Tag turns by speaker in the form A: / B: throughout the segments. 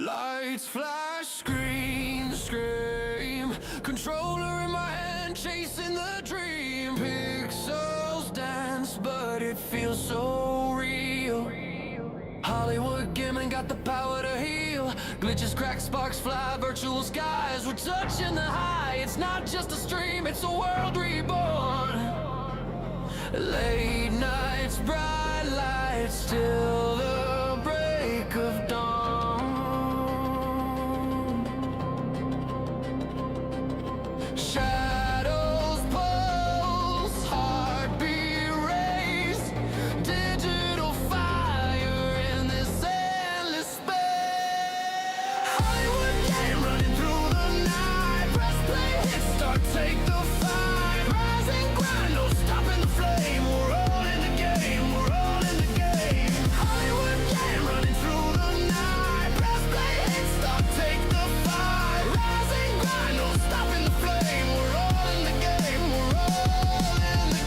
A: Lights flash, screen scream, controller in my hand, chasing the dream. Pixels dance, but it feels so real. Hollywood gaming got the power to heal. Glitches, crack, sparks fly, virtual skies. We're touching the high. It's not just a stream, it's a world reborn. Late nights, bright lights, till the break of dawn. Shadows pulse, heartbeat race, digital fire in this endless space. Hollywood game running through the night. Press play, hit start, take the fight. Rise and grind, no stopping the flame. We're all in the game, we're all in the game. Hollywood game running through the night. Press play, hit start, take the fight. Rise and grind, no stopping the flame. We're all in the game, we're all in the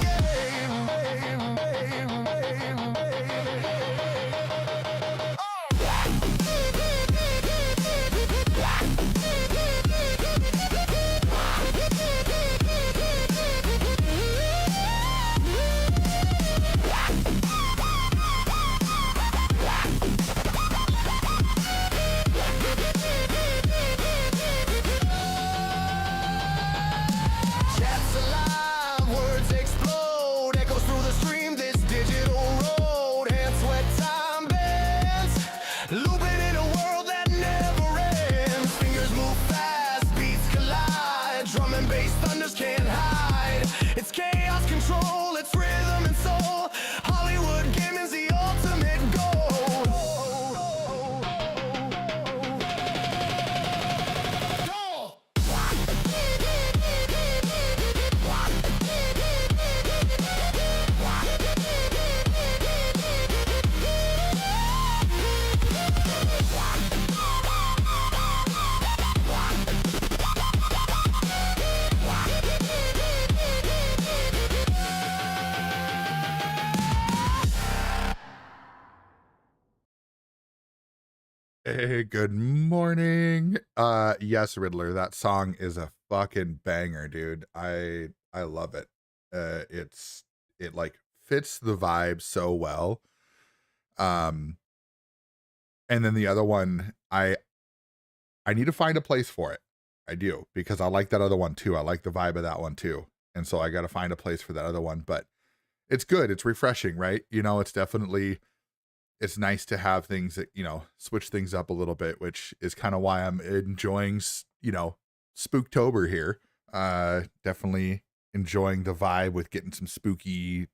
A: Chat's alive, words explode, echoes through the stream, this digital road. Hand, sweat, time bends, looping in a world that never ends. Fingers move fast, beats collide, drum and bass thunders can't hide. It's chaos control, it's rhythm and soul. Hollywood gaming's the ultimate goal. Goal!
B: Hey, good morning. Yes, Riddler, that song is a fucking banger, dude. I love it. It like fits the vibe so well. And then the other one, I need to find a place for it. I do, because I like that other one too. I like the vibe of that one too. And so I got to find a place for that other one, but it's good. It's refreshing, right? You know, it's definitely, it's nice to have things that, you know, switch things up a little bit, which is kind of why I'm enjoying, you know, Spooktober here. Definitely enjoying the vibe with getting some spooky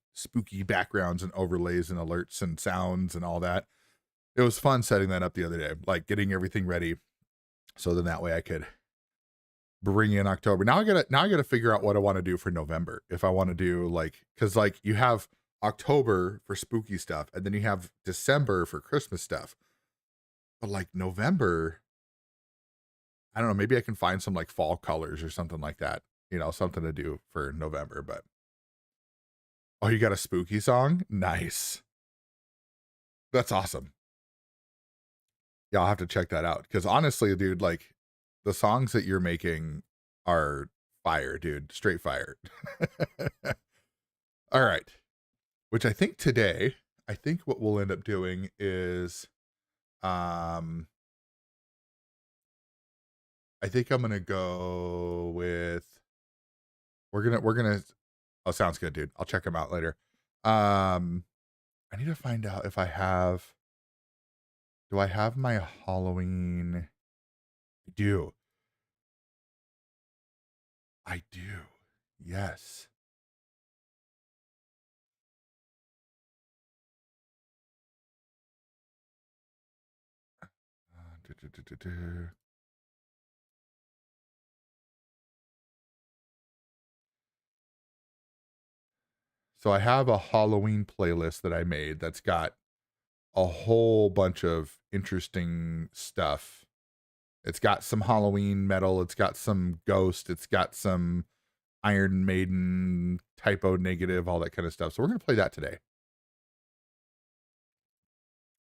B: backgrounds and overlays and alerts and sounds and all that. It was fun setting that up the other day, like getting everything ready. So then that way I could bring in October. Now I gotta figure out what I want to do for November. If I want to do like, cause like you have October for spooky stuff, and then you have December for Christmas stuff. But like November, I don't know, maybe I can find some like fall colors or something like that, you know, something to do for November. But oh, you got a spooky song? Nice. That's awesome. Yeah, I'll have to check that out. Because honestly, dude, like the songs that you're making are fire, dude. Straight fire. All right. Which I think today, I think what we'll end up doing is, I think I'm going to go with, we're going to, oh, sounds good, dude. I'll check them out later. I need to find out if I have, do I have my Halloween? I do. I do. Yes. So I have a Halloween playlist that I made that's got a whole bunch of interesting stuff. It's got some Halloween metal, it's got some Ghost, it's got some Iron Maiden, Typo Negative, all that kind of stuff. So we're going to play that today.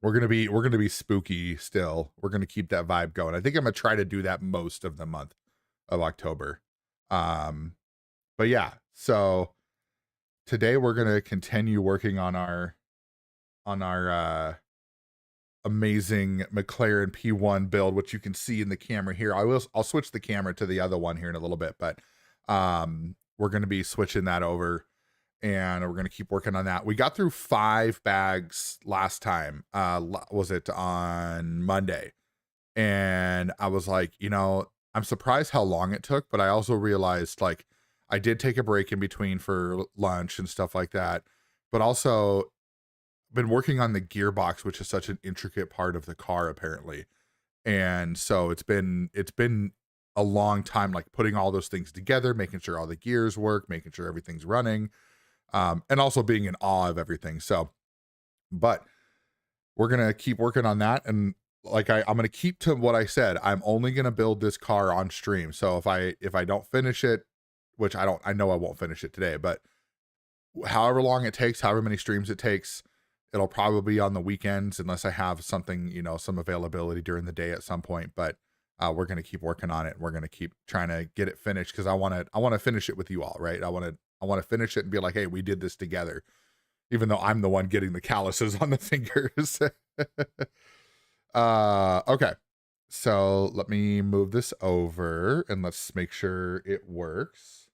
B: we're gonna be spooky still. We're gonna keep that vibe going. I think I'm gonna try to do that most of the month of October. Um, but yeah, so today we're gonna continue working on our amazing McLaren P1 build, which you can see in the camera here. I'll switch the camera to the other one here in a little bit, but we're gonna be switching that over and we're gonna keep working on that. We got through 5 bags last time. Was it on Monday? And I was like, I'm surprised how long it took, but I also realized like I did take a break in between for lunch and stuff like that, but also been working on the gearbox, which is such an intricate part of the car apparently. And so it's been a long time, like putting all those things together, making sure all the gears work, making sure everything's running, and also being in awe of everything. So, but we're going to keep working on that. And like, I'm going to keep to what I said. I'm only going to build this car on stream. So if I don't finish it, which I know I won't finish it today, but however long it takes, however many streams it takes, it'll probably be on the weekends unless I have something, some availability during the day at some point. But we're going to keep working on it. We're going to keep trying to get it finished because I want to finish it with you all, right? I want to finish it and be like, hey, we did this together, even though I'm the one getting the calluses on the fingers. Okay. So let me move this over and let's make sure it works.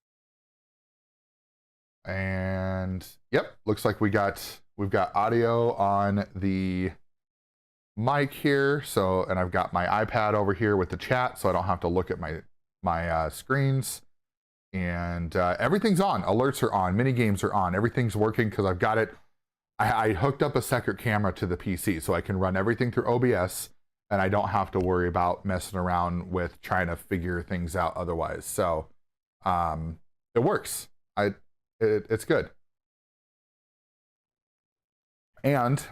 B: And yep, looks like we've got audio on the mic here. So, and I've got my iPad over here with the chat, so I don't have to look at my screens. And everything's on. Alerts are on. Mini games are on. Everything's working because I've got it. I hooked up a second camera to the PC, so I can run everything through OBS, and I don't have to worry about messing around with trying to figure things out otherwise. So, it works. It's good. And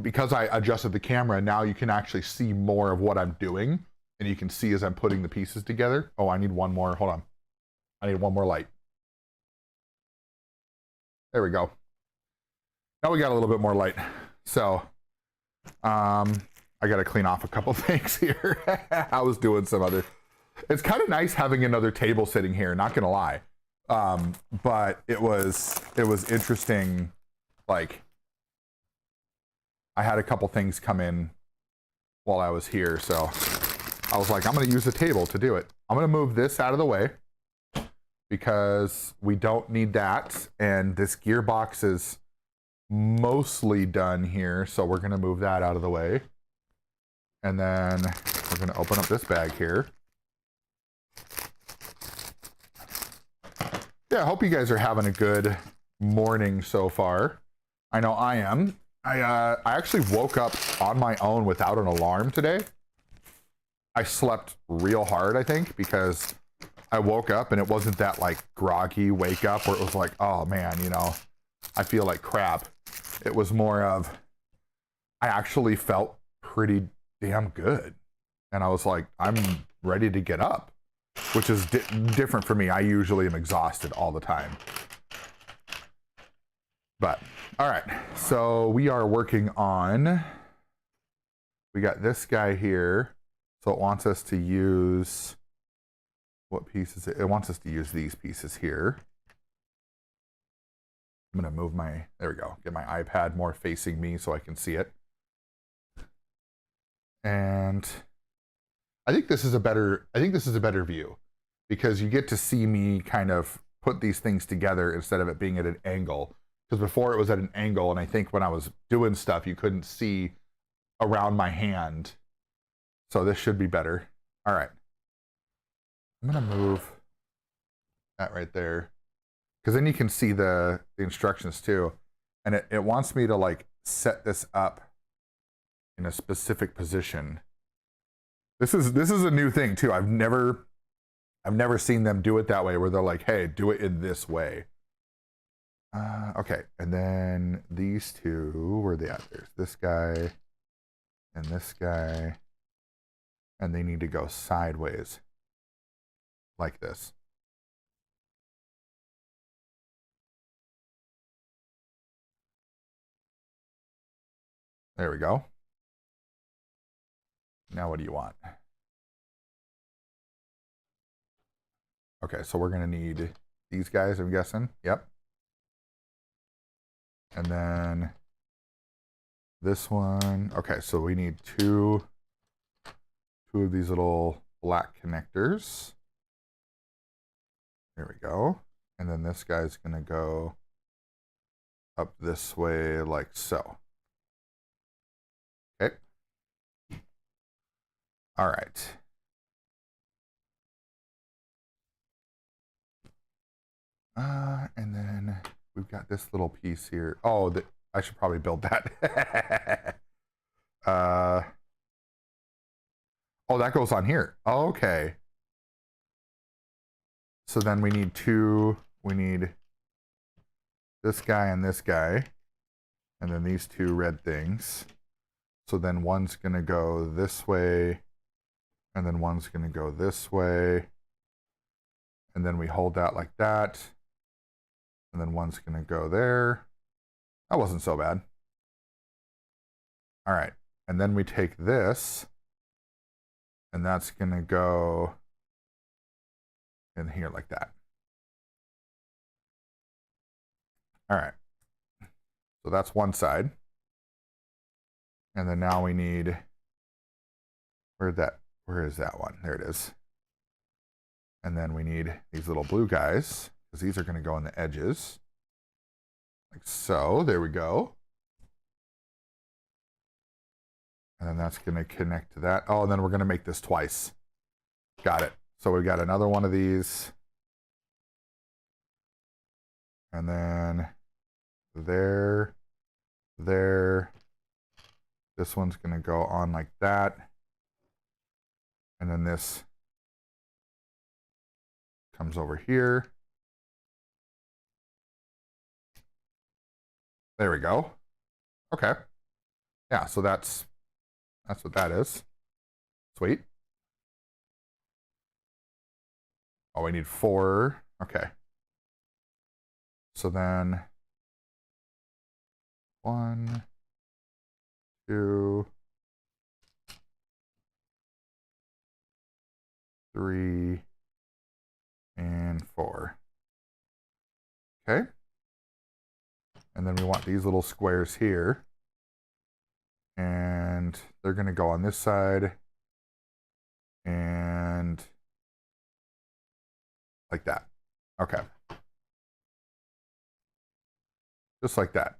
B: because I adjusted the camera, now you can actually see more of what I'm doing, and you can see as I'm putting the pieces together. Oh, I need one more. Hold on. I need one more light. There we go. Now we got a little bit more light. So, I got to clean off a couple things here. I was doing some other. It's kind of nice having another table sitting here, not gonna lie. But it was interesting. Like, I had a couple things come in while I was here, so I was like, I'm gonna use the table to do it. I'm gonna move this out of the way because we don't need that, and this gearbox is mostly done here, so we're gonna move that out of the way. And then we're gonna open up this bag here. Yeah, I hope you guys are having a good morning so far. I know I am. I actually woke up on my own without an alarm today. I slept real hard, I think, because I woke up and it wasn't that like groggy wake up where it was like, oh man, I feel like crap. It was more of, I actually felt pretty damn good. And I was like, I'm ready to get up, which is different for me. I usually am exhausted all the time. But, all right. So we are working on, we got this guy here. So it wants us to use, what pieces? It wants us to use these pieces here. I'm going to move there we go. Get my iPad more facing me so I can see it. And I think this is a better view because you get to see me kind of put these things together instead of it being at an angle. Because before it was at an angle, and I think when I was doing stuff, you couldn't see around my hand. So this should be better. All right. I'm going to move that right there. Because then you can see the instructions too. And it wants me to like set this up in a specific position. This is a new thing too. I've never seen them do it that way where they're like, hey, do it in this way. Okay, and then these two, where are they at? There's this guy and this guy. And they need to go sideways like this. There we go. Now what do you want? Okay, so we're gonna need these guys, I'm guessing. Yep. And then this one. Okay, so we need two of these little black connectors. There we go. And then this guy's gonna go up this way like so. Okay. All right. And then we've got this little piece here. Oh, I should probably build that. Oh, that goes on here. Oh, okay. So then we need this guy and this guy, and then these two red things. So then one's gonna go this way, and then one's gonna go this way. And then we hold that like that. And then one's gonna go there. That wasn't so bad. All right, and then we take this, and that's gonna go in here like that. All right, so that's one side. And then now we need, where is that one? There it is. And then we need these little blue guys, because these are gonna go on the edges. Like so, there we go. And then that's gonna connect to that. Oh, and then we're gonna make this twice. Got it. So we've got another one of these. And then there. This one's gonna go on like that. And then this comes over here. There we go. Okay. Yeah, so that's what that is. Sweet. Oh, we need 4. Okay. So then 1, 2, 3, and 4. Okay. And then we want these little squares here. And they're going to go on this side. And like that. Okay. Just like that.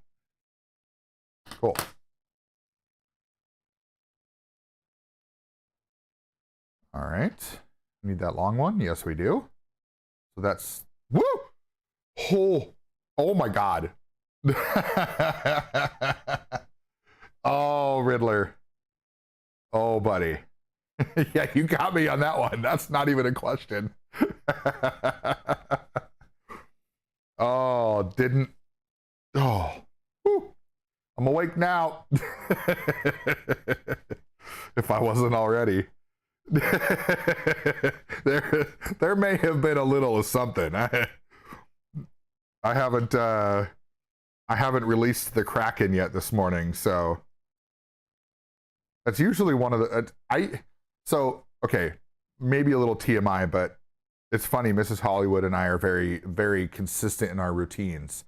B: Cool. All right. Need that long one? Yes, we do. So that's, woo! Oh my God. Oh, Riddler. Oh, buddy. Yeah, you got me on that one. That's not even a question. Oh, didn't. Oh, whew. I'm awake now. If I wasn't already. There may have been a little of something. I haven't released the Kraken yet this morning, so that's usually one of the okay, maybe a little TMI, but it's funny. Mrs. Hollywood and I are very, very consistent in our routines.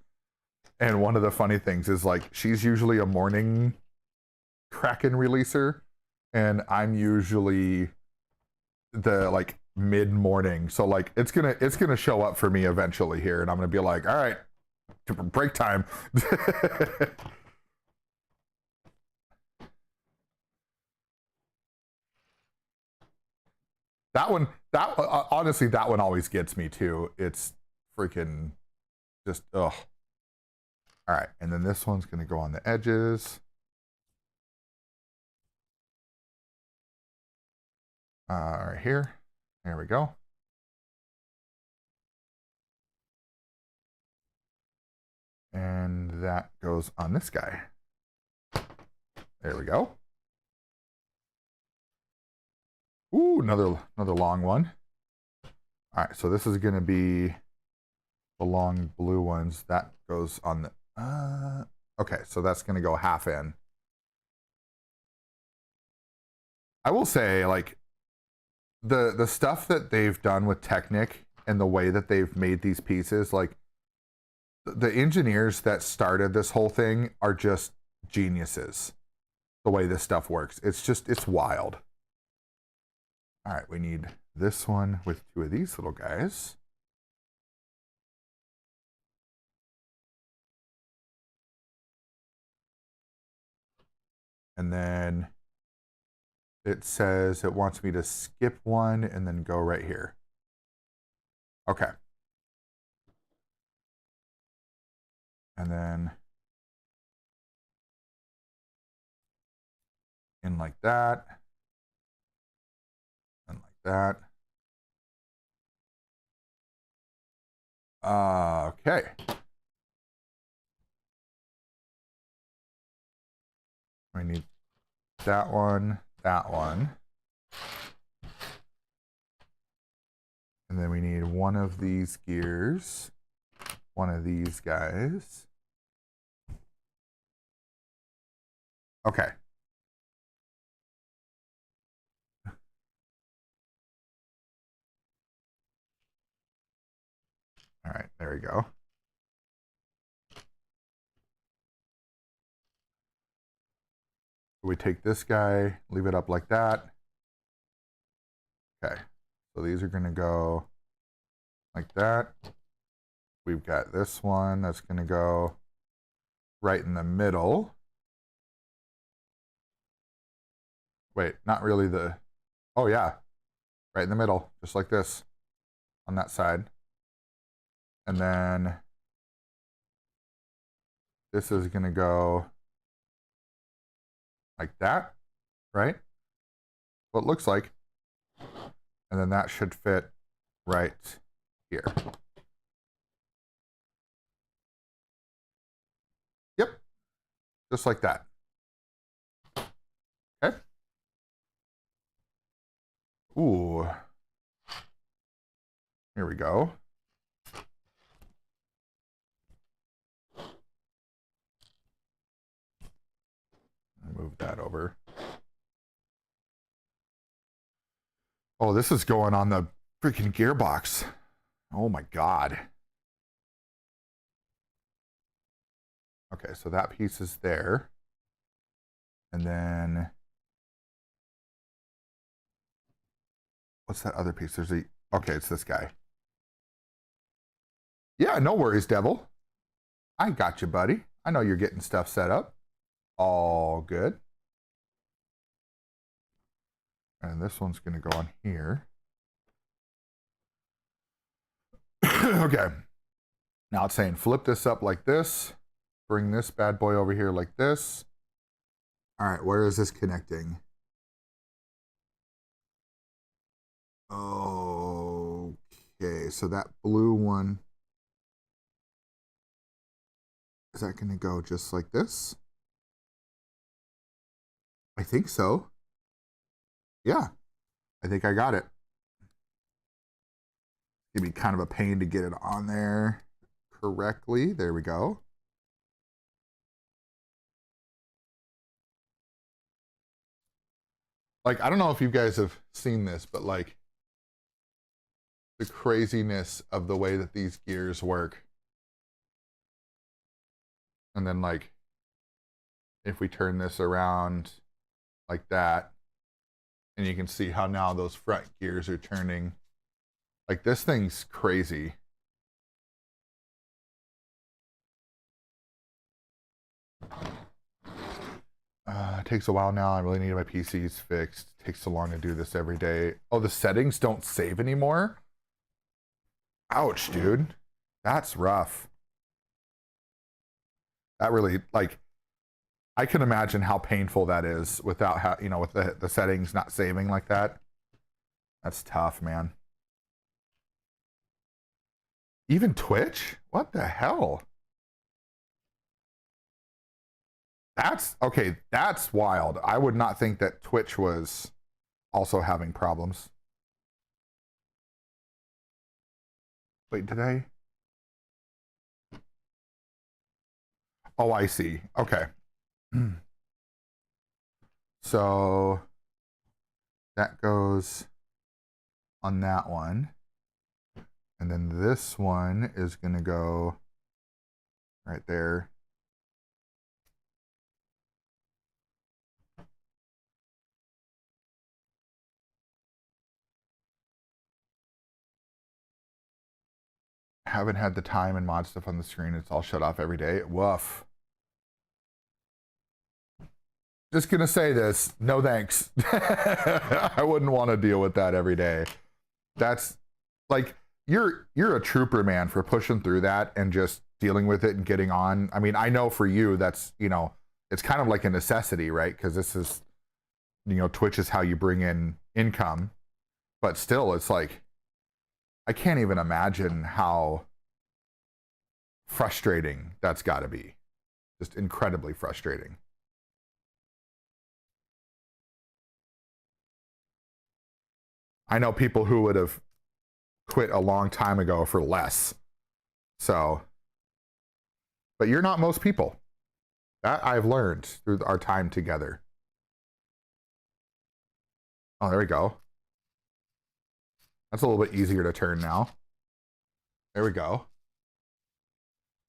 B: And one of the funny things is, like, she's usually a morning Kraken releaser, and I'm usually the, like, mid-morning. So, like, it's gonna show up for me eventually here, and I'm gonna be like, all right, break time. Honestly, that one always gets me too. It's freaking just, ugh. All right, and then this one's gonna go on the edges. Right here. There we go. And that goes on this guy. There we go. Ooh, another long one. All right, so this is gonna be the long blue ones. That goes on the, okay, so that's gonna go half in. I will say, like, the stuff that they've done with Technic and the way that they've made these pieces, like, the engineers that started this whole thing are just geniuses. The way this stuff works, it's wild. All right, we need this one with two of these little guys. And then it says it wants me to skip one and then go right here. Okay. And then in like that. And like that. Okay. We need that one, that one. And then we need one of these gears, one of these guys. Okay. All right, there we go. We take this guy, leave it up like that. Okay, so these are gonna go like that. We've got this one that's gonna go right in the middle. Wait, not really the, oh yeah, right in the middle, just like this on that side. And then this is gonna go like that, right? What it looks like. And then that should fit right here. Yep, just like that. Okay. Ooh. Here we go. Move that over. Oh, this is going on the freaking gearbox. Oh my God. Okay, so that piece is there. And then what's that other piece? There's a, okay, it's this guy. Yeah, no worries, Devil. I got you, buddy. I know you're getting stuff set up. All good. And this one's gonna go on here. Okay. Now it's saying flip this up like this. Bring this bad boy over here like this. All right, where is this connecting? Okay, so that blue one, is that gonna go just like this? I think so. Yeah, I think I got it. It'd be kind of a pain to get it on there correctly. There we go. Like, I don't know if you guys have seen this, but like the craziness of the way that these gears work. And then like, if we turn this around like that, and you can see how now those front gears are turning. Like, this thing's crazy. It takes a while now. I really need my PCs fixed. It takes so long to do this every day. Oh, the settings don't save anymore? Ouch, dude. That's rough. That really, like, I can imagine how painful that is without, you know, with the settings not saving like that. That's tough, man. Even Twitch? What the hell? That's okay. That's wild. I would not think that Twitch was also having problems. Wait, did I? Oh, I see. Okay. So that goes on that one. And then this one is going to go right there. Haven't had the time and mod stuff on the screen. It's all shut off every day. Woof. Just gonna say this. No thanks. I wouldn't want to deal with that every day. That's like you're a trooper, man, for pushing through that and just dealing with it and getting on. I mean, I know for you that's, you know, it's kind of like a necessity, right? Because this is, you know, Twitch is how you bring in income. But still, it's like I can't even imagine how frustrating that's got to be. Just incredibly frustrating. I know people who would have quit a long time ago for less. So, but you're not most people. That I've learned through our time together. Oh, there we go. That's a little bit easier to turn now. There we go.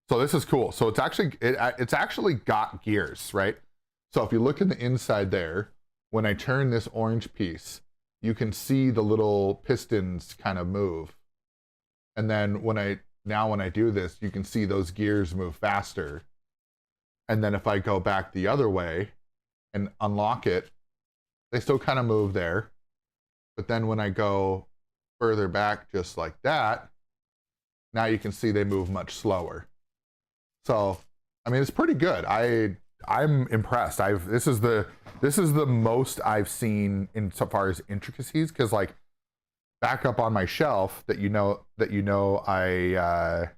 B: So this is cool. So it's actually got gears, right? So if you look in the inside there, when I turn this orange piece, you can see the little pistons kind of move. And then when I do this, you can see those gears move faster. And then if I go back the other way and unlock it, they still kind of move there. But then when I go further back just like that, now you can see they move much slower. So, I mean, it's pretty good. I'm impressed. This is the most I've seen in so far as intricacies, because like back up on my shelf that you know I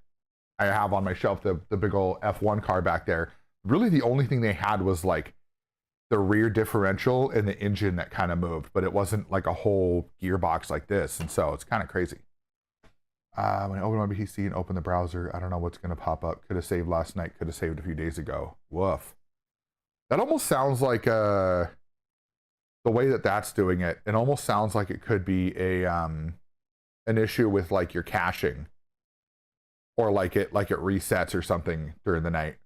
B: have on my shelf the big old F1 car back there. Really the only thing they had was like the rear differential and the engine that kind of moved, but it wasn't like a whole gearbox like this, and so it's kind of crazy. When I open my PC and open the browser, I don't know what's going to pop up. Could have saved last night, could have saved a few days ago. Woof. That almost sounds like the way that that's doing it. It almost sounds like it could be an issue with like your caching, or like it resets or something during the night.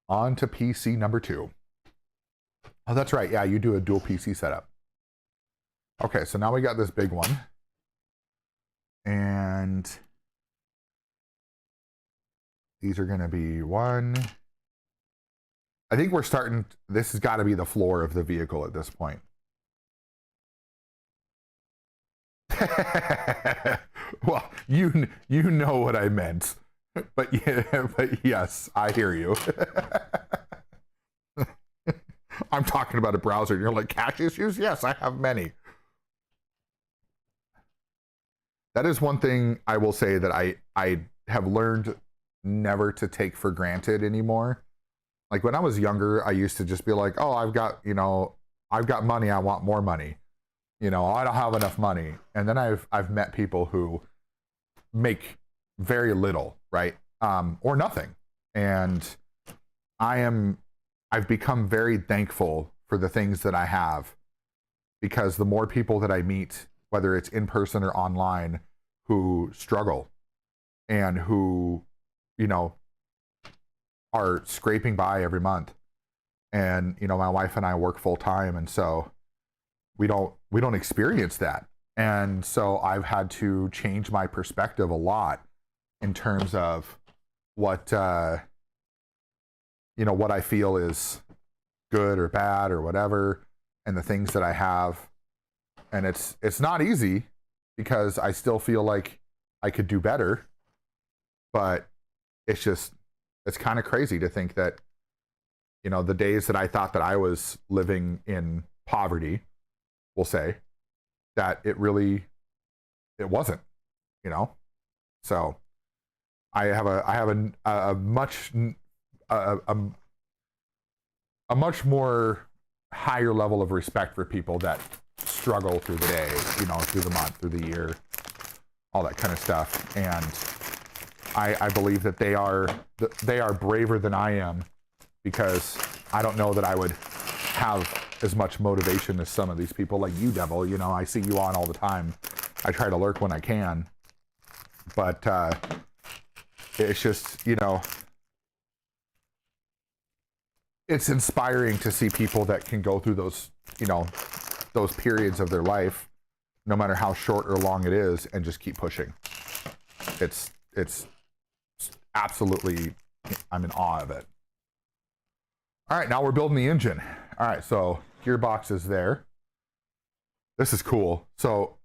B: On to PC number 2. Oh, that's right. Yeah, you do a dual PC setup. Okay, so now we got this big one. And these are going to be one. I think we're starting, this has got to be the floor of the vehicle at this point. Well, you know what I meant. But yeah, but yes, I hear you. I'm talking about a browser. You're like, cache issues? Yes, I have many. That is one thing I will say that I have learned never to take for granted anymore. Like when I was younger, I used to just be like, oh, I've got money, I want more money. You know, I don't have enough money. And then I've met people who make very little, right? Or nothing. And I've become very thankful for the things that I have, because the more people that I meet, whether it's in person or online, who struggle and who, you know, are scraping by every month. And, you know, my wife and I work full time, and so we don't experience that. And so I've had to change my perspective a lot in terms of what, you know, what I feel is good or bad or whatever, and the things that I have. And it's not easy, because I still feel like I could do better, but it's kind of crazy to think that, you know, the days that I thought that I was living in poverty, we'll say, that it wasn't, you know? So I have a much more higher level of respect for people that struggle through the day, you know, through the month, through the year, all that kind of stuff. And I believe that they are braver than I am, because I don't know that I would have as much motivation as some of these people, like you, Devil. You know, I see you on all the time. I try to lurk when I can, but it's just, you know, it's inspiring to see people that can go through those, you know, those periods of their life, no matter how short or long it is, and just keep pushing. It's absolutely, I'm in awe of it. All right, now we're building the engine. All right, so gearbox is there. This is cool. So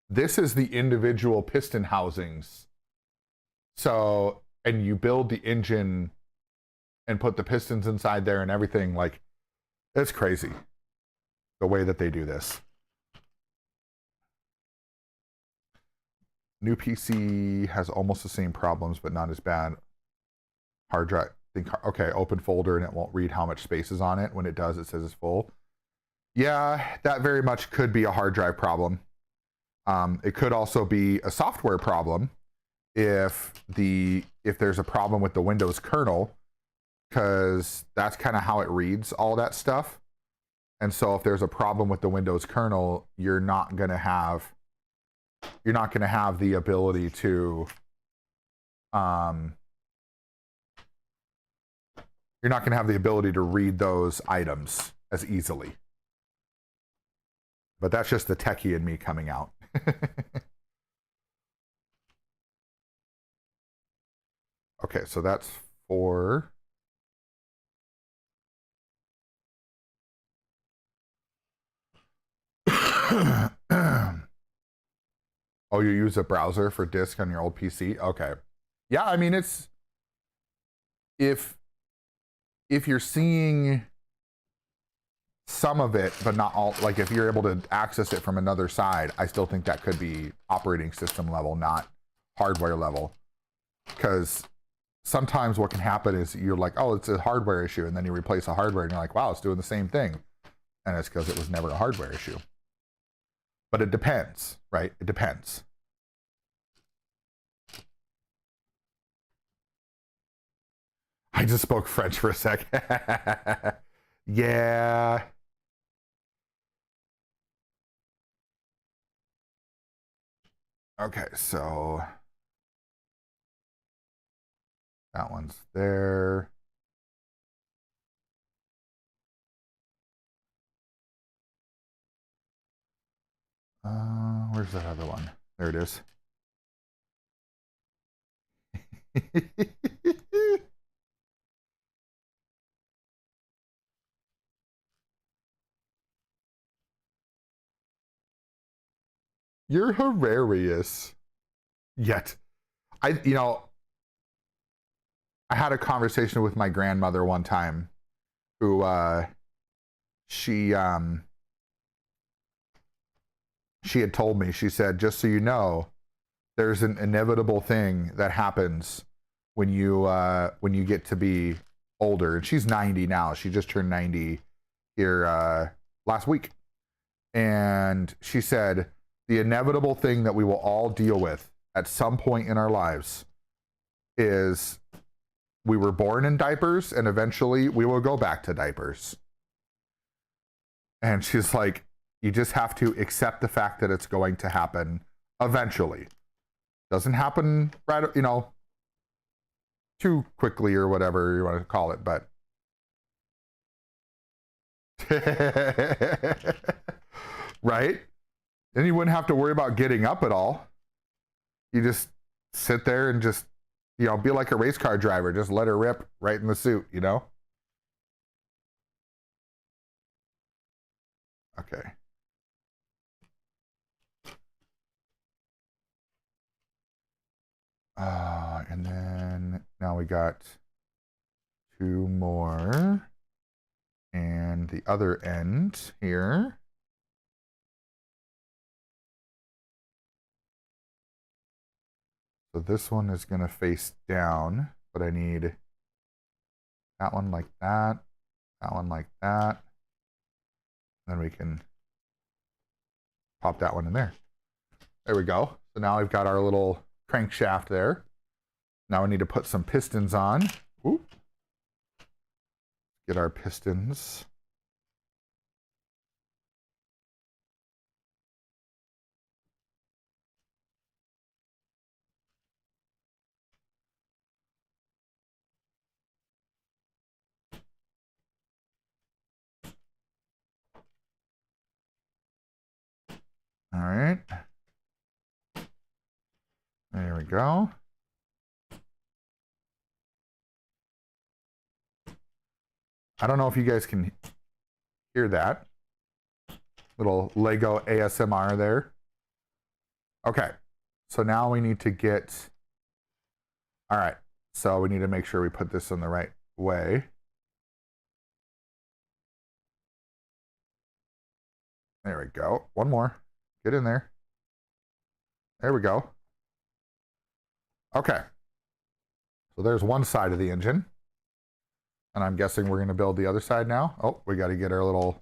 B: this is the individual piston housings. So, and you build the engine and put the pistons inside there and everything. Like, it's crazy the way that they do this. New PC has almost the same problems, but not as bad. Hard drive, okay, open folder and it won't read how much space is on it. When it does, it says it's full. Yeah, that very much could be a hard drive problem. It could also be a software problem if there's a problem with the Windows kernel, because that's kind of how it reads all that stuff. And so if there's a problem with the Windows kernel, you're not going to have the ability to read those items as easily. But that's just the techie in me coming out. Okay, so that's 4. Oh, you use a browser for disk on your old PC? Okay. Yeah, I mean, it's, if you're seeing some of it, but not all, like if you're able to access it from another side, I still think that could be operating system level, not hardware level. Because sometimes what can happen is you're like, oh, it's a hardware issue, and then you replace a hardware and you're like, wow, it's doing the same thing. And it's because it was never a hardware issue. But it depends, right? It depends. I just spoke French for a sec. Yeah. Okay, so that one's there. Where's that other one? There it is. You're hilarious. Yet, you know, I had a conversation with my grandmother one time, who she had told me, she said, just so you know, there's an inevitable thing that happens when you get to be older. And she's 90 now. She just turned 90 here last week. And she said, the inevitable thing that we will all deal with at some point in our lives is we were born in diapers, and eventually we will go back to diapers. And she's like, you just have to accept the fact that it's going to happen eventually. Doesn't happen right, you know, too quickly or whatever you want to call it, but right? Then you wouldn't have to worry about getting up at all. You just sit there and just, you know, be like a race car driver. Just let her rip right in the suit, you know? Okay. And then now we got 2 more. And the other end here. So this one is going to face down, but I need that one like that one like that. Then we can pop that one in there. There we go. So now we've got our little crankshaft there. Now we need to put some pistons on. Oop. Get our pistons All right. There we go. I don't know if you guys can hear that. Little Lego ASMR there. Okay. So now we need to get... All right. So we need to make sure we put this in the right way. There we go. One more. Get in there. There we go. Okay. So there's one side of the engine. And I'm guessing we're going to build the other side now. Oh, we got to get our little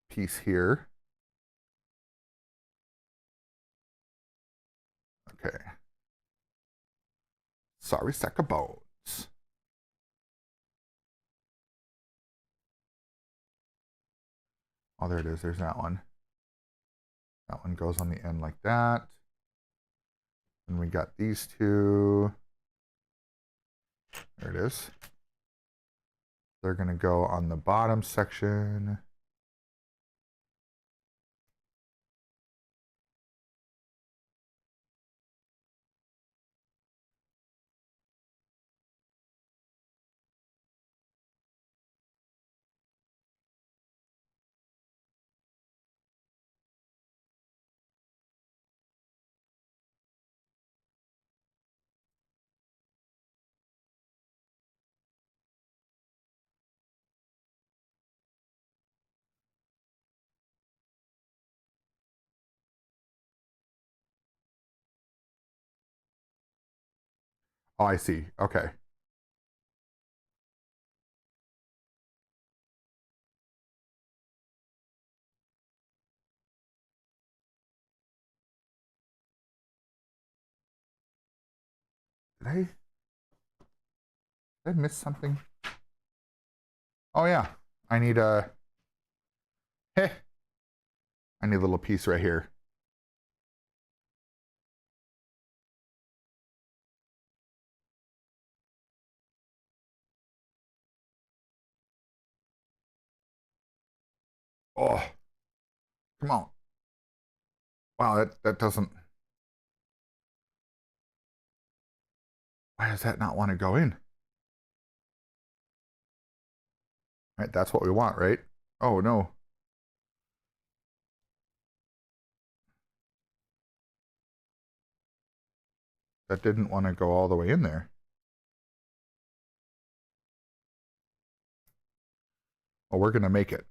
B: piece here. Okay. Sorry, sack of bones. Oh, there it is. There's that one. That one goes on the end like that. And we got these two. There it is. They're going to go on the bottom section. Oh, I see. Okay. Did I miss something? Oh yeah. I need a I need a little piece right here. Oh. Come on. Wow, that doesn't... Why does that not want to go in? Right, that's what we want, right? Oh no. That didn't want to go all the way in there. Well, we're gonna make it.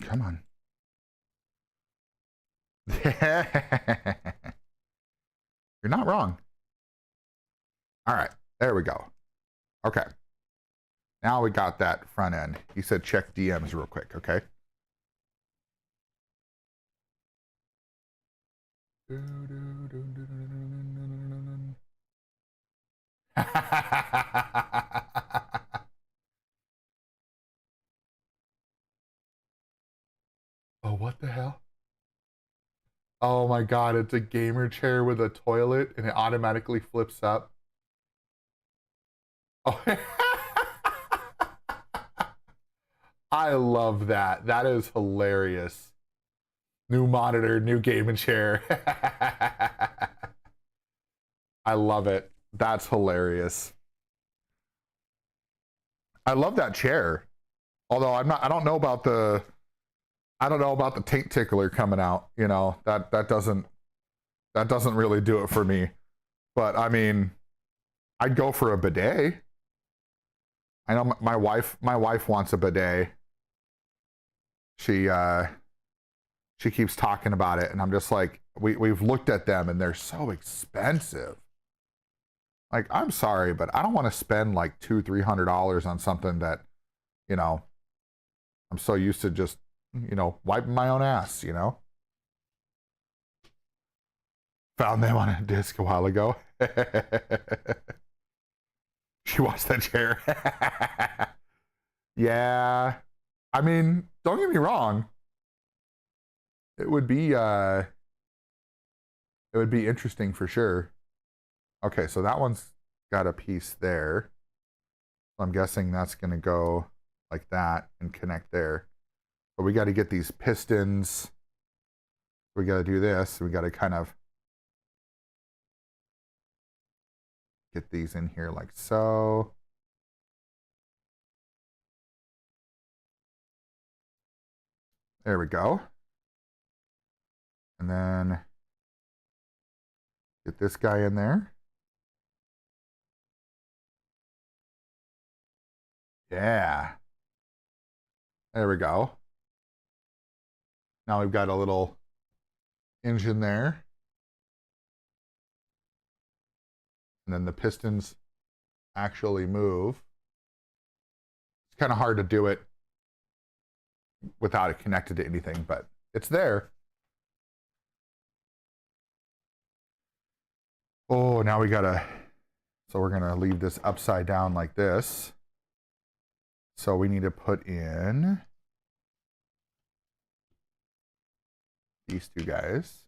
B: Come on. You're not wrong. All right, there we go. Okay. Now we got that front end. He said check DMs real quick, okay? Oh, what the hell? Oh my God, it's a gamer chair with a toilet and it automatically flips up. Oh. I love that. That is hilarious. New monitor, new gaming chair. I love it. That's hilarious. I love that chair. Although I don't know about the taint tickler coming out, you know. That doesn't really do it for me. But I mean, I'd go for a bidet. I know my wife wants a bidet. She keeps talking about it and I'm just like, we've looked at them and they're so expensive. Like, I'm sorry, but I don't want to spend like $200-300 on something that, you know, I'm so used to just, you know, wiping my own ass, you know. Found them on a disc a while ago. She watched that chair. Yeah. I mean, don't get me wrong. It would be It would be interesting for sure. Okay, so that one's got a piece there. I'm guessing that's going to go like that and connect there. But we got to get these pistons. We got to do this. We got to kind of get these in here like so. There we go. And then get this guy in there. Yeah. There we go. Now we've got a little engine there. And then the pistons actually move. It's kind of hard to do it without it connected to anything, but it's there. Oh, now we gotta, so we're gonna leave this upside down like this. So we need to put in these two guys.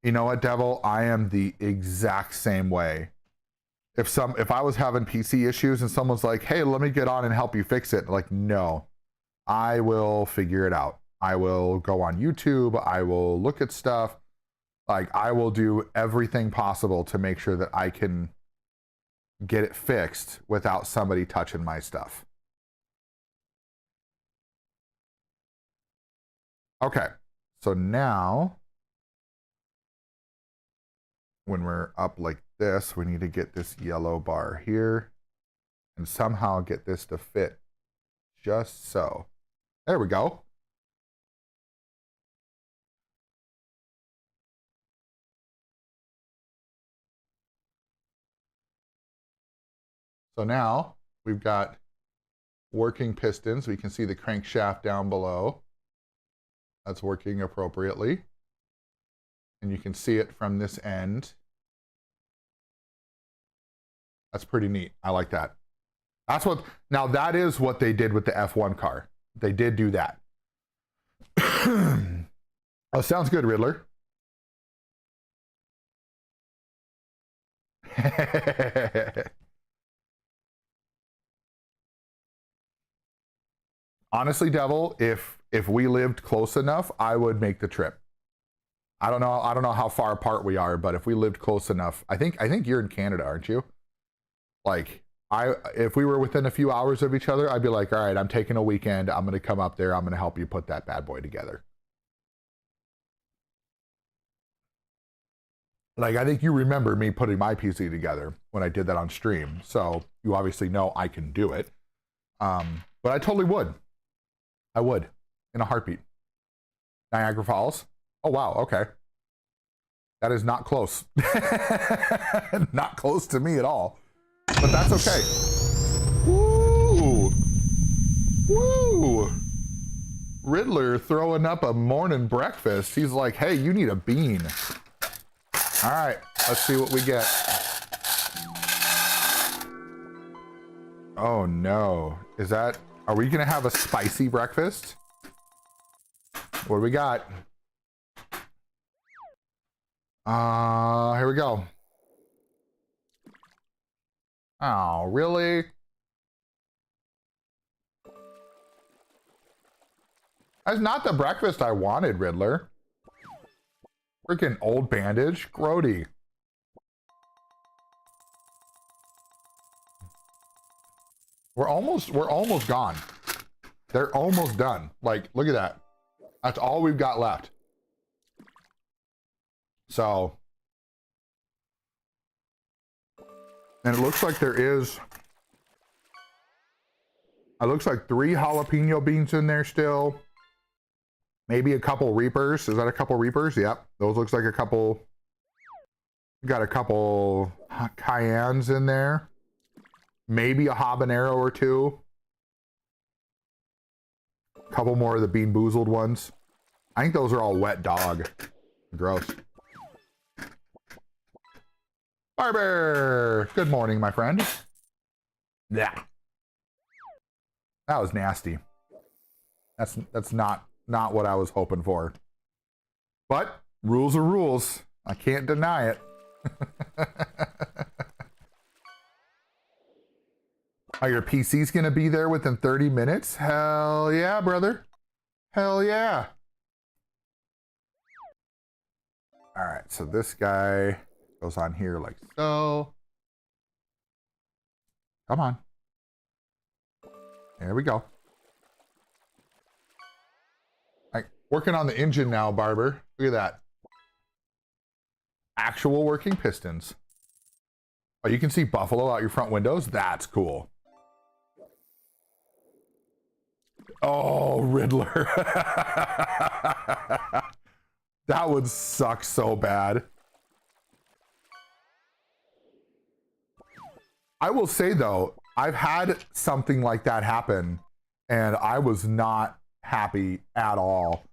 B: You know what, Devil? I am the exact same way. If I was having PC issues and someone's like, hey, let me get on and help you fix it. Like, no, I will figure it out. I will go on YouTube. I will look at stuff. Like, I will do everything possible to make sure that I can get it fixed without somebody touching my stuff. Okay, so now when we're up like this, we need to get this yellow bar here and somehow get this to fit just so. There we go. So now we've got working pistons. We can see the crankshaft down below. That's working appropriately. And you can see it from this end. That's pretty neat. I like that. That's what, now that is what they did with the F1 car. They did do that. Oh, sounds good, Riddler. Honestly, Devil, if we lived close enough, I would make the trip. I don't know how far apart we are, but if we lived close enough, I think you're in Canada, aren't you? Like, if we were within a few hours of each other, I'd be like, all right, I'm taking a weekend. I'm going to come up there. I'm going to help you put that bad boy together. Like, I think you remember me putting my PC together when I did that on stream. So you obviously know I can do it. But I totally would. I would, in a heartbeat. Niagara Falls. Oh, wow. Okay. That is not close. Not close to me at all. But that's okay. Woo! Woo! Riddler throwing up a morning breakfast. He's like, hey, you need a bean. All right, let's see what we get. Oh no. Are we gonna have a spicy breakfast? What do we got? Here we go. Oh, really? That's not the breakfast I wanted, Riddler. Freaking old bandage, grody. We're almost gone. They're almost done. Like, look at that. That's all we've got left. So, and it looks like there is, it looks like 3 jalapeno beans in there still. Maybe a couple Reapers. Is that a couple Reapers? Yep. Those looks like a couple. We got a couple Cayennes in there. Maybe a habanero or 2. A couple more of the Bean Boozled ones. I think those are all wet dog. Gross. Barber! Good morning, my friend. Yeah. That was nasty. That's not what I was hoping for. But rules are rules. I can't deny it. Are your PCs gonna be there within 30 minutes? Hell yeah, brother. Hell yeah. All right, so this guy goes on here like so. Come on. There we go. All right, working on the engine now, Barber. Look at that. Actual working pistons. Oh, you can see Buffalo out your front windows? That's cool. Oh, Riddler. That would suck so bad. I will say though, I've had something like that happen and I was not happy at all.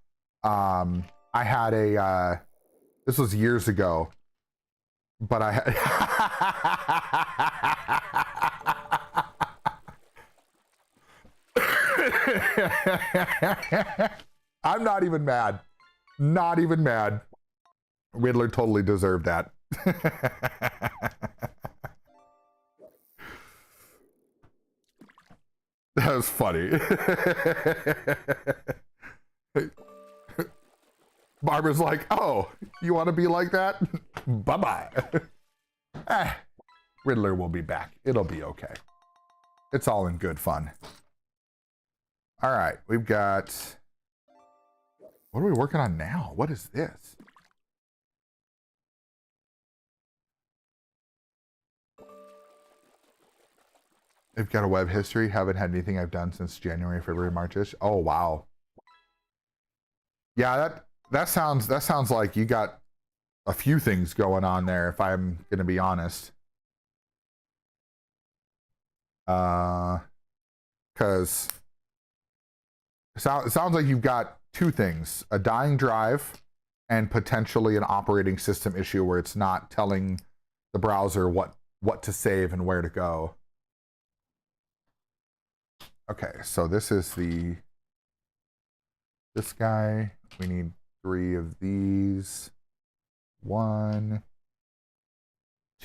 B: I had a, this was years ago, but I had, I'm not even mad. Not even mad. Riddler totally deserved that. That was funny. Barbara's like, oh, you want to be like that? Bye-bye. Riddler will be back. It'll be okay. It's all in good fun. All right, we've got... What are we working on now? What is this? I've got a web history. Haven't had anything I've done since January, February, March-ish. Oh, wow. Yeah, that sounds like you got a few things going on there, if I'm going to be honest. Because it sounds like you've got two things, a dying drive and potentially an operating system issue where it's not telling the browser what to save and where to go. Okay, so this is this guy. We need 3 of these. 1,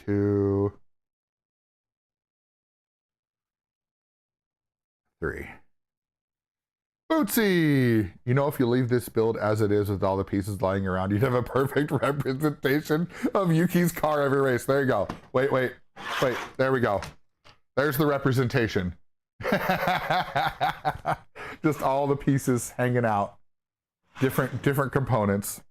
B: 2, 3. Bootsy! You know, if you leave this build as it is with all the pieces lying around, you'd have a perfect representation of Yuki's car every race. There you go. Wait. There we go. There's the representation. Just all the pieces hanging out. Different components.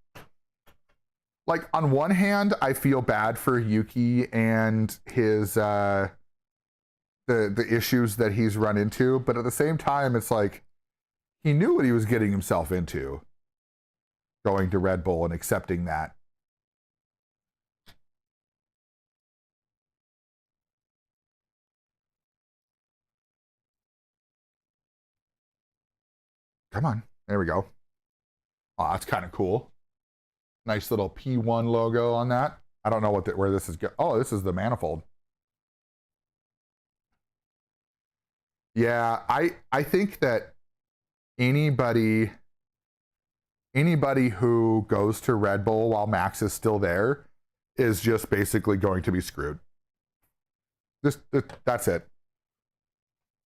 B: Like, on one hand, I feel bad for Yuki and his, the issues that he's run into, but at the same time, it's like, he knew what he was getting himself into, going to Red Bull and accepting that. Come on, there we go. Oh, that's kind of cool. Nice little P1 logo on that. I don't know where this is. Oh, this is the manifold. Yeah, I think that anybody who goes to Red Bull while Max is still there is just basically going to be screwed. That's it.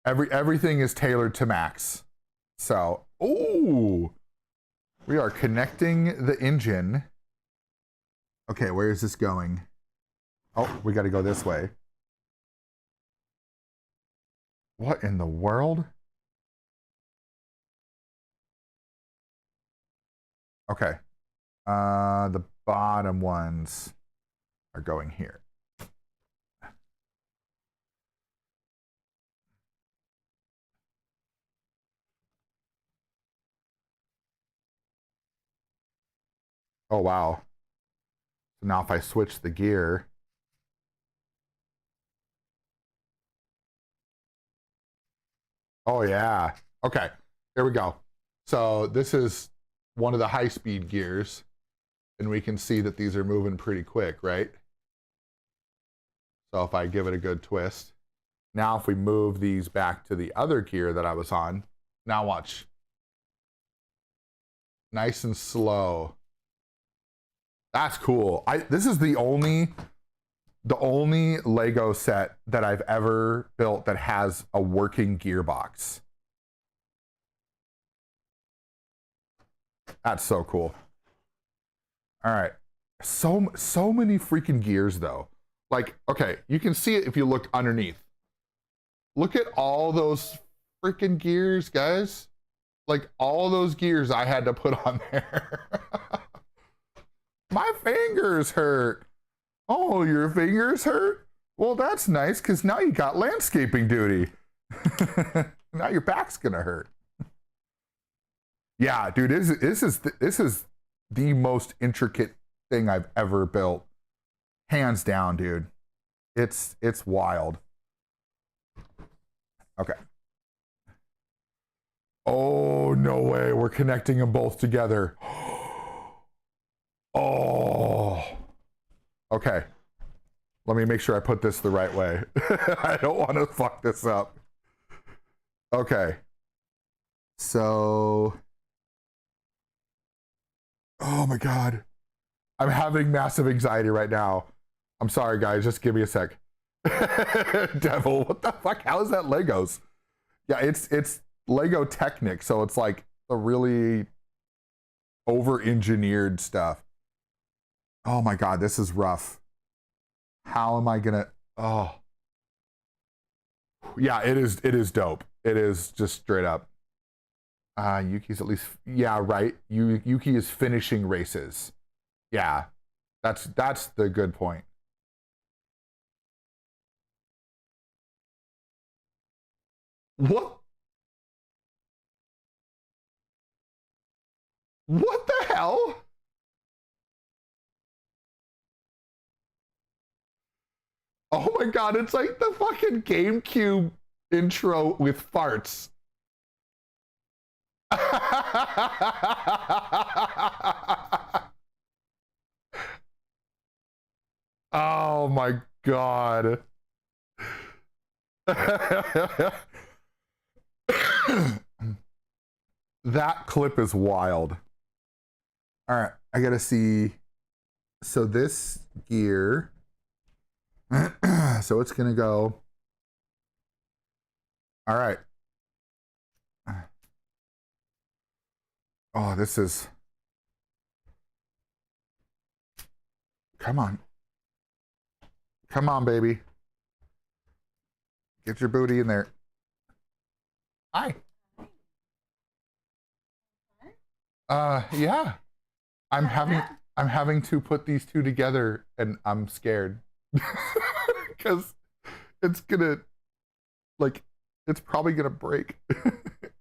B: Everything is tailored to Max. So, ooh, we are connecting the engine. Okay, where is this going? Oh, we got to go this way. What in the world? Okay. The bottom ones are going here. Oh, wow. So now if I switch the gear. Oh, yeah. Okay, here we go. So this is one of the high-speed gears, and we can see that these are moving pretty quick, right? So if I give it a good twist. Now if we move these back to the other gear that I was on, now watch. Nice and slow. That's cool. This is the only Lego set that I've ever built that has a working gearbox. That's so cool. All right. So many freaking gears though. Like, okay, you can see it if you look underneath. Look at all those freaking gears, guys. Like all those gears I had to put on there. My fingers hurt. Oh, your fingers hurt? Well, that's nice because now you got landscaping duty. Now your back's gonna hurt. Yeah, dude, this is the most intricate thing I've ever built. Hands down, dude. It's wild. Okay. Oh, no way. We're connecting them both together. Oh. Okay. Let me make sure I put this the right way. I don't want to fuck this up. Okay. So. Oh my God. I'm having massive anxiety right now. I'm sorry, guys. Just give me a sec. Devil, what the fuck? How is that Legos? Yeah, it's Lego Technic, so it's like the really over-engineered stuff. Oh my God, this is rough. How am I gonna? Oh, yeah, it is dope. It is just straight up. Yuki's at least, yeah, right. Yuki is finishing races. Yeah, that's the good point. What? What the hell? Oh my God, it's like the fucking GameCube intro with farts. Oh my God. That clip is wild. All right, I gotta see. So this gear, so it's gonna go. All right. Oh, this is. Come on. Come on, baby. Get your booty in there. Hi. Yeah. I'm having to put these two together and I'm scared. Because it's gonna, like, it's probably gonna break.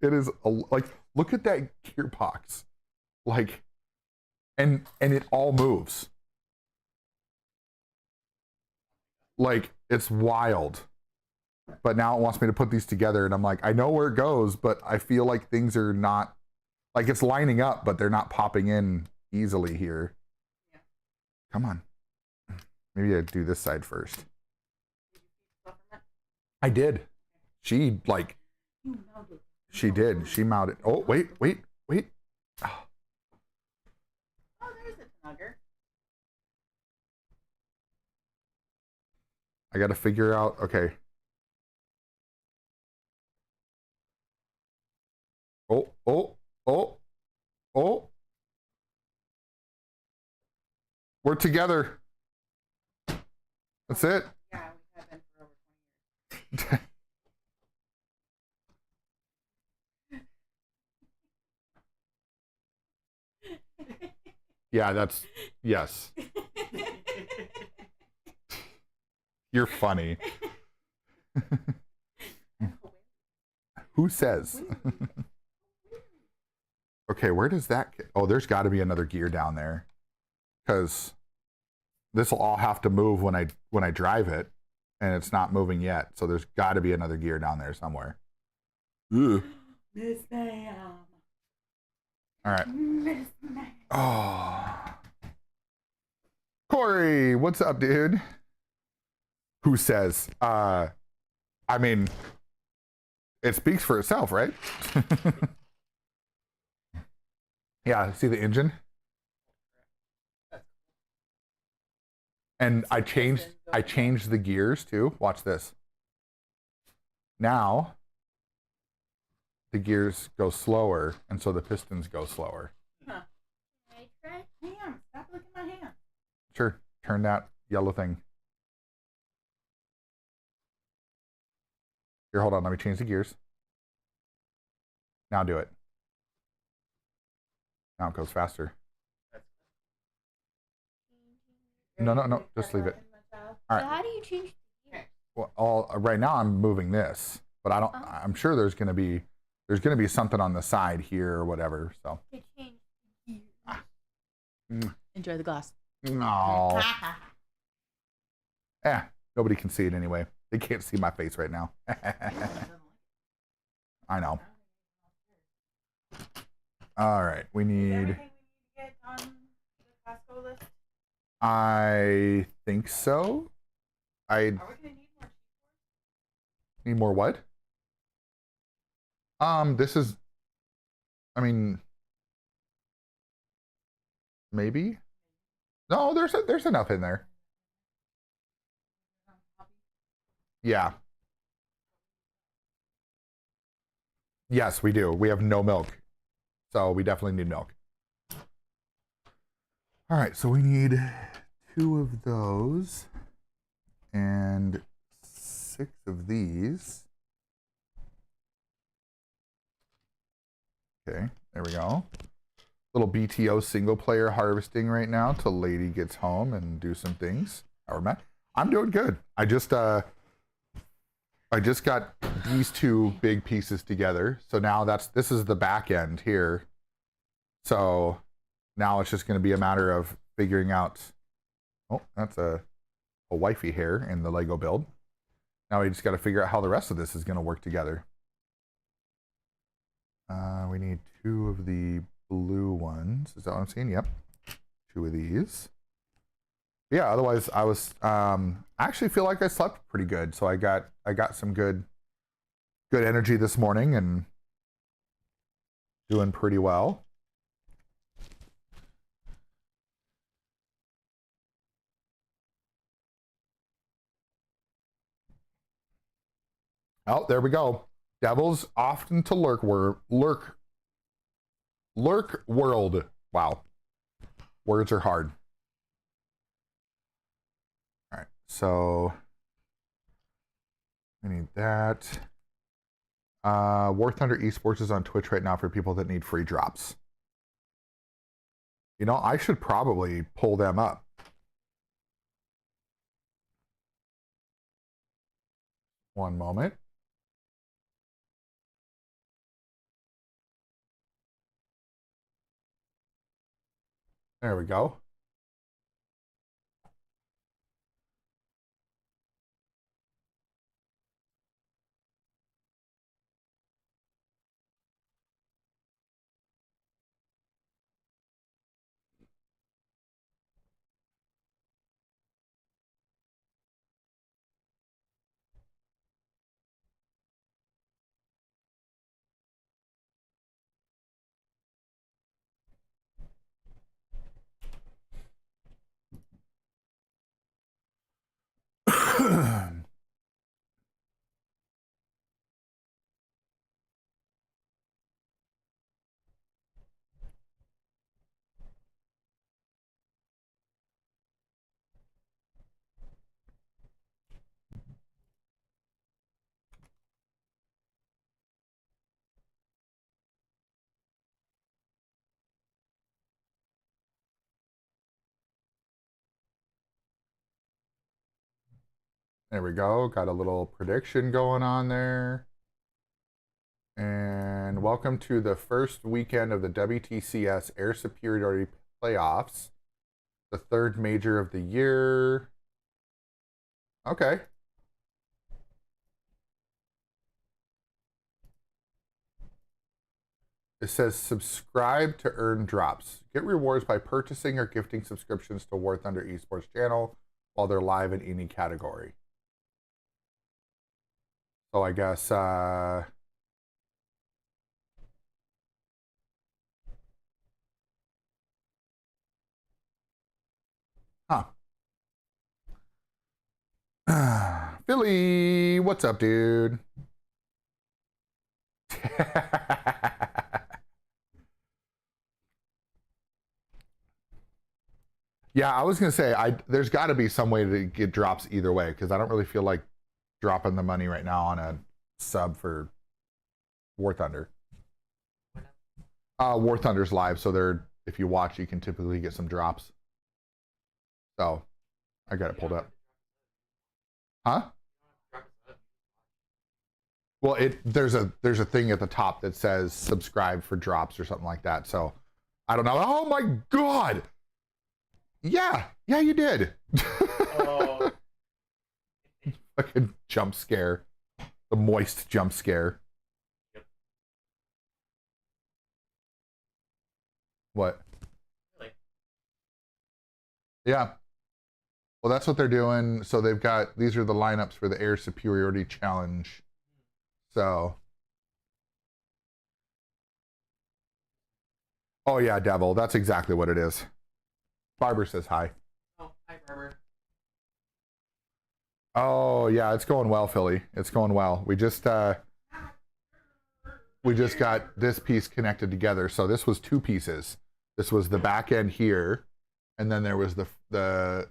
B: It is like, look at that gearbox. Like, and it all moves. Like, it's wild. But now it wants me to put these together and I'm like, I know where it goes, but I feel like things are not, like it's lining up, but they're not popping in easily here. Yeah. Come on. Maybe I do this side first. I did. She like, she did. She mounted. Oh, wait. Oh,
C: there's a snugger.
B: I got to figure out. Okay. Oh. We're together. That's it.
C: Yeah, we have been for over 20 years.
B: Yeah, that's, yes. You're funny. Who says? Okay, where does that get? Oh, there's got to be another gear down there. Because this will all have to move when I drive it, and it's not moving yet. So there's got to be another gear down there somewhere. Ugh.
C: Miss Ma'am.
B: All right.
C: Miss Ma'am.
B: Oh. Corey, what's up, dude? Who says? I mean, it speaks for itself, right? Yeah, see the engine? And I changed the gears too. Watch this. Now the gears go slower, and so the pistons go slower.
C: Huh. Can I try? Ham, stop looking at my hand.
B: Sure. Turn that yellow thing. Here, hold on. Let me change the gears. Now do it. Now it goes faster. No. Just leave it. All right.
D: So how do you change the gears?
B: Well, right now I'm moving this, but I don't.
D: Oh.
B: I'm sure there's gonna be something on the side here or whatever. So.
D: To change the gears.
C: Enjoy the glass.
B: No. Nobody can see it anyway. They can't see my face right now. I know. All right, we need.
C: Everything we need to get on the Costco list.
B: I think so. I
C: Are we gonna need more cheese?
B: need more what? This is. I mean, maybe. No, there's enough in there. Yeah. Yes, we do. We have no milk. So we definitely need milk. All right, so we need 2 of those and 6 of these. Okay, there we go. Little BTO single player harvesting right now till Lady gets home and do some things. I'm doing good. I just got these 2 big pieces together. So now this is the back end here. So now it's just going to be a matter of figuring out. Oh, that's a wifey hair in the Lego build. Now we just got to figure out how the rest of this is going to work together. We need 2 of the blue ones. Is that what I'm seeing? Yep. 2 of these. Yeah, otherwise I was I actually feel like I slept pretty good. So I got some good energy this morning and doing pretty well. Oh, there we go. Devils often to lurk world. Wow. Words are hard. All right, so we need that. War Thunder Esports is on Twitch right now for people that need free drops. You know, I should probably pull them up. One moment. There we go. There we go. Got a little prediction going on there. And welcome to the first weekend of the WTCS Air Superiority Playoffs. The 3rd major of the year. Okay. It says subscribe to earn drops. Get rewards by purchasing or gifting subscriptions to War Thunder Esports channel while they're live in any category. So I guess Philly, what's up, dude? Yeah, I was gonna say there's got to be some way to get drops either way because I don't really feel like dropping the money right now on a sub for War Thunder. War Thunder's live, so they're if you watch, you can typically get some drops. So I got it pulled up. Huh? Well, there's a thing at the top that says subscribe for drops or something like that. So I don't know. Oh my god! Yeah, you did.
E: Oh.
B: Fucking jump scare, the moist jump scare.
E: Yep.
B: What?
E: Really?
B: Yeah. Well, that's what they're doing. So they've got these are the lineups for the Air Superiority Challenge. So. Oh yeah, Devil. That's exactly what it is. Barber says hi.
E: Oh, hi, Barber.
B: Oh yeah, it's going well, Philly. It's going well. We just got this piece connected together. So this was two pieces. This was the back end here, and then there was the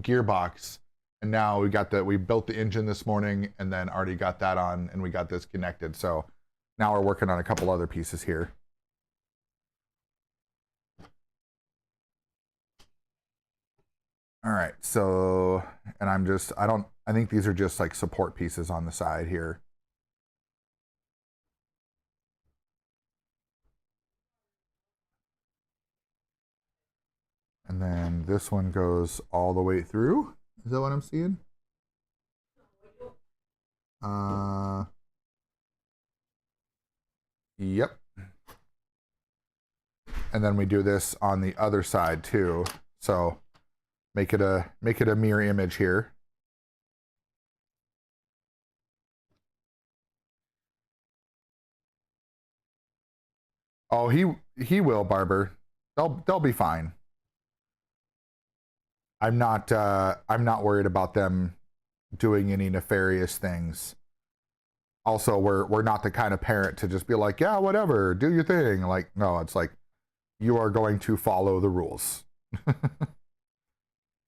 B: gearbox. And now we built the engine this morning, and then already got that on, and we got this connected. So now we're working on a couple other pieces here. All right, so, and I think these are just like support pieces on the side here. And then this one goes all the way through. Is that what I'm seeing? Yep. And then we do this on the other side too. So make it a mirror image here. Oh, he will, Barber. They'll be fine. I'm not worried about them doing any nefarious things. Also, we're not the kind of parent to just be like, yeah, whatever, do your thing. Like, no, it's like you are going to follow the rules.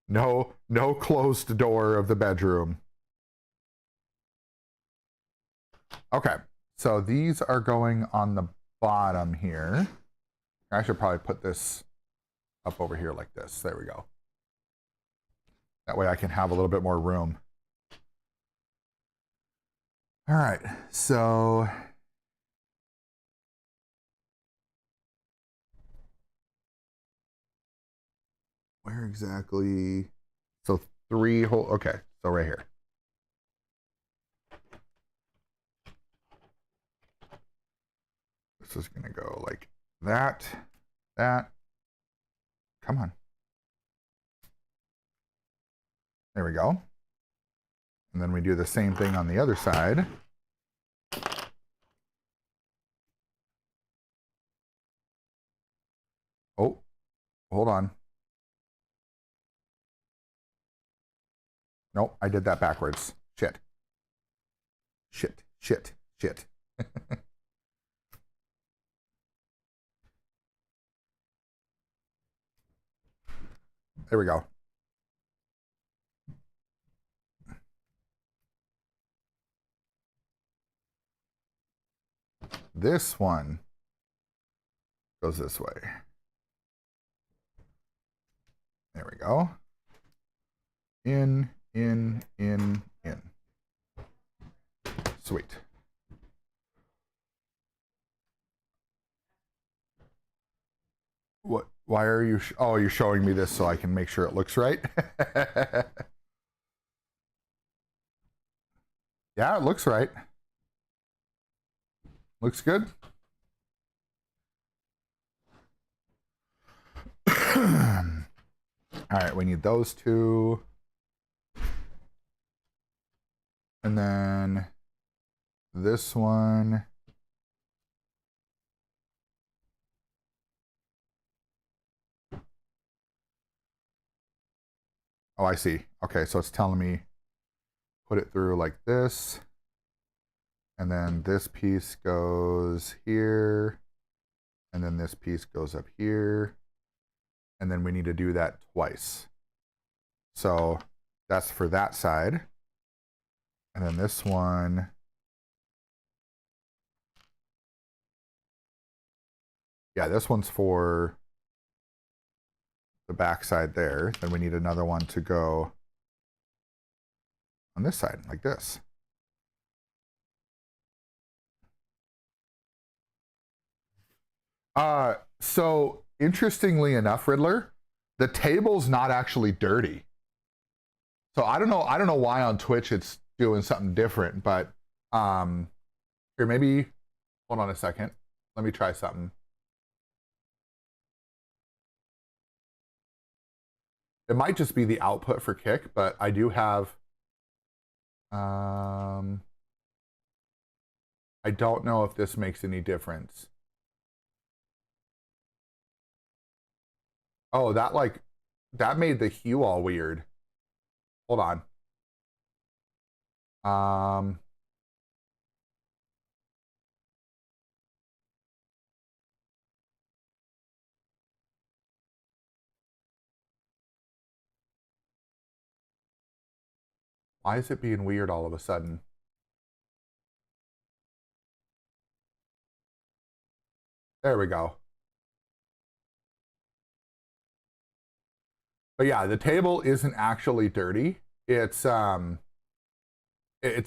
B: No closed door of the bedroom. Okay, so these are going on the bottom here. I should probably put this up over here like this. There we go. That way I can have a little bit more room. All right, so where exactly? So okay, so right here. This is gonna go like that. Come on. There we go. And then we do the same thing on the other side. Oh, hold on. Nope, I did that backwards. Shit. There we go. This one goes this way. There we go. In. Sweet. What? Why are you? Oh, you're showing me this so I can make sure it looks right. Yeah, it looks right. Looks good. All right, we need those two. And then this one. Oh, I see. Okay, so it's telling me put it through like this. And then this piece goes here. And then this piece goes up here. And then we need to do that twice. So that's for that side. And then this one. Yeah, this one's for the back side there. Then we need another one to go on this side, like this. So interestingly enough, Riddler, the table's not actually dirty. So I don't know why on Twitch it's doing something different, but here, maybe hold on a second. Let me try something. It might just be the output for Kick, but I do have I don't know if this makes any difference. Oh, that made the hue all weird. Hold on. Why is it being weird all of a sudden? There we go. But yeah, the table isn't actually dirty. It's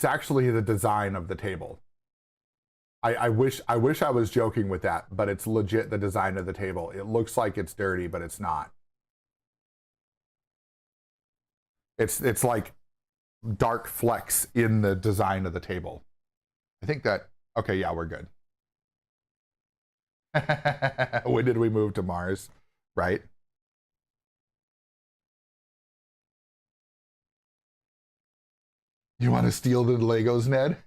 B: actually the design of the table. I wish I was joking with that, but it's legit the design of the table. It looks like it's dirty, but it's not. It's like dark flecks in the design of the table. I think that, okay, yeah, we're good. When did we move to Mars? Right? You want to steal the Legos, Ned?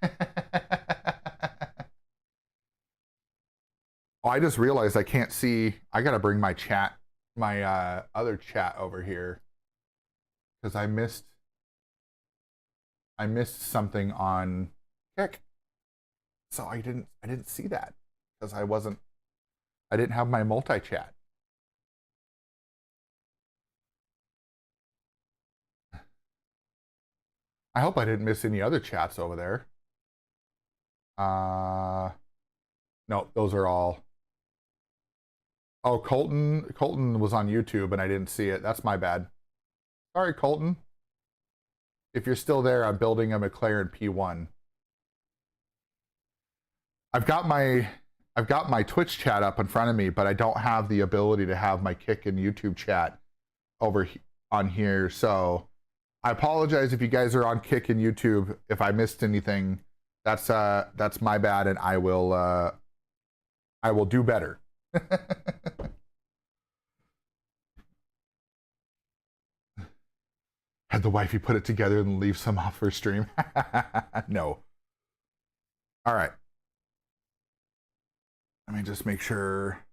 B: Oh, I just realized I can't see. I got to bring my chat, my other chat over here, because I missed something on Kick. So I didn't see that because I didn't have my multi-chat. I hope I didn't miss any other chats over there. No, those are all. Oh, Colton was on YouTube and I didn't see it. That's my bad. Sorry, Colton. If you're still there, I'm building a McLaren P1. I've got my Twitch chat up in front of me, but I don't have the ability to have my Kick and YouTube chat over on here. So I apologize if you guys are on Kick and YouTube. If I missed anything, that's my bad, and I will do better. Had the wifey put it together and leave some off her stream? No. All right. Let me just make sure.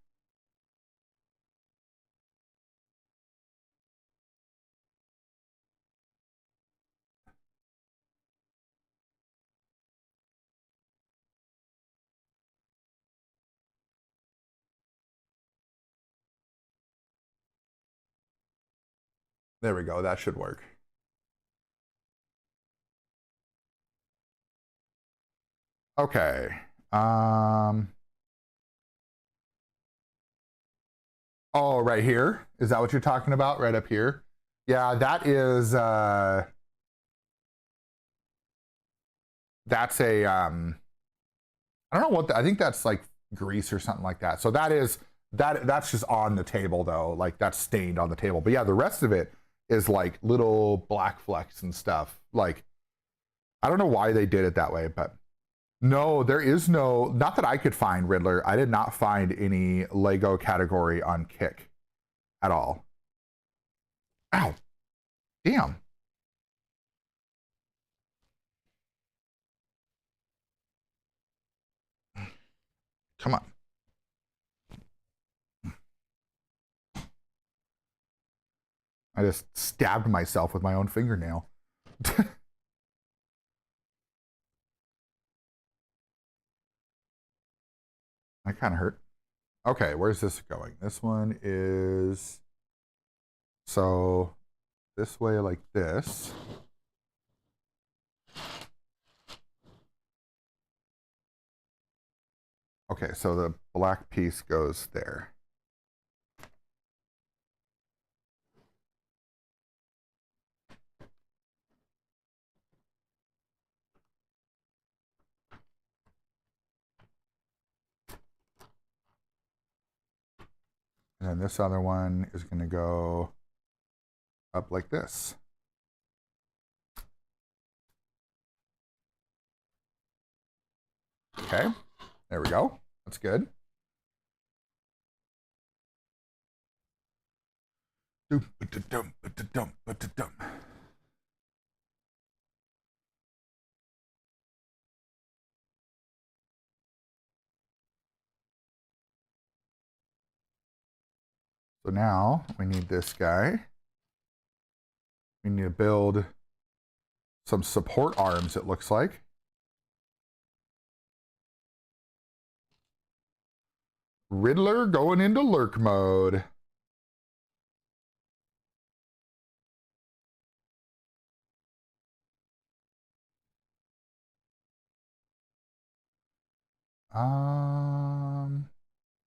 B: There we go. That should work. Okay. Oh, right here. Is that what you're talking about? Right up here? Yeah, that is that's a I don't know what I think that's like grease or something like that. So that's just on the table though. Like that's stained on the table. But yeah, the rest of it is like little black flecks and stuff. Like I don't know why they did it that way, but no, there is not that I could find, Riddler. I did not find any Lego category on Kick at all. Ow. Damn. Come on. I just stabbed myself with my own fingernail. That kind of hurt. Okay, where's this going? This one is so this way like this. Okay, so the black piece goes there. And then this other one is going to go up like this. Okay, there we go. That's good. So now we need this guy. We need to build some support arms, it looks like. Riddler going into lurk mode.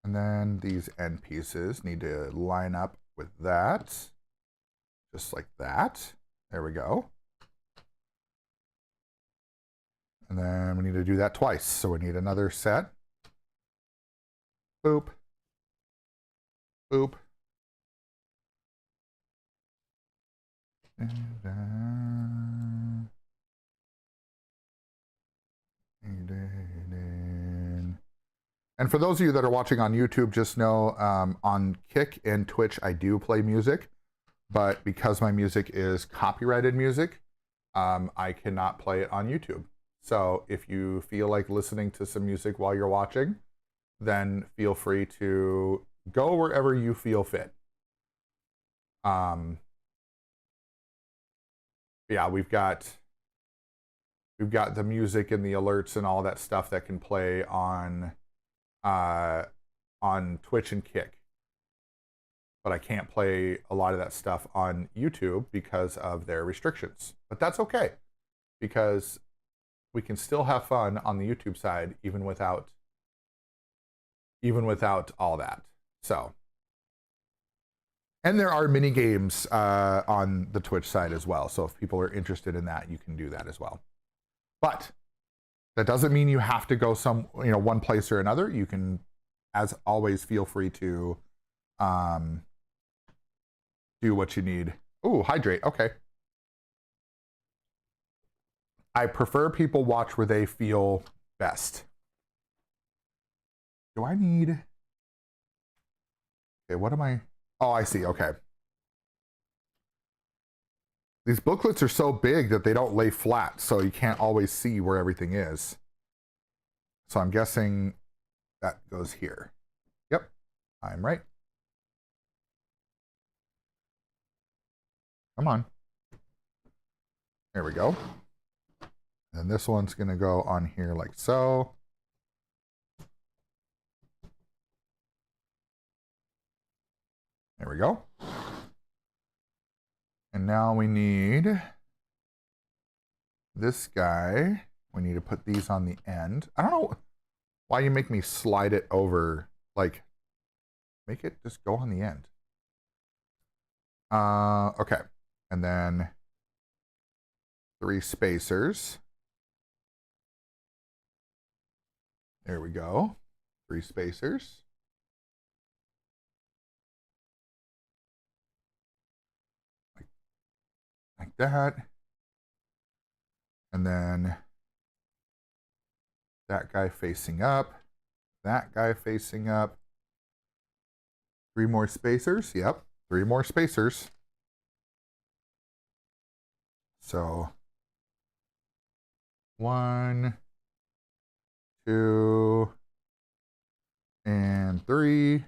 B: And then these end pieces need to line up with that. Just like that. There we go. And then we need to do that twice. So we need another set. Boop. Boop. And for those of you that are watching on YouTube, just know on Kick and Twitch, I do play music, but because my music is copyrighted music, I cannot play it on YouTube. So if you feel like listening to some music while you're watching, then feel free to go wherever you feel fit. Yeah, we've got the music and the alerts and all that stuff that can play on Twitch and Kick. But I can't play a lot of that stuff on YouTube because of their restrictions. But that's okay, because we can still have fun on the YouTube side even without all that. So, and there are mini games on the Twitch side as well. So if people are interested in that, you can do that as well. But that doesn't mean you have to go one place or another. You can, as always, feel free to do what you need. Ooh, hydrate. Okay. I prefer people watch where they feel best. Do I need... Okay, what am I... Oh, I see. Okay. These booklets are so big that they don't lay flat, so you can't always see where everything is. So I'm guessing that goes here. Yep, I'm right. Come on. There we go. And this one's going to go on here like so. There we go. And now we need this guy. We need to put these on the end. I don't know why you make me slide it over. Like, make it just go on the end. Okay. And then 3 spacers. There we go. 3 spacers. Like that. And then that guy facing up. That guy facing up. 3 more spacers. Yep. 3 more spacers. So 1, 2, and 3.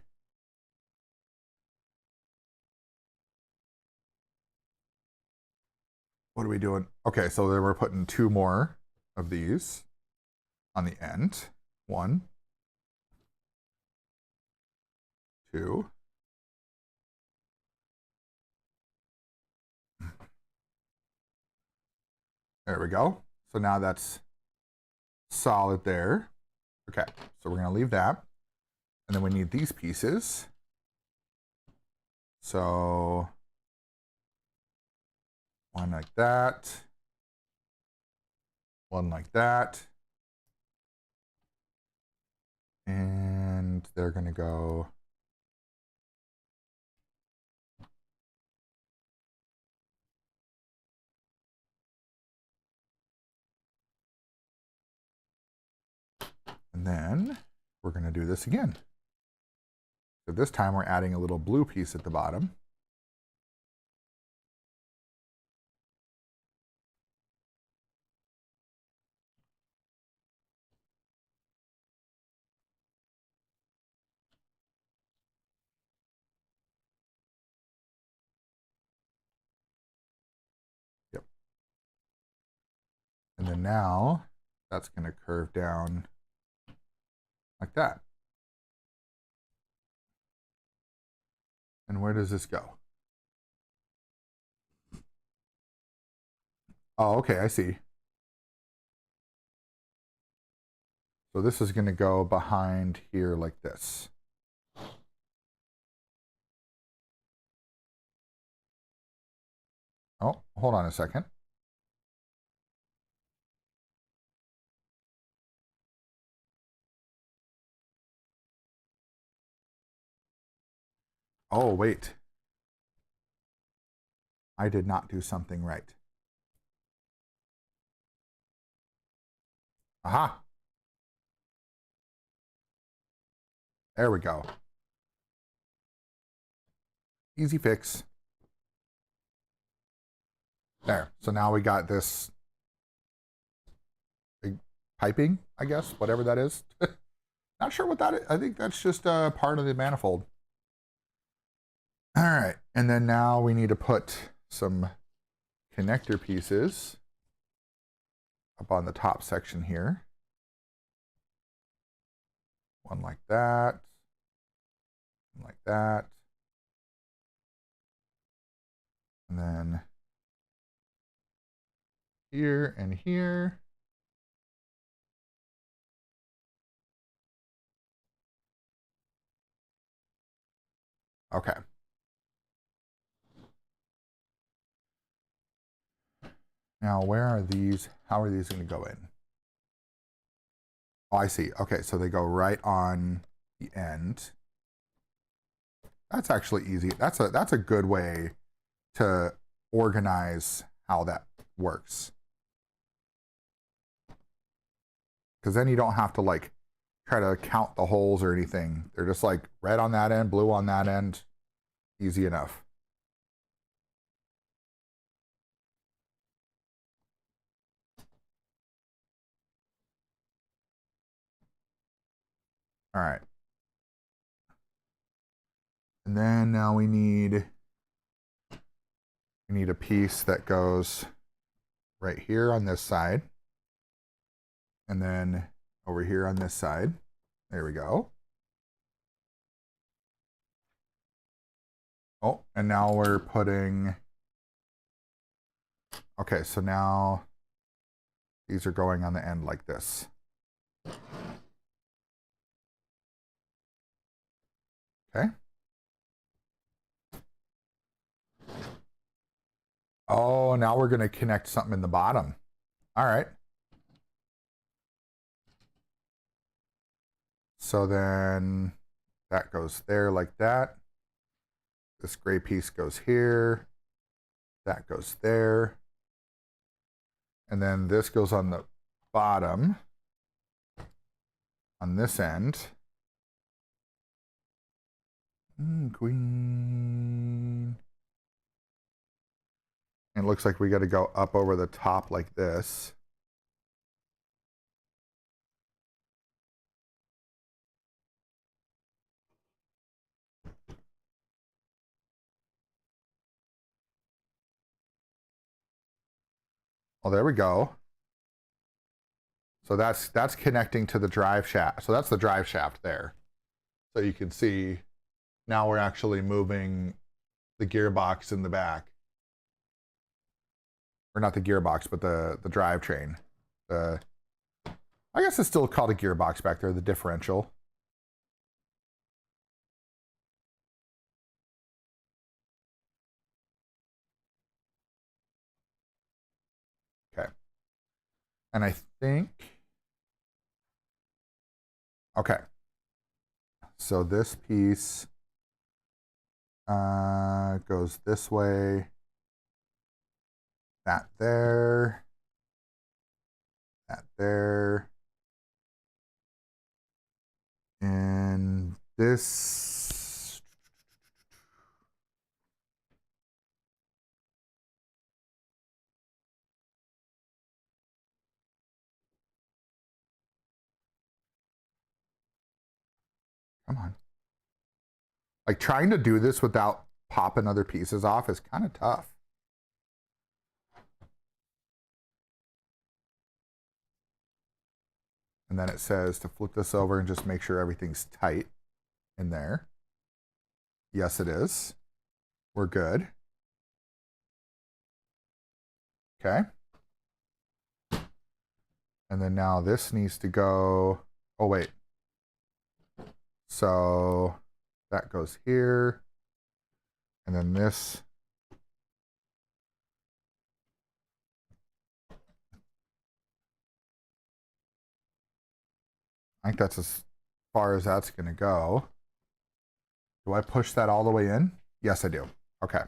B: What are we doing? Okay, so then we're putting 2 more of these on the end. 1, 2. There we go. So now that's solid there. Okay, so we're going to leave that. And then we need these pieces. So one like that. One like that. And they're going to go and then we're going to do this again. So this time we're adding a little blue piece at the bottom. Yep. And then now that's going to curve down like that. And where does this go? Oh, okay, I see. So this is going to go behind here like this. Oh, hold on a second. Oh, wait. I did not do something right. Aha. There we go. Easy fix. There. So now we got this big piping, I guess, whatever that is. Not sure what that is. I think that's just a part of the manifold. All right. And then now we need to put some connector pieces up on the top section here. One like that. One like that. And then here and here. Okay. Now, where are these? How are these going to go in? Oh, I see. Okay, so they go right on the end. That's actually easy. That's a good way to organize how that works. Because then you don't have to like try to count the holes or anything. They're just like red on that end, blue on that end. Easy enough. All right. And then now we need a piece that goes right here on this side. And then over here on this side. There we go. Oh, and now we're putting, okay, so now these are going on the end like this. Okay. Oh, now we're going to connect something in the bottom. All right. So then that goes there like that. This gray piece goes here. That goes there. And then this goes on the bottom on this end. Queen. And it looks like we got to go up over the top like this. Oh, there we go. So that's connecting to the drive shaft. So that's the drive shaft there. So you can see now we're actually moving the gearbox in the back. Or not the gearbox, but the drivetrain. I guess it's still called a gearbox back there, the differential. Okay. And I think, okay. So this piece goes this way. That there. That there. And this. Come on. Like trying to do this without popping other pieces off is kind of tough. And then it says to flip this over and just make sure everything's tight in there. Yes, it is. We're good. Okay. And then now this needs to go, oh wait. So that goes here. And then this. I think that's as far as that's going to go. Do I push that all the way in? Yes, I do. Okay.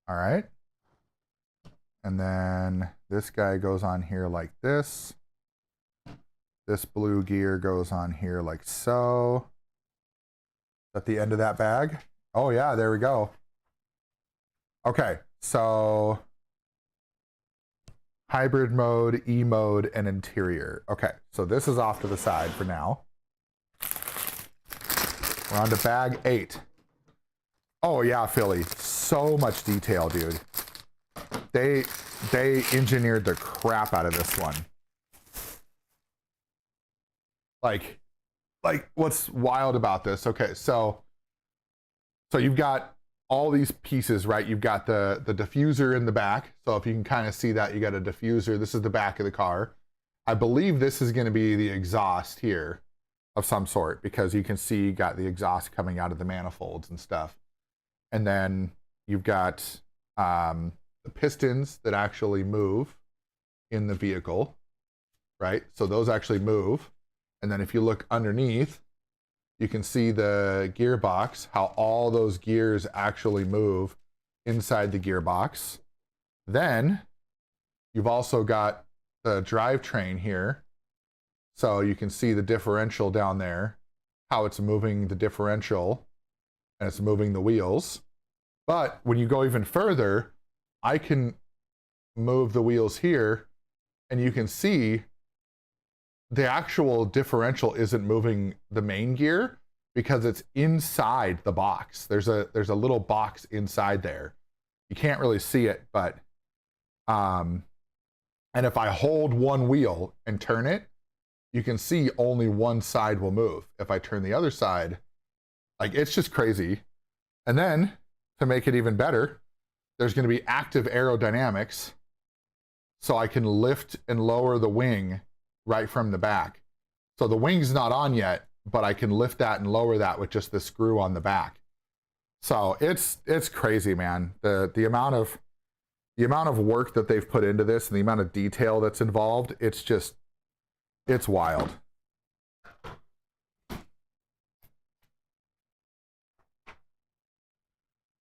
B: All right. And then this guy goes on here like this. This blue gear goes on here like so. At the end of that bag. Oh yeah, there we go. Okay, so hybrid mode, E mode, and interior. Okay, so this is off to the side for now. We're on to bag 8. Oh yeah, Philly. So much detail, dude. They engineered the crap out of this one. Like what's wild about this? Okay, so you've got all these pieces, right? You've got the diffuser in the back. So if you can kind of see that, you got a diffuser. This is the back of the car. I believe this is going to be the exhaust here of some sort, because you can see you got the exhaust coming out of the manifolds and stuff. And then you've got the pistons that actually move in the vehicle, right? So those actually move. And then if you look underneath, you can see the gearbox, how all those gears actually move inside the gearbox. Then you've also got the drivetrain here. So you can see the differential down there, how it's moving the differential and it's moving the wheels. But when you go even further, I can move the wheels here and you can see the actual differential isn't moving the main gear because it's inside the box. There's a little box inside there. You can't really see it, but and if I hold one wheel and turn it, you can see only one side will move. If I turn the other side, like it's just crazy. And then to make it even better, there's going to be active aerodynamics, so I can lift and lower the wing right from the back. So the wing's not on yet, but I can lift that and lower that with just the screw on the back. So it's crazy, man. The amount of work that they've put into this and the amount of detail that's involved, it's wild.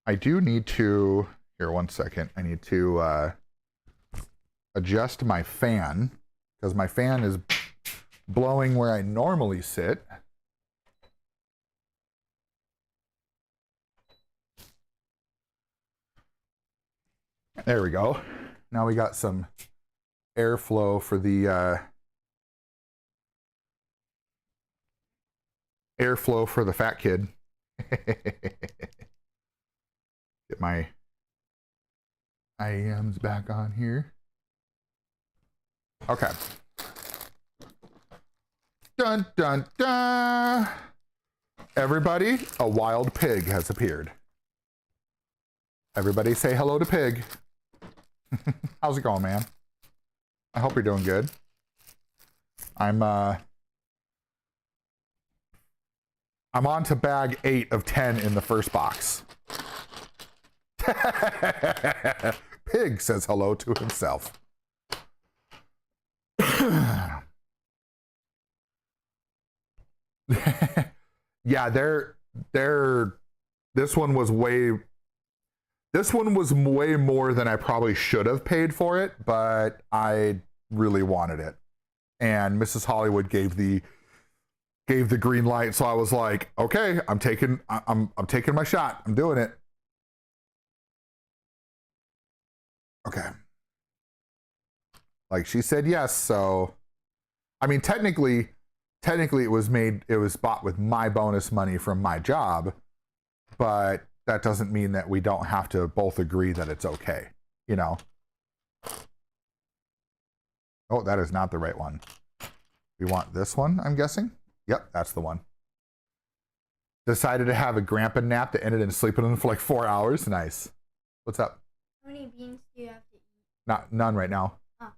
B: I do need to, here, one second. I need to adjust my fan, because my fan is blowing where I normally sit. There we go. Now we got some airflow for the fat kid. Get my IEMs back on here. Okay. Dun, dun, dun. Everybody, a wild pig has appeared. Everybody say hello to Pig. How's it going, man? I hope you're doing good. I'm on to bag 8 of 10 in the first box. Pig says hello to himself. Yeah, this one was way more than I probably should have paid for it, but I really wanted it. And Mrs. Hollywood gave the green light, so I was like, okay, I'm taking my shot. I'm doing it. Okay. Like, she said yes, so I mean, technically it was bought with my bonus money from my job, but that doesn't mean that we don't have to both agree that it's okay, you know? Oh, that is not the right one. We want this one, I'm guessing. Yep, that's the one. Decided to have a grandpa nap that ended in sleeping in for like 4 hours. Nice. What's up?
D: How many beans do you have to eat?
B: None right now.
D: Oh.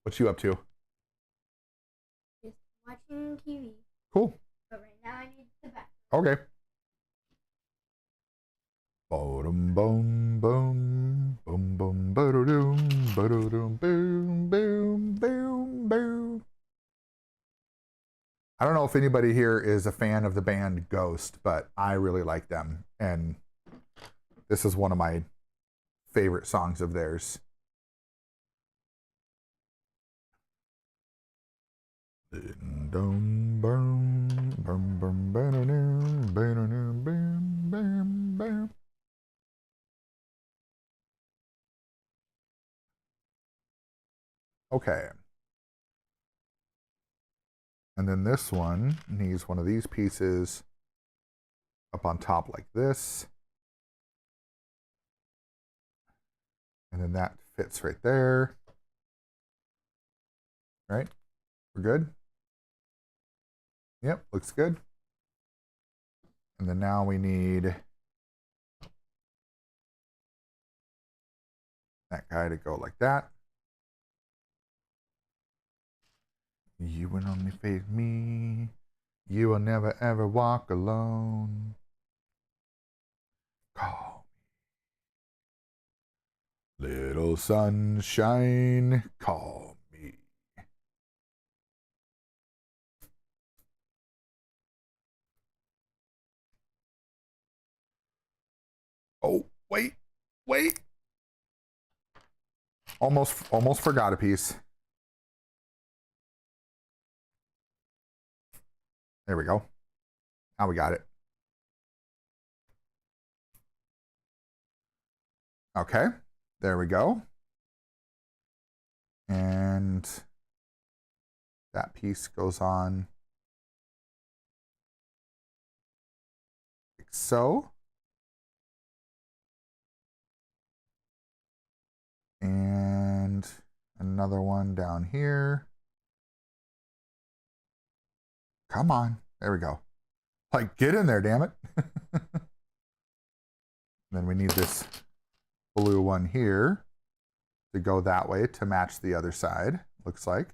B: What you up to?
D: Just watching TV.
B: Cool.
D: But right now I need the back.
B: Okay. Boom, boom, boom, boom, boom, boom, boom, boom, boom, boom, boom. I don't know if anybody here is a fan of the band Ghost, but I really like them, and this is one of my favorite songs of theirs. Okay. And then this one needs one of these pieces up on top like this. And then that fits right there. Right? We're good? Yep, looks good. And then now we need that guy to go like that. You will only face me. You will never ever walk alone. Call me. Little sunshine, call me. Oh, wait. Almost forgot a piece. There we go. Now we got it. Okay, there we go. And that piece goes on like so. And another one down here. Come on. There we go. Like, get in there, damn it. Then we need this blue one here to go that way to match the other side, looks like.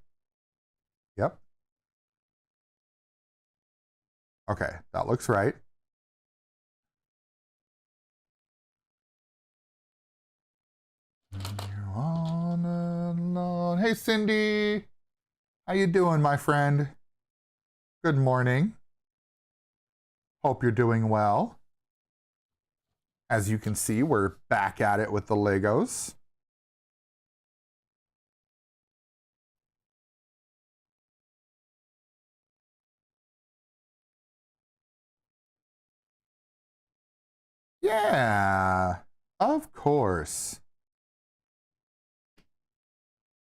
B: Yep. Okay, that looks right. You're on alone. Hey, Cindy. How you doing, my friend? Good morning. Hope you're doing well. As you can see, we're back at it with the Legos. Yeah, of course.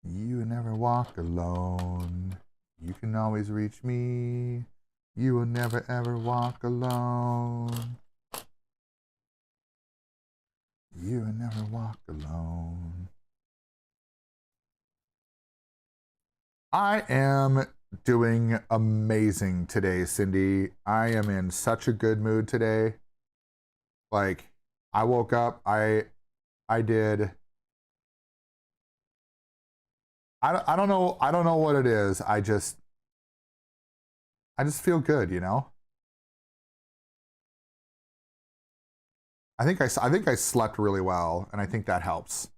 B: You never walk alone. You can always reach me. You will never ever walk alone. You will never walk alone. I am doing amazing today, Cindy. I am in such a good mood today. Like, I woke up, I did, I don't know what it is. I just feel good, you know? I think I slept really well, and I think that helps.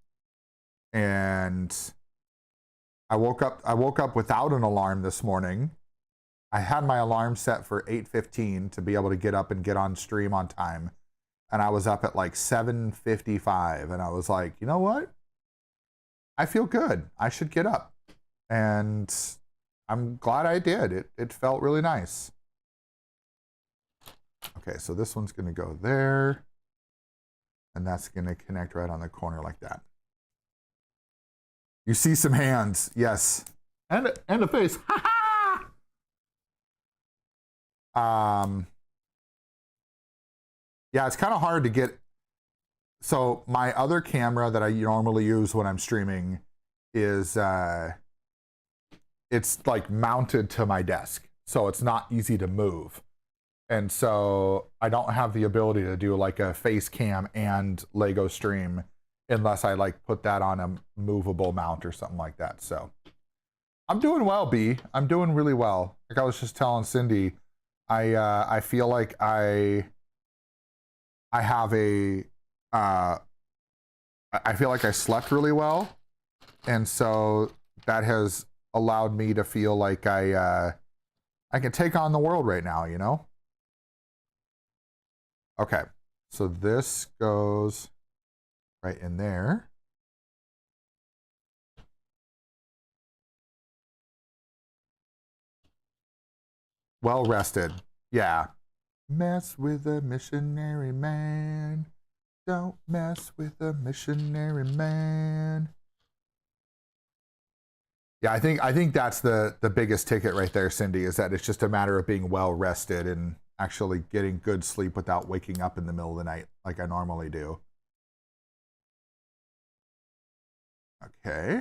B: And I woke up without an alarm this morning. I had my alarm set for 8:15 to be able to get up and get on stream on time. And I was up at like 7:55, and I was like, you know what? I feel good. I should get up. And I'm glad I did. It felt really nice. Okay, so this one's gonna go there. And that's gonna connect right on the corner like that. You see some hands, yes. And a face. Yeah, it's kind of hard to get. So my other camera that I normally use when I'm streaming is it's like mounted to my desk, so it's not easy to move. And so I don't have the ability to do like a face cam and Lego stream unless I like put that on a movable mount or something like that. So I'm doing well, B. I'm doing really well. Like I was just telling Cindy, I feel like I have a I feel like I slept really well, and so that has allowed me to feel like I can take on the world right now, you know? Okay, so this goes right in there. Well rested, yeah. Mess with a missionary man. Don't mess with a missionary man. Yeah, I think that's the biggest ticket right there, Cindy, is that it's just a matter of being well rested and actually getting good sleep without waking up in the middle of the night like I normally do. Okay.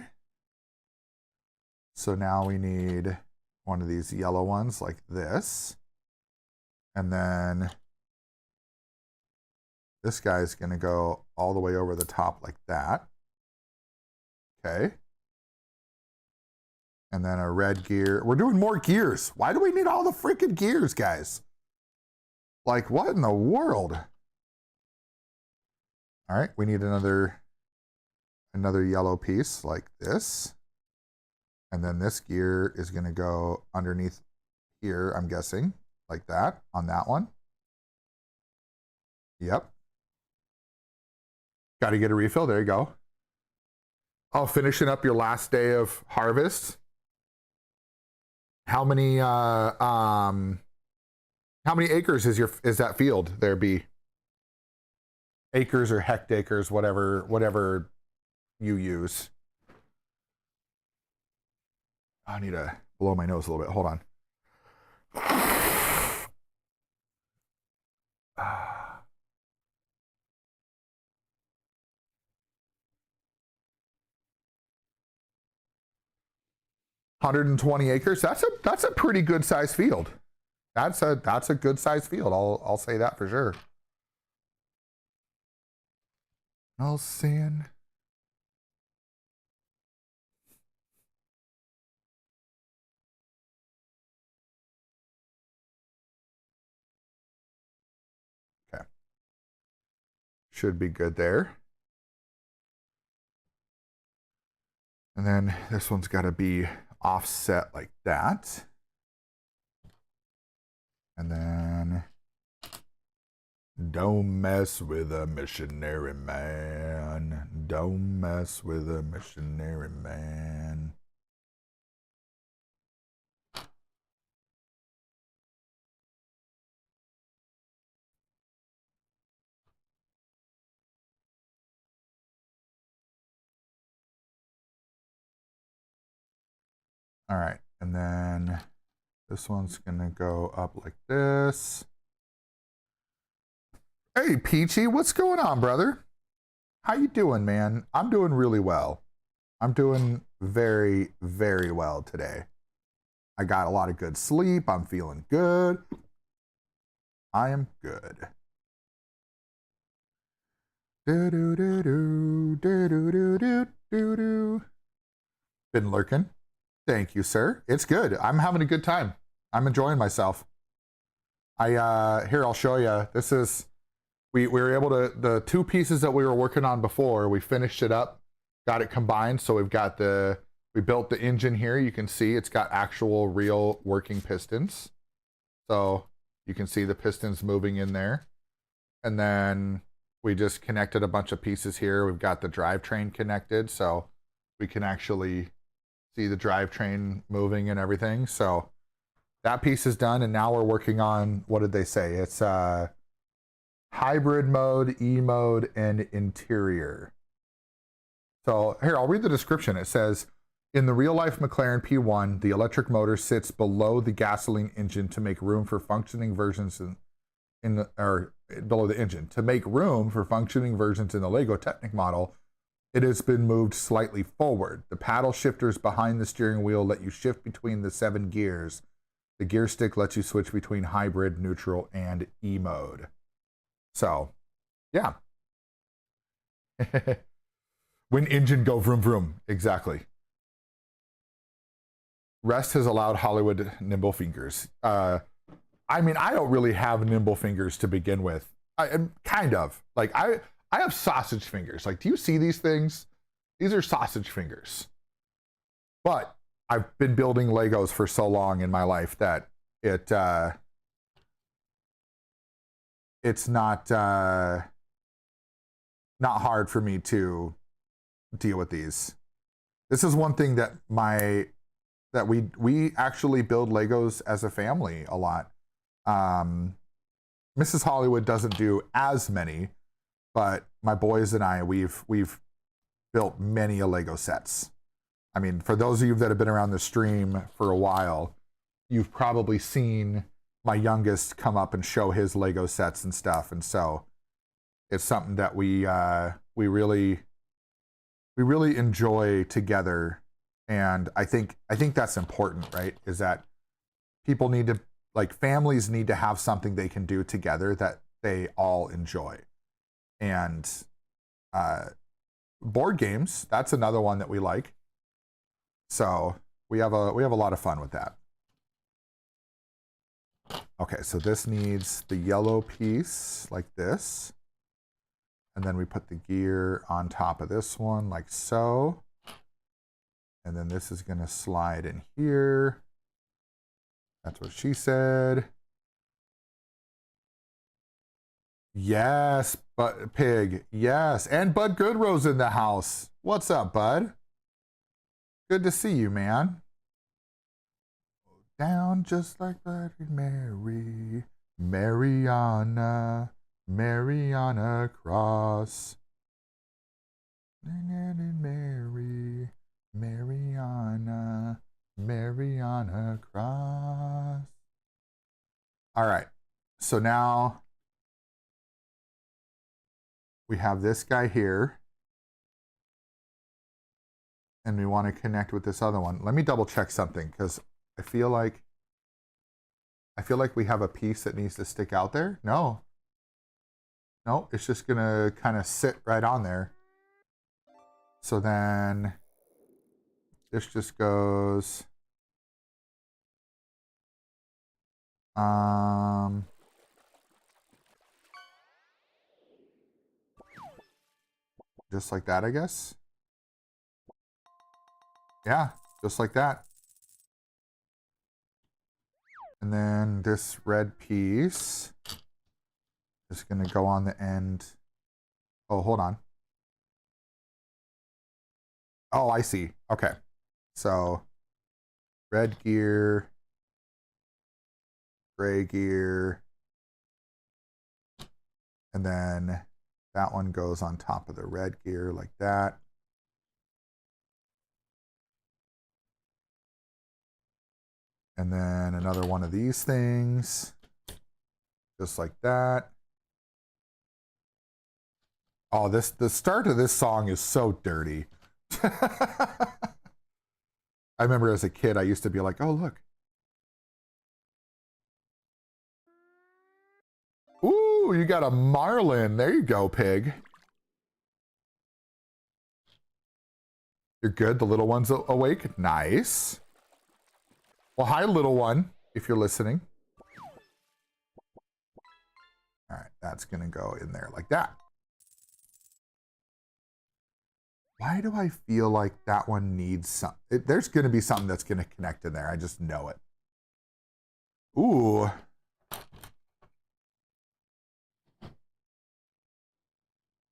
B: So now we need one of these yellow ones like this. And then this guy's going to go all the way over the top like that. Okay. And then a red gear. We're doing more gears. Why do we need all the freaking gears, guys? Like, what in the world? All right, we need another yellow piece like this. And then this gear is going to go underneath here, I'm guessing, like that on that one. Yep. Got to get a refill. There you go. Oh, finishing up your last day of harvest. How many acres is that field there, B? Acres or hectares, whatever you use. I need to blow my nose a little bit. Hold on. 120 acres. That's a pretty good size field. That's a good size field. I'll say that for sure. I'll sin. Okay. Should be good there. And then this one's got to be offset like that. And then don't mess with a missionary man. Don't mess with a missionary man. All right, and then this one's gonna go up like this. Hey, Peachy, what's going on, brother? How you doing, man? I'm doing really well. I'm doing very, very well today. I got a lot of good sleep. I'm feeling good. I am good. Do do do do do do do do do do. Been lurking. Thank you, sir. It's good. I'm having a good time. I'm enjoying myself. Here, I'll show you. This is, we were able to, the two pieces that we were working on before, we finished it up, got it combined. So we've got we built the engine here. You can see it's got actual real working pistons. So you can see the pistons moving in there. And then we just connected a bunch of pieces here. We've got the drivetrain connected, so we can actually see the drivetrain moving and everything. So that piece is done, and now we're working on, what did they say? It's hybrid mode, E mode, and interior. So here, I'll read the description. It says, in the real-life McLaren P1, the electric motor sits below the gasoline engine to make room for functioning versions below the engine. To make room for functioning versions in the Lego Technic model, it has been moved slightly forward. The paddle shifters behind the steering wheel let you shift between the 7 gears. The gear stick lets you switch between hybrid, neutral, and E mode. So, yeah. When engine go vroom vroom, exactly. Rest has allowed Hollywood nimble fingers. I mean, I don't really have nimble fingers to begin with. Kind of. Like, I have sausage fingers. Like, do you see these things? These are sausage fingers. But I've been building Legos for so long in my life that it's not hard for me to deal with these. This is one thing that we actually build Legos as a family a lot. Mrs. Hollywood doesn't do as many, but my boys and I, we've built many Lego sets. I mean, for those of you that have been around the stream for a while, you've probably seen my youngest come up and show his Lego sets and stuff. And so it's something that we really enjoy together. And I think that's important, right? Is that people need to, like, families need to have something they can do together that they all enjoy. And board games, that's another one that we like. So we have a lot of fun with that. Okay, so this needs the yellow piece like this. And then we put the gear on top of this one like so. And then this is going to slide in here. That's what she said. Yes, but Pig. Yes, and Bud Goodrow's in the house. What's up, Bud? Good to see you, man. Down just like Bloody Mary, Mariana Cross. Mary, Mariana Cross. All right, so now we have this guy here, and we want to connect with this other one. Let me double check something, because I feel like we have a piece that needs to stick out there. No, it's just gonna kind of sit right on there. So then this just goes just like that, I guess. Yeah, just like that. And then this red piece is going to go on the end. Oh, hold on. Oh, I see. Okay. So red gear, gray gear, and then that one goes on top of the red gear like that. And then another one of these things, just like that. Oh, the start of this song is so dirty. I remember as a kid, I used to be like, oh, look, Ooh, you got a marlin. There you go, pig. You're good. The little one's awake. Nice. Well, hi, little one, if you're listening. All right, that's going to go in there like that. Why do I feel like that one needs some? There's going to be something that's going to connect in there. I just know it. Ooh.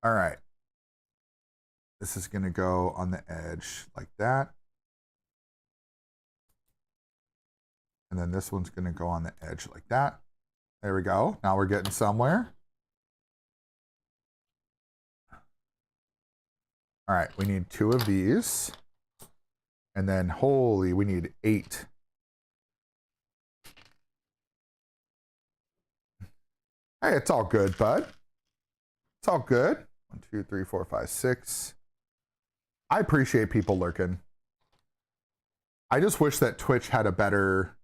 B: All right. This is going to go on the edge like that. And then this one's going to go on the edge like that. There we go. Now we're getting somewhere. All right, we need 2 of these. And then, holy, we need 8. Hey, it's all good, bud. It's all good. 1, 2, 3, 4, 5, 6. I appreciate people lurking. I just wish that Twitch had a better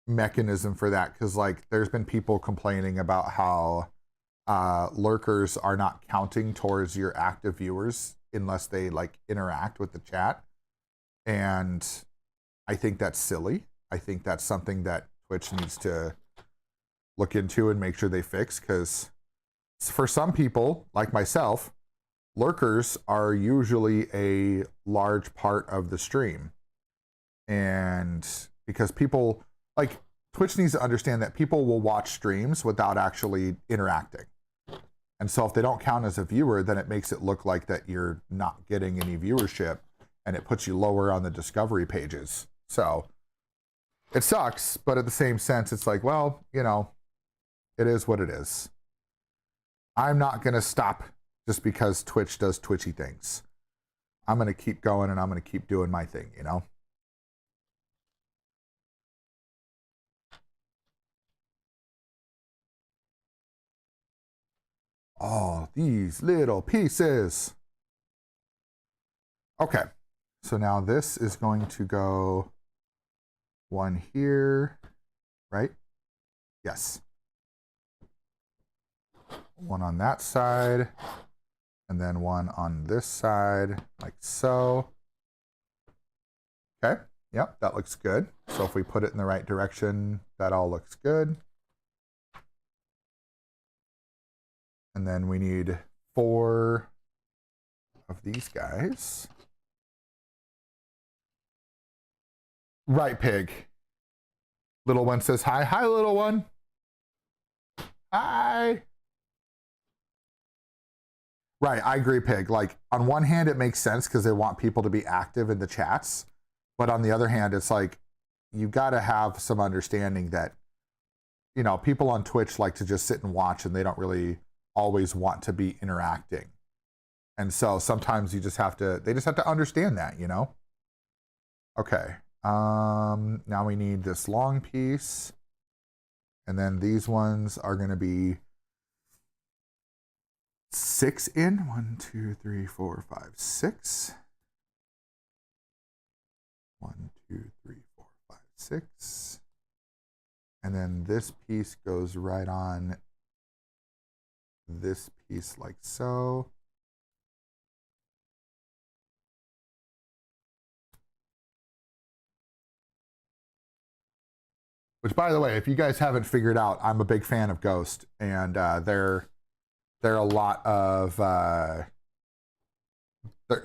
B: mechanism for that, because like there's been people complaining about how lurkers are not counting towards your active viewers unless they like interact with the chat. And I think that's silly. I think that's something that Twitch needs to look into and make sure they fix, because for some people like myself, lurkers are usually a large part of the stream. And because people like, Twitch needs to understand that people will watch streams without actually interacting. And so if they don't count as a viewer, then it makes it look like that you're not getting any viewership, and it puts you lower on the discovery pages. So it sucks, but at the same sense, it's like, well, you know, it is what it is. I'm not going to stop just because Twitch does twitchy things. I'm going to keep going, and I'm going to keep doing my thing, you know? Oh, these little pieces. Okay, so now this is going to go one here, right? Yes. One on that side, and then one on this side, like so. Okay, yep, that looks good. So if we put it in the right direction, that all looks good. And then we need 4 of these guys. Right, pig. Little one says hi. Hi, little one. Hi. Right, I agree, pig. Like, on one hand, it makes sense because they want people to be active in the chats. But on the other hand, it's like, you've got to have some understanding that, you know, people on Twitch like to just sit and watch, and they don't really always want to be interacting. And so sometimes you just have to, they just have to understand that, you know? Okay. Now we need this long piece. And then these ones are going to be 6 in. 1, 2, 3, 4, 5, 6. 1, 2, 3, 4, 5, 6. And then this piece goes right on this piece like so. Which, by the way, if you guys haven't figured out, I'm a big fan of Ghost, and they're a lot of.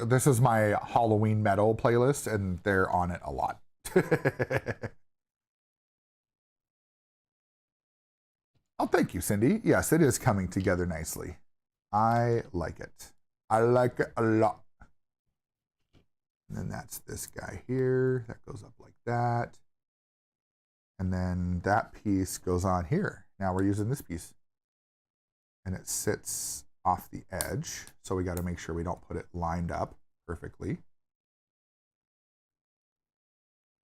B: This is my Halloween metal playlist, and they're on it a lot. Oh, thank you, Cindy. Yes, it is coming together nicely. I like it. I like it a lot. And then that's this guy here. That goes up like that. And then that piece goes on here. Now we're using this piece. And it sits off the edge. So we got to make sure we don't put it lined up perfectly.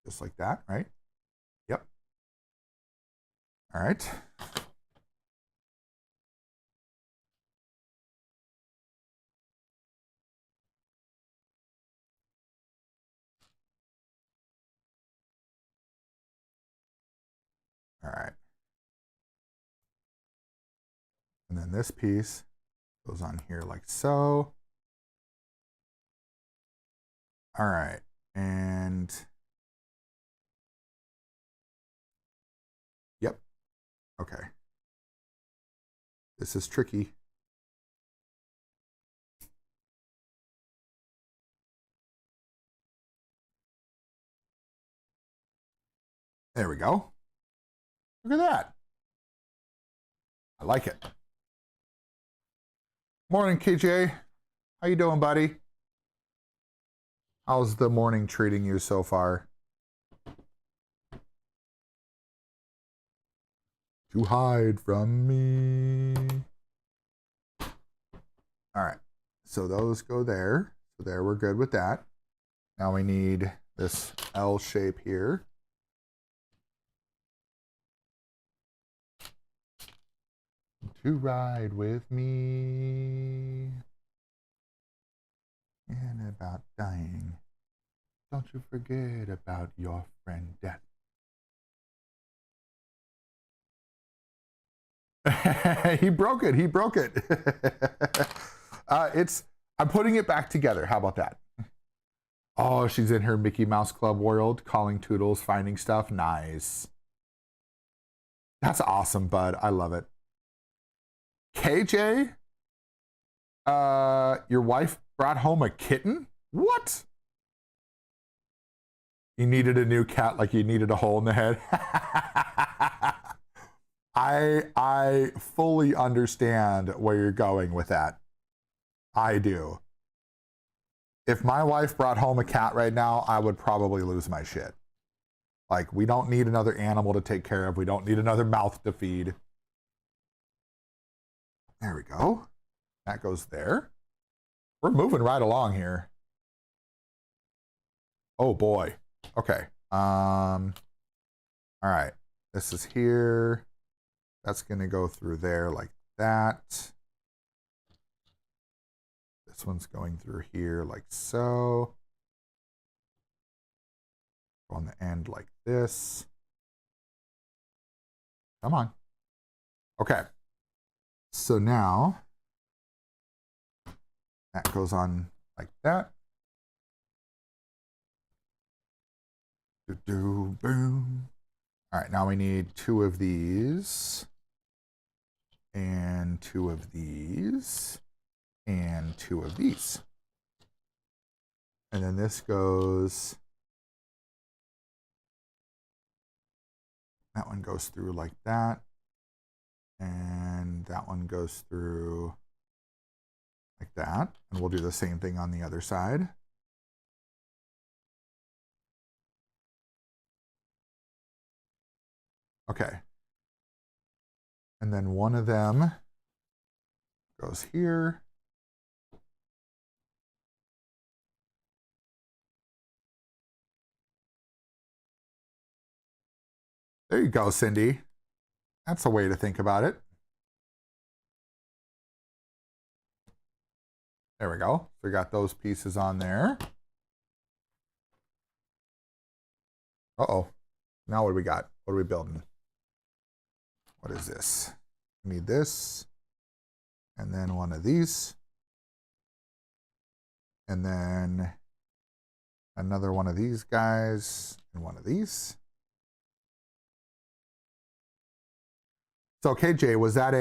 B: Just like that, right? Yep. All right. All right. then this piece goes on here like so. All right, and yep, okay. This is tricky. There we go. Look at that. I like it. Morning, KJ. How you doing, buddy? How's the morning treating you so far? To hide from me. All right, so those go there. So there, we're good with that. Now we need this L shape here. To ride with me. And about dying. Don't you forget about your friend death. He broke it. He broke it. I'm putting it back together. How about that? Oh, she's in her Mickey Mouse Club world, calling Toodles, finding stuff. Nice. That's awesome, bud. I love it. KJ, your wife brought home a kitten? What? You needed a new cat like you needed a hole in the head? I fully understand where you're going with that. I do. If my wife brought home a cat right now, I would probably lose my shit. Like, we don't need another animal to take care of. We don't need another mouth to feed. There we go. That goes there. We're moving right along here. Oh boy. Okay. All right. This is here. That's going to go through there like that. This one's going through here like so. On the end like this. Come on. Okay. So now that goes on like that. Boom. All right, now we need 2 of these and 2 of these and 2 of these. And then this goes, that one goes through like that. And that one goes through like that. And we'll do the same thing on the other side. Okay. And then one of them goes here. There you go, Cindy. That's a way to think about it. There we go. So we got those pieces on there. Uh-oh. Now what do we got? What are we building? What is this? We need this. And then one of these. And then another one of these guys. And one of these. So KJ, was that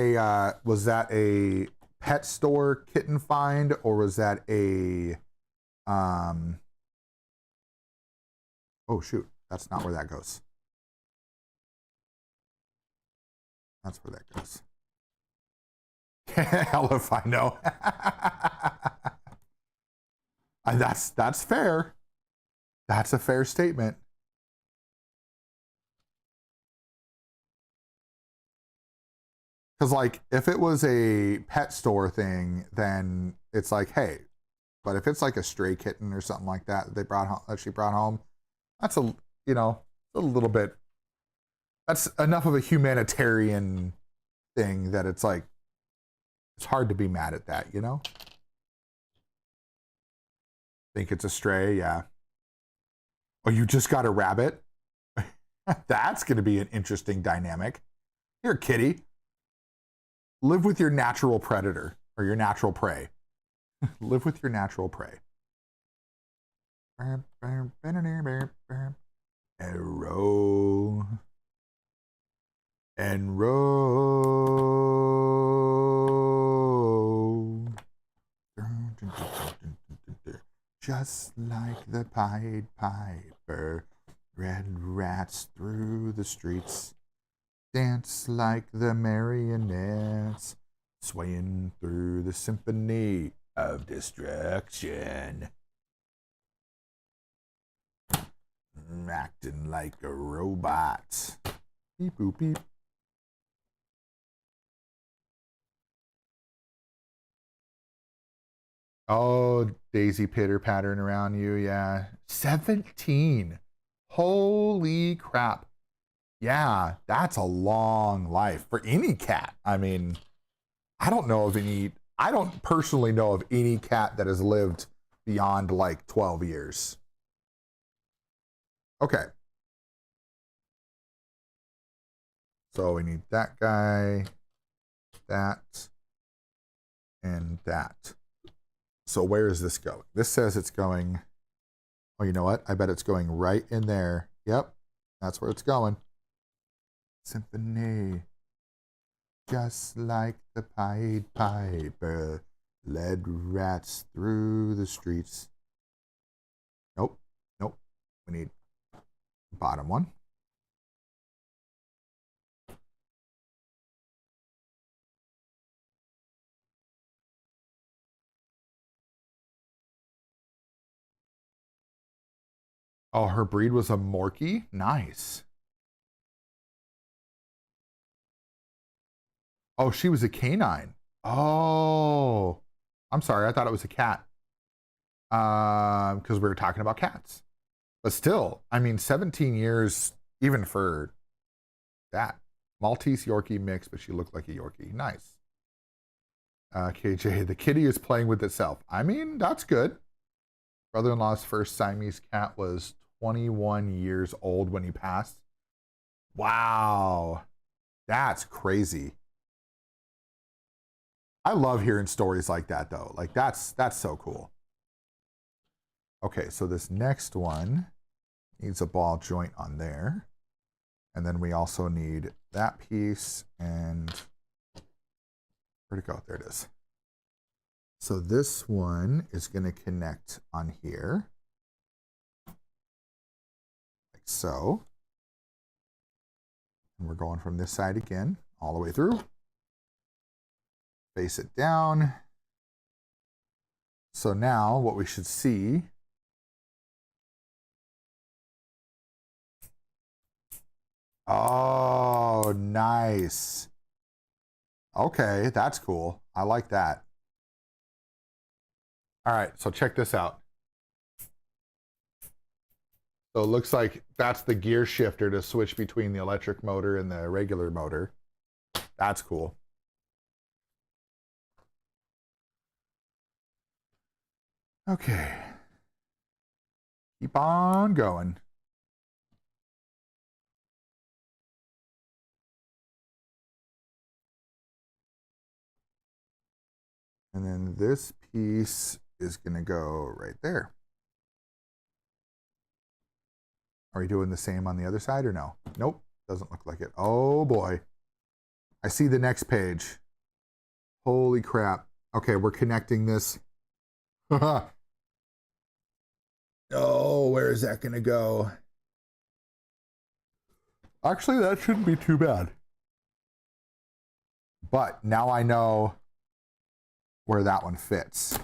B: a pet store kitten find, or was that a oh shoot, that's not where that goes. That's where that goes. Hell if I know. And that's fair. That's a fair statement. Because, like, if it was a pet store thing, then it's like, hey, but if it's like a stray kitten or something like that they brought home, that she brought home, that's a, you know, a little bit, that's enough of a humanitarian thing that it's like, it's hard to be mad at that, you know? Think it's a stray, yeah. Oh, you just got a rabbit? That's going to be an interesting dynamic. Here, kitty. Live with your natural predator or your natural prey. Live with your natural prey. And row. And row. Just like the Pied Piper, red rats through the streets, dance like the marionettes, swaying through the symphony of destruction. Acting like a robot. Beep boop beep. Oh, daisy pitter pattern around you, yeah. 17. Holy crap. Yeah, that's a long life for any cat. I mean, I don't personally know of any cat that has lived beyond like 12 years. Okay. So we need that guy, that, and that. So where is this going? This says it's going, oh, you know what? I bet it's going right in there. Yep, that's where it's going. Symphony. Just like the Pied Piper led rats through the streets. Nope, nope. We need bottom one. Oh, her breed was a Morkie? Nice. Oh, she was a canine. Oh, I'm sorry. I thought it was a cat. Because we were talking about cats. But still, I mean, 17 years, even for that. Maltese Yorkie mix, but she looked like a Yorkie. Nice. KJ, the kitty is playing with itself. I mean, that's good. Brother-in-law's first Siamese cat was 21 years old when he passed. Wow. That's crazy. I love hearing stories like that, though. Like, that's so cool. Okay, so this next one needs a ball joint on there. And then we also need that piece and where'd it go? There it is. So this one is going to connect on here. Like so. And we're going from this side again, all the way through. Face it down. So now what we should see oh, nice. Okay, that's cool. I like that. All right, so check this out. So it looks like that's the gear shifter to switch between the electric motor and the regular motor. That's cool. Okay. Keep on going. And then this piece is going to go right there. Are we doing the same on the other side or no? Nope, doesn't look like it. Oh boy. I see the next page. Holy crap. Okay, we're connecting this. Oh, where is that going to go? Actually, that shouldn't be too bad. But now I know where that one fits.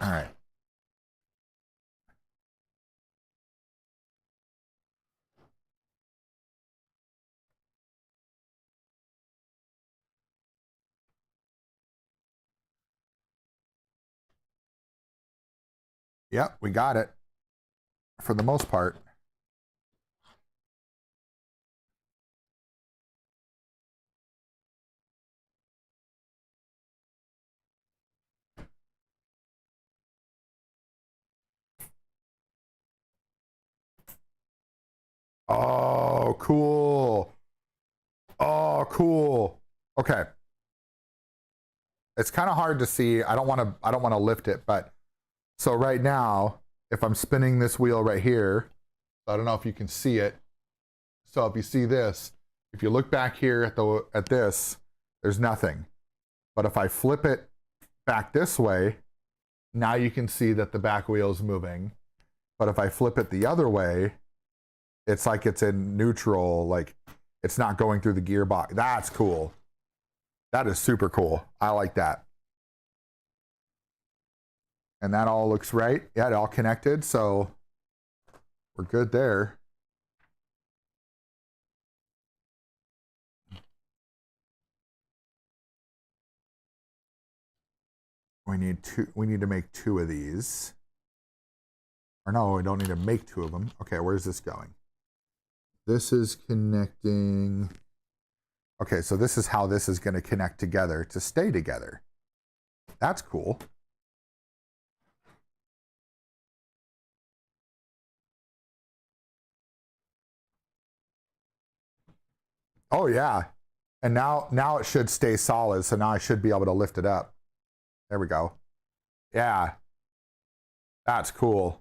B: All right. Yep, we got it for the most part. Oh, cool. Oh, cool. Okay. It's kind of hard to see. I don't want to lift it, but so right now, if I'm spinning this wheel right here, I don't know if you can see it. So if you see this, if you look back here at this, there's nothing. But if I flip it back this way, now you can see that the back wheel is moving. But if I flip it the other way, it's like it's in neutral, like it's not going through the gearbox. That's cool. That is super cool. I like that. And that all looks right. Yeah, it all connected, so we're good there. We need to make 2 of these. Or no, we don't need to make 2 of them. Okay, where's this going? This is connecting. Okay, so this is how this is going to connect together to stay together. That's cool. Oh yeah. And now it should stay solid, so now I should be able to lift it up. There we go. Yeah. That's cool.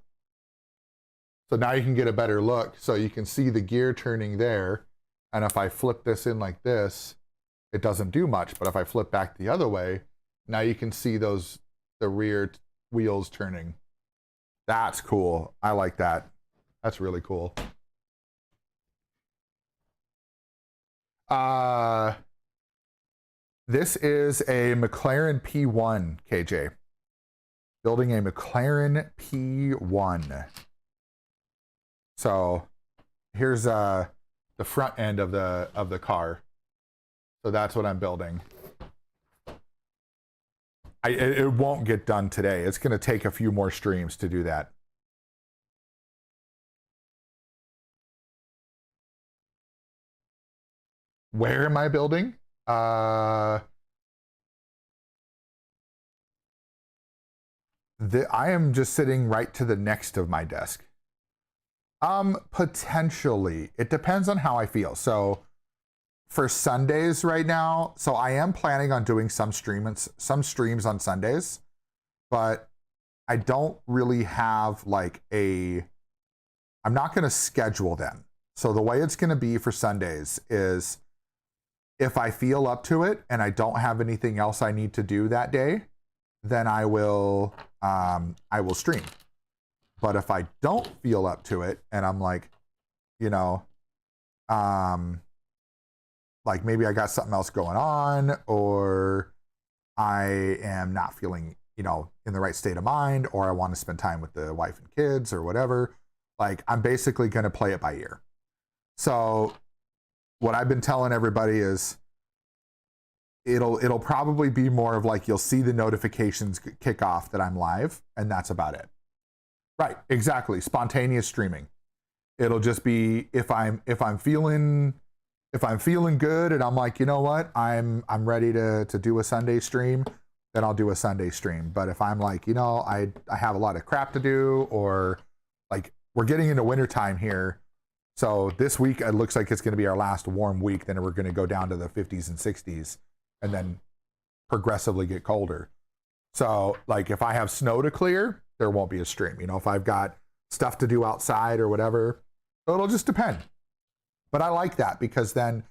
B: So now you can get a better look. So you can see the gear turning there. And if I flip this in like this, it doesn't do much. But if I flip back the other way, now you can see the rear wheels turning. That's cool. I like that. That's really cool. This is a McLaren P1, KJ. Building a McLaren P1. So here's the front end of the car. So that's what I'm building. It won't get done today. It's going to take a few more streams to do that. Where am I building? I am just sitting right to the next of my desk. Potentially. It depends on how I feel. So for Sundays right now, so I am planning on doing some streams on Sundays, but I don't really have like I'm not going to schedule them. So the way it's going to be for Sundays is if I feel up to it and I don't have anything else I need to do that day, then I will stream. But if I don't feel up to it and I'm like, you know, like maybe I got something else going on, or I am not feeling, you know, in the right state of mind, or I want to spend time with the wife and kids or whatever, like I'm basically going to play it by ear. So what I've been telling everybody is it'll probably be more of like, you'll see the notifications kick off that I'm live, and that's about it. Right, exactly. Spontaneous streaming. It'll just be if I'm feeling good and I'm like, you know what, I'm ready to do a Sunday stream, then I'll do a Sunday stream. But if I'm like, you know, I have a lot of crap to do, or like we're getting into wintertime here, so this week it looks like it's going to be our last warm week, then we're going to go down to the 50s and 60s and then progressively get colder. So like if I have snow to clear, there won't be a stream. You know, if I've got stuff to do outside or whatever, so it'll just depend. But I like that because then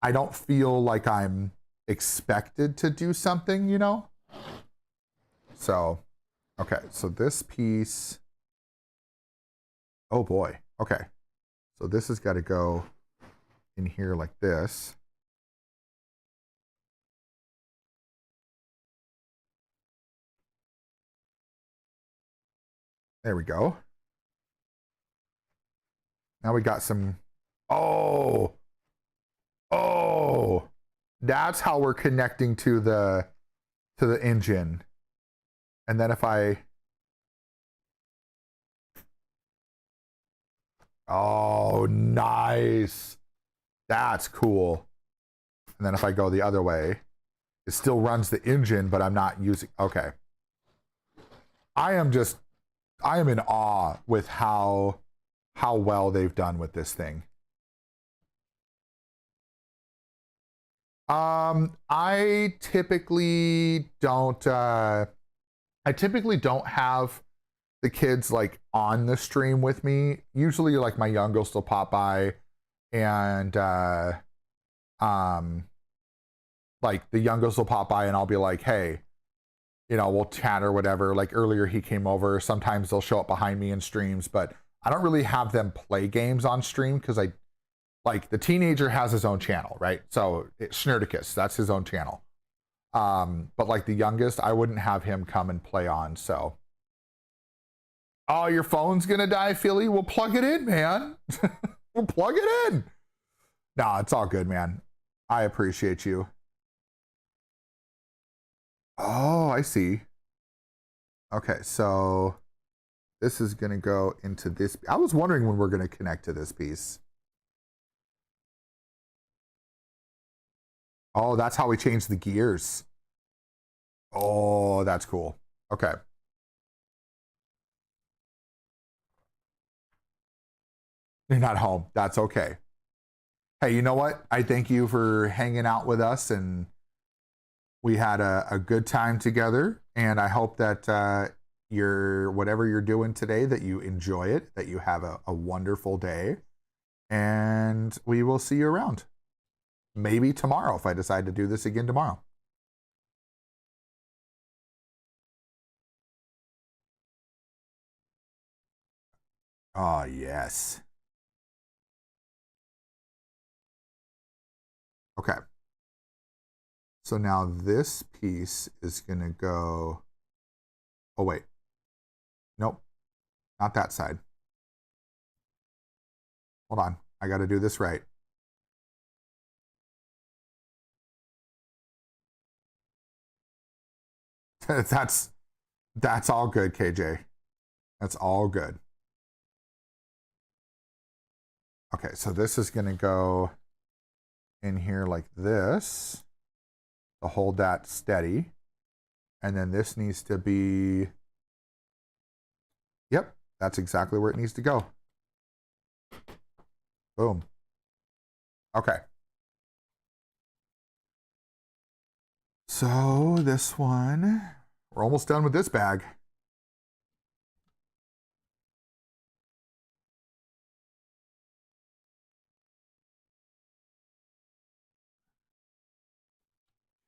B: I don't feel like I'm expected to do something, you know? So, okay, so this piece, oh boy, okay. So this has got to go in here like this. There we go. Now we got some, oh, that's how we're connecting to the engine. And then if oh, nice. That's cool. And then if I go the other way, it still runs the engine, but I'm not using, okay. I am in awe with how how well they've done with this thing. I typically don't have the kids like on the stream with me. Usually like my youngest will pop by and like the youngest will pop by and I'll be like, hey, you know, we'll chat or whatever. Like earlier he came over. Sometimes they'll show up behind me in streams, but I don't really have them play games on stream because I like the teenager has his own channel, right? So Schnerdicus, that's his own channel. But like the youngest, I wouldn't have him come and play on. So, oh, your phone's gonna die, Philly. We'll plug it in, man. We'll plug it in. No, it's all good, man. I appreciate you. Oh, I see. Okay, so this is gonna go into this. I was wondering when we're gonna connect to this piece. Oh, that's how we change the gears. Oh, that's cool. Okay. You're not home. That's okay. Hey, you know what? I thank you for hanging out with us, and we had a good time together. And I hope that whatever you're doing today, that you enjoy it, that you have a wonderful day, and we will see you around. Maybe tomorrow if I decide to do this again tomorrow. Oh, yes. Okay. So now this piece is going to go. Oh, wait. Nope. Not that side. Hold on. I got to do this right. That's all good, KJ. That's all good. Okay, so this is going to go in here like this to hold that steady. And then this needs to be, yep, that's exactly where it needs to go. Boom. Okay. So this one, we're almost done with this bag.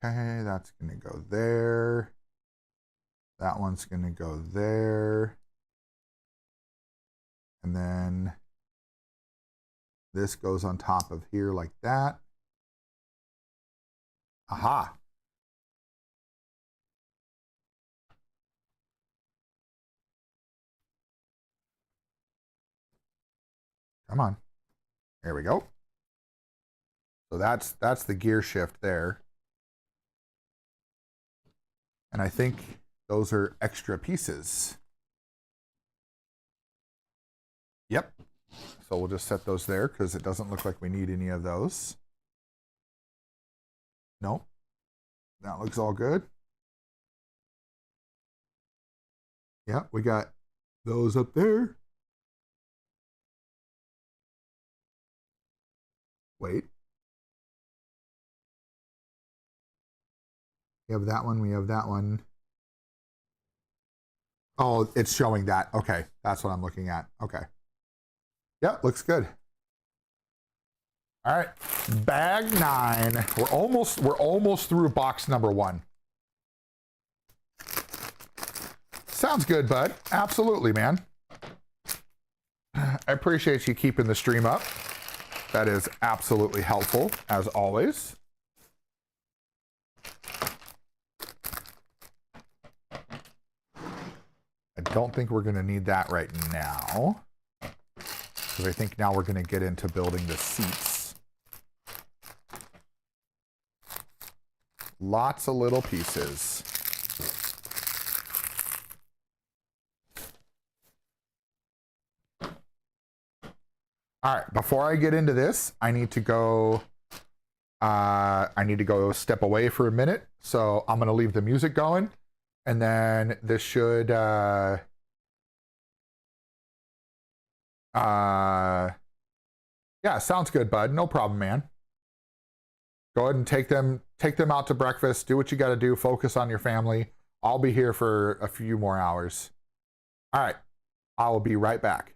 B: Okay, that's going to go there. That one's going to go there. And then this goes on top of here like that. Aha. Come on. There we go. So that's the gear shift there. And I think those are extra pieces. Yep. So we'll just set those there because it doesn't look like we need any of those. Nope. That looks all good. Yeah, we got those up there. Wait. We have that one. We have that one. Oh, it's showing that. Okay, that's what I'm looking at. Okay. Yeah, looks good. All right, bag 9. We're almost through box number 1. Sounds good, bud. Absolutely, man. I appreciate you keeping the stream up. That is absolutely helpful, as always. I don't think we're going to need that right now, because I think now we're going to get into building the seats. Lots of little pieces. All right, before I get into this, I need to go step away for a minute. So I'm going to leave the music going, and then this should Yeah, sounds good, bud. No problem, man. Go ahead and take them out to breakfast. Do what you got to do. Focus on your family. I'll be here for a few more hours. All right. I will be right back.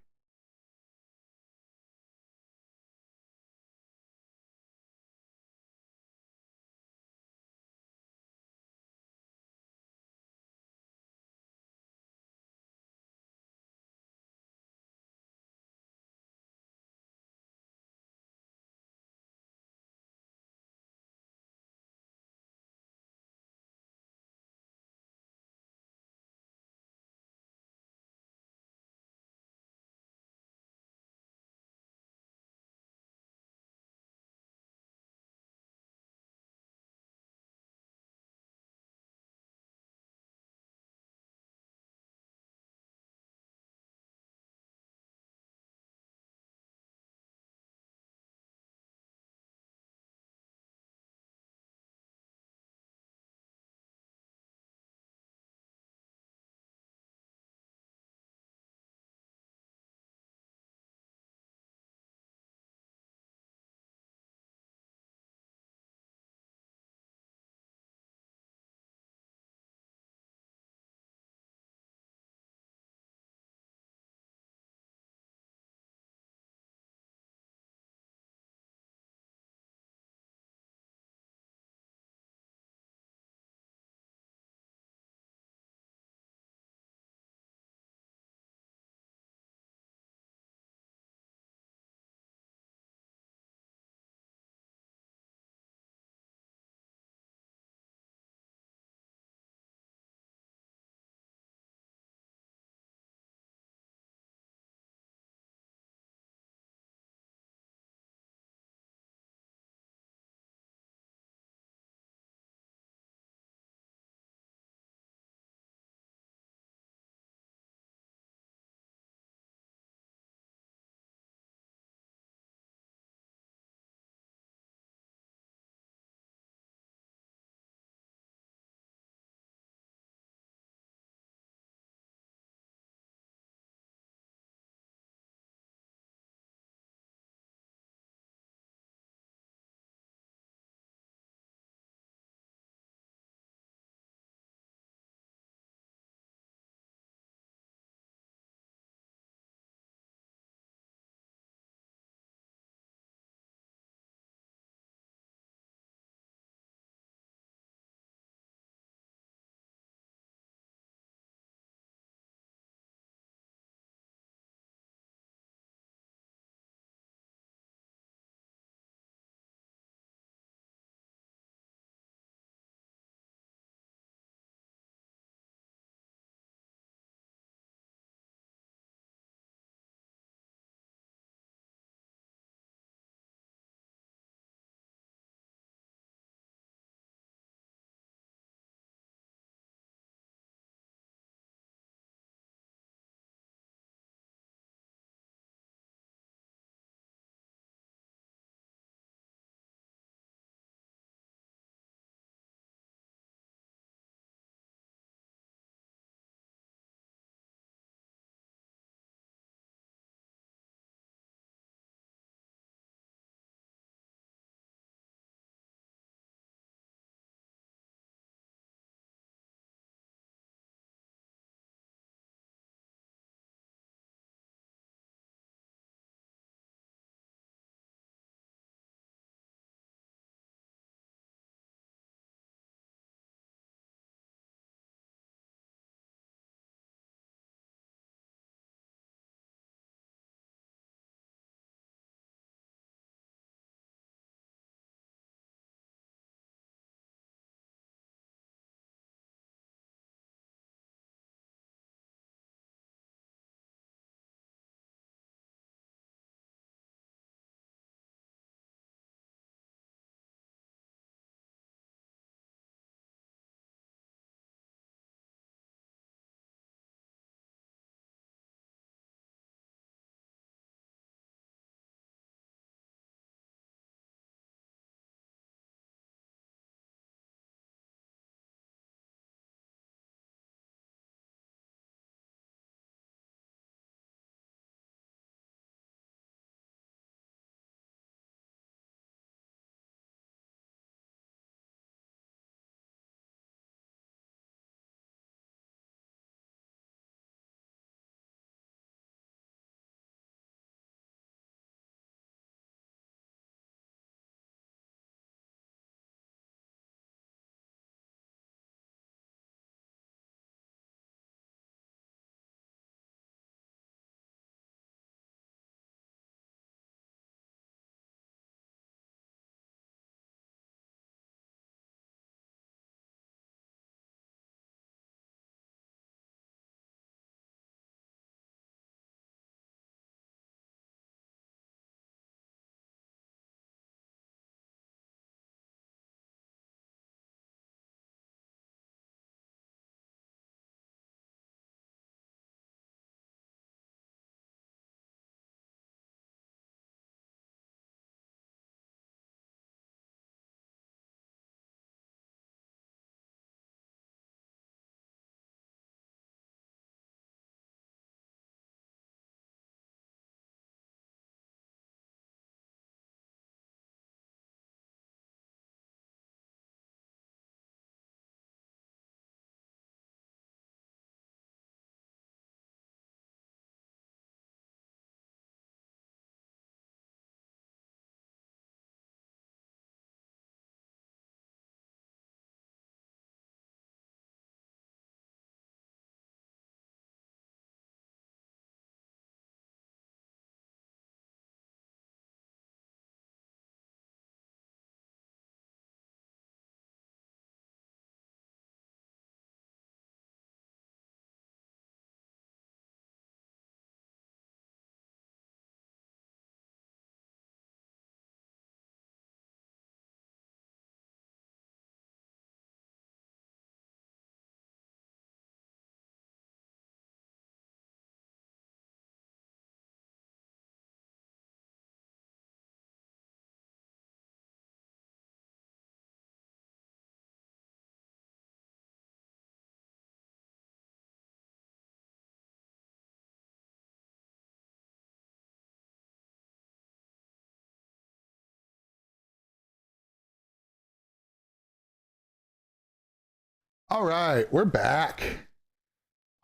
B: All right, we're back.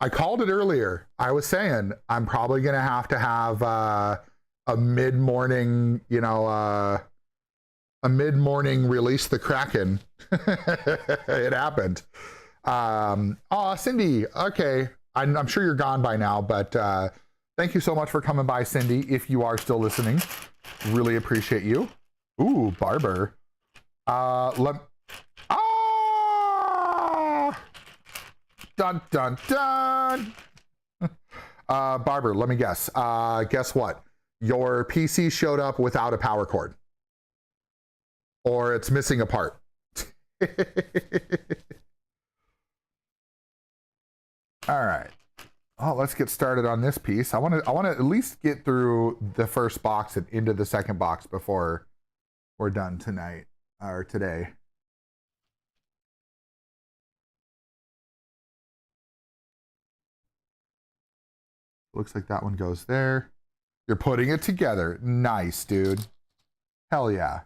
B: I called it earlier. I was saying I'm probably gonna have to have a mid-morning, a mid-morning release the Kraken. It happened. Oh, Cindy. Okay, I'm sure you're gone by now, but thank you so much for coming by, Cindy. If you are still listening, really appreciate you. Ooh, Barber. Dun dun dun. Barber, let me guess. Guess what? Your PC showed up without a power cord, or it's missing a part. All right. Oh, let's get started on this piece. I want to at least get through the first box and into the second box before we're done tonight or today. Looks like that one goes there. You're putting it together. Nice, dude. Hell yeah.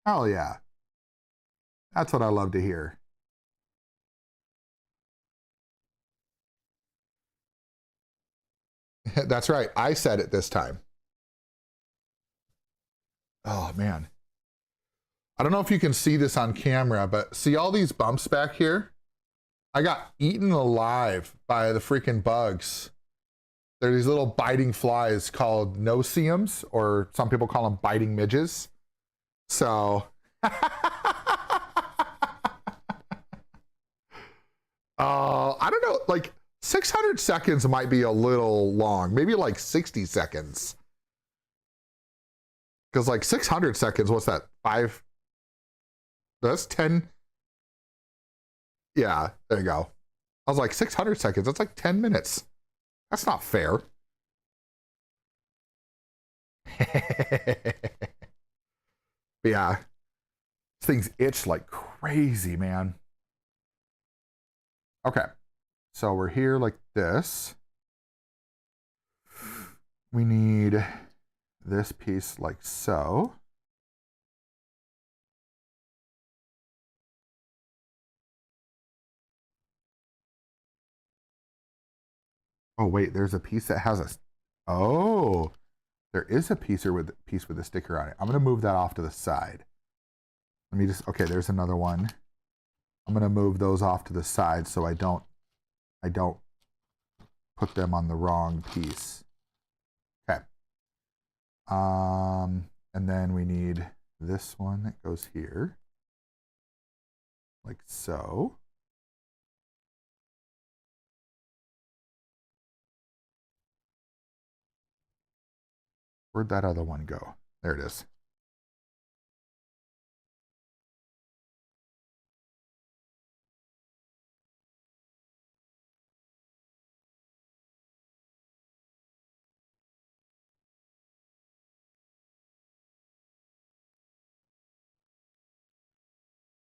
B: Hell yeah. That's what I love to hear. That's right. I said it this time. Oh, man. I don't know if you can see this on camera, but see all these bumps back here? I got eaten alive by the freaking bugs. They're these little biting flies called no-see-ums, or some people call them biting midges. So, I don't know, like 600 seconds might be a little long, maybe like 60 seconds. Because like 600 seconds, what's that? 5? That's 10. Yeah, there you go. I was like 600 seconds, that's like 10 minutes. That's not fair. Yeah. These things itch like crazy, man. Okay. So we're here like this. We need this piece like so. Oh, wait, there's a piece that has a... Oh, there is a piece with a sticker on it. I'm going to move that off to the side. Let me just... Okay, there's another one. I'm going to move those off to the side so I don't put them on the wrong piece. Okay. And then we need this one that goes here. Like so. Where'd that other one go? There it is.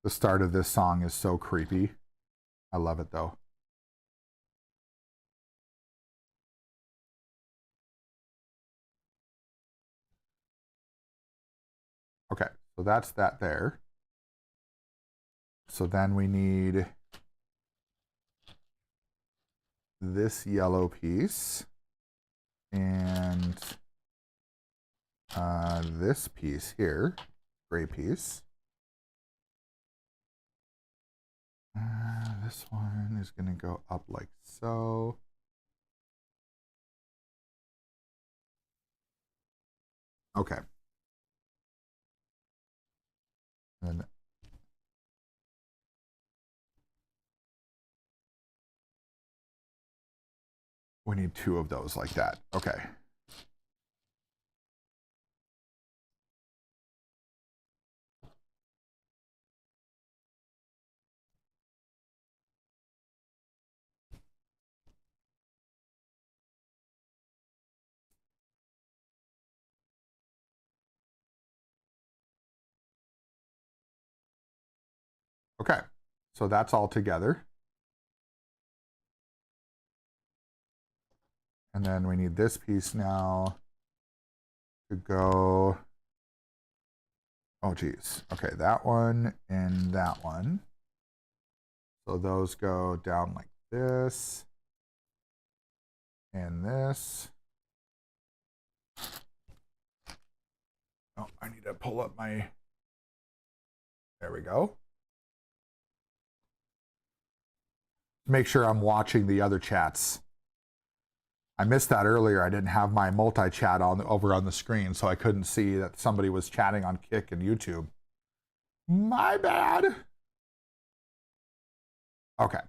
B: The start of this song is so creepy. I love it though. Okay, so that's that there. So then we need this yellow piece and this piece here, gray piece. This one is going to go up like so. Okay. And we need 2 of those like that. Okay. Okay, so that's all together. And then we need this piece now to go. Oh, geez. Okay, that one and that one. So those go down like this. And this. Oh, I need to pull up my... There we go. Make sure I'm watching the other chats. I missed that earlier. I didn't have my multi-chat over on the screen, so I couldn't see that somebody was chatting on Kick and YouTube. My bad. Okay.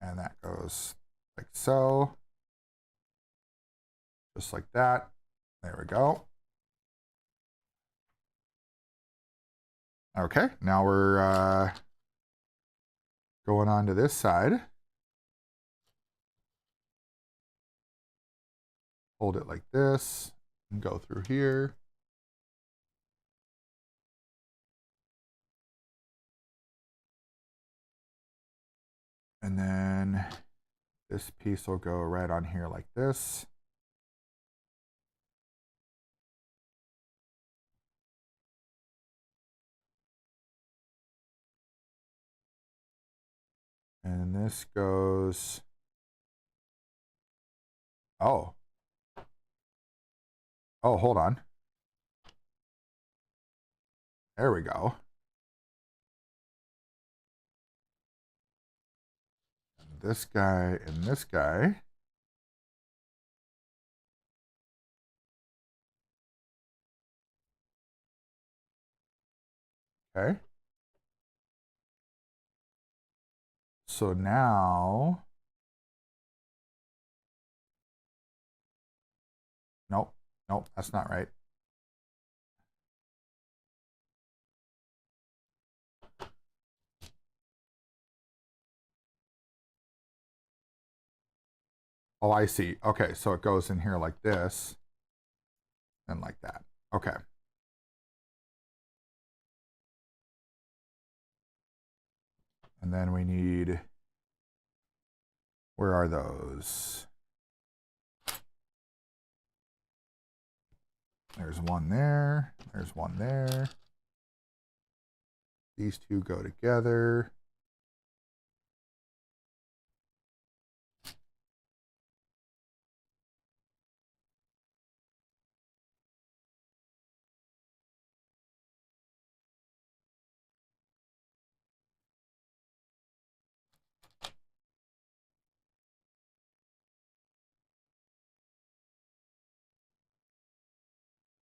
B: And that goes like so. Just like that. There we go. Okay, now we're going on to this side. Hold it like this and go through here. And then this piece will go right on here like this. And this goes, oh, hold on. There we go. And this guy and this guy. Okay. So now, nope, that's not right. Oh, I see. Okay, so it goes in here like this and like that. Okay. And then we need, where are those? There's one there. There's one there. These two go together.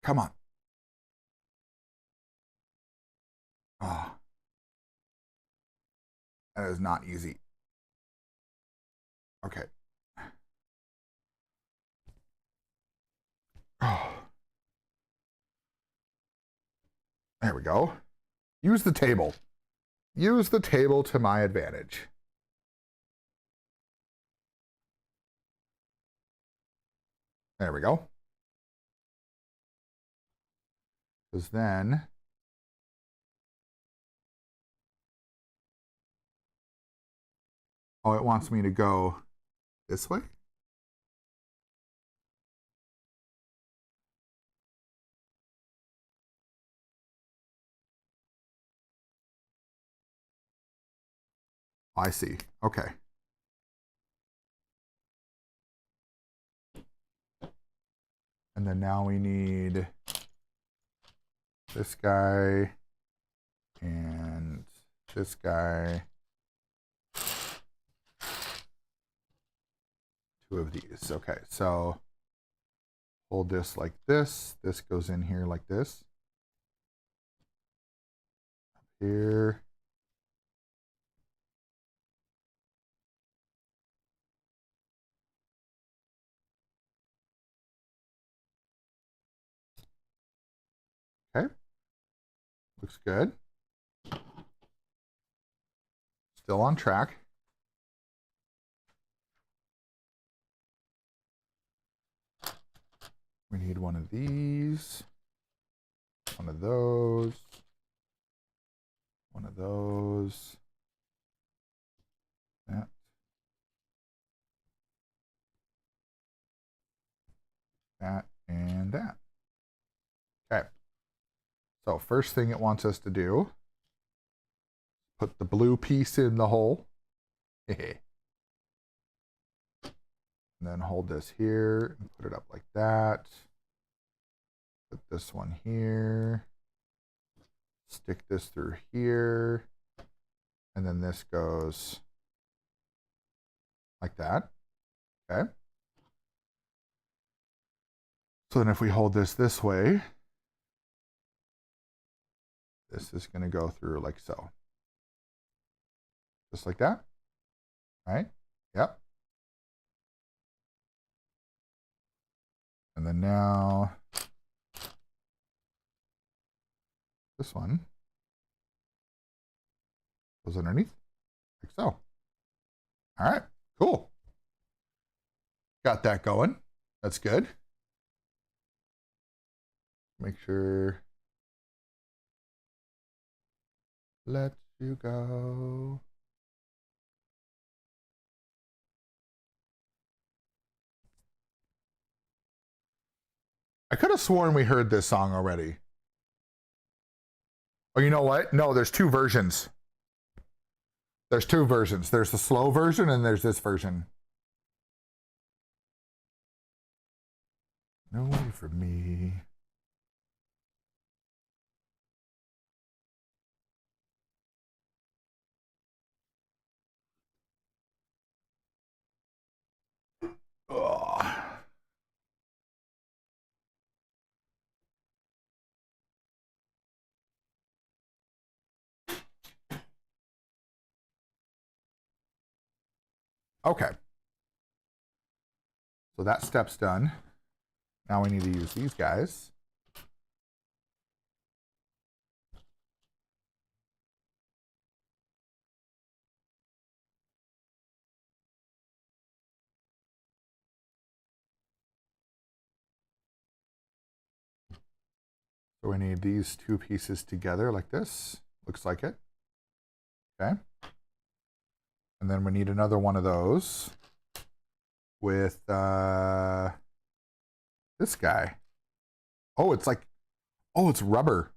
B: Come on. Oh, that is not easy. Okay. Oh. There we go. Use the table. Use the table to my advantage. There we go. Because then, oh, it wants me to go this way? Oh, I see. Okay. And then now we need this guy and this guy. Two of these. Okay, so hold this like this. This goes in here like this. Up here. Okay. Looks good. Still on track. We need one of these, one of those, one of those, that. That and that. Okay. So first thing it wants us to do, put the blue piece in the hole. And then hold this here and put it up like that. Put this one here. Stick this through here. And then this goes like that. Okay. So then if we hold this way, this is going to go through like so. Just like that. Right? Yep. And then now this one goes underneath like so. All right, cool. Got that going. That's good. Make sure. Let you go. I could have sworn we heard this song already. Oh, you know what? No, there's two versions. There's two versions. There's the slow version and there's this version. No way for me. Ugh. Okay. So that step's done. Now we need to use these guys. So we need these two pieces together like this. Looks like it. Okay. And then we need another one of those with this guy. Oh, it's like, oh, it's rubber.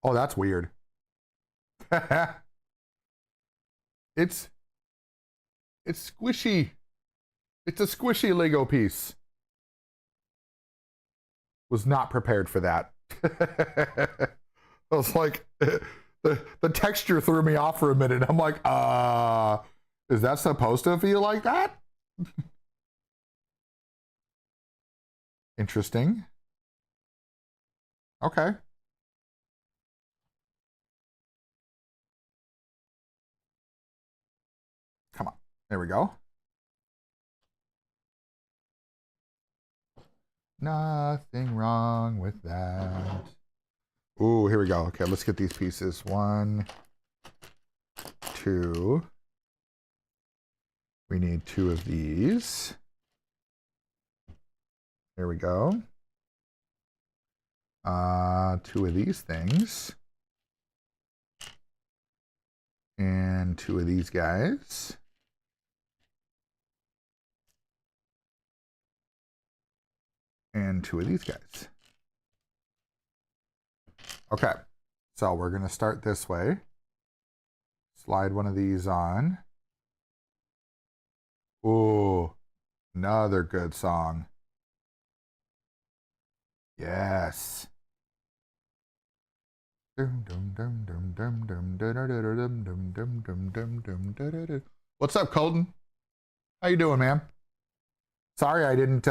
B: Oh, that's weird. It's squishy. It's a squishy Lego piece. Was not prepared for that. I was like, the texture threw me off for a minute. I'm like, is that supposed to feel like that? Interesting. Okay. Come on. There we go. Nothing wrong with that. Ooh, here we go. Okay, let's get these pieces. 1, 2. We need 2 of these. There we go. 2 of these things. And 2 of these guys. And 2 of these guys. Okay, so we're going to start this way. Slide one of these on. Ooh, another good song. Yes. What's up, Colton? How you doing, man? Sorry I didn't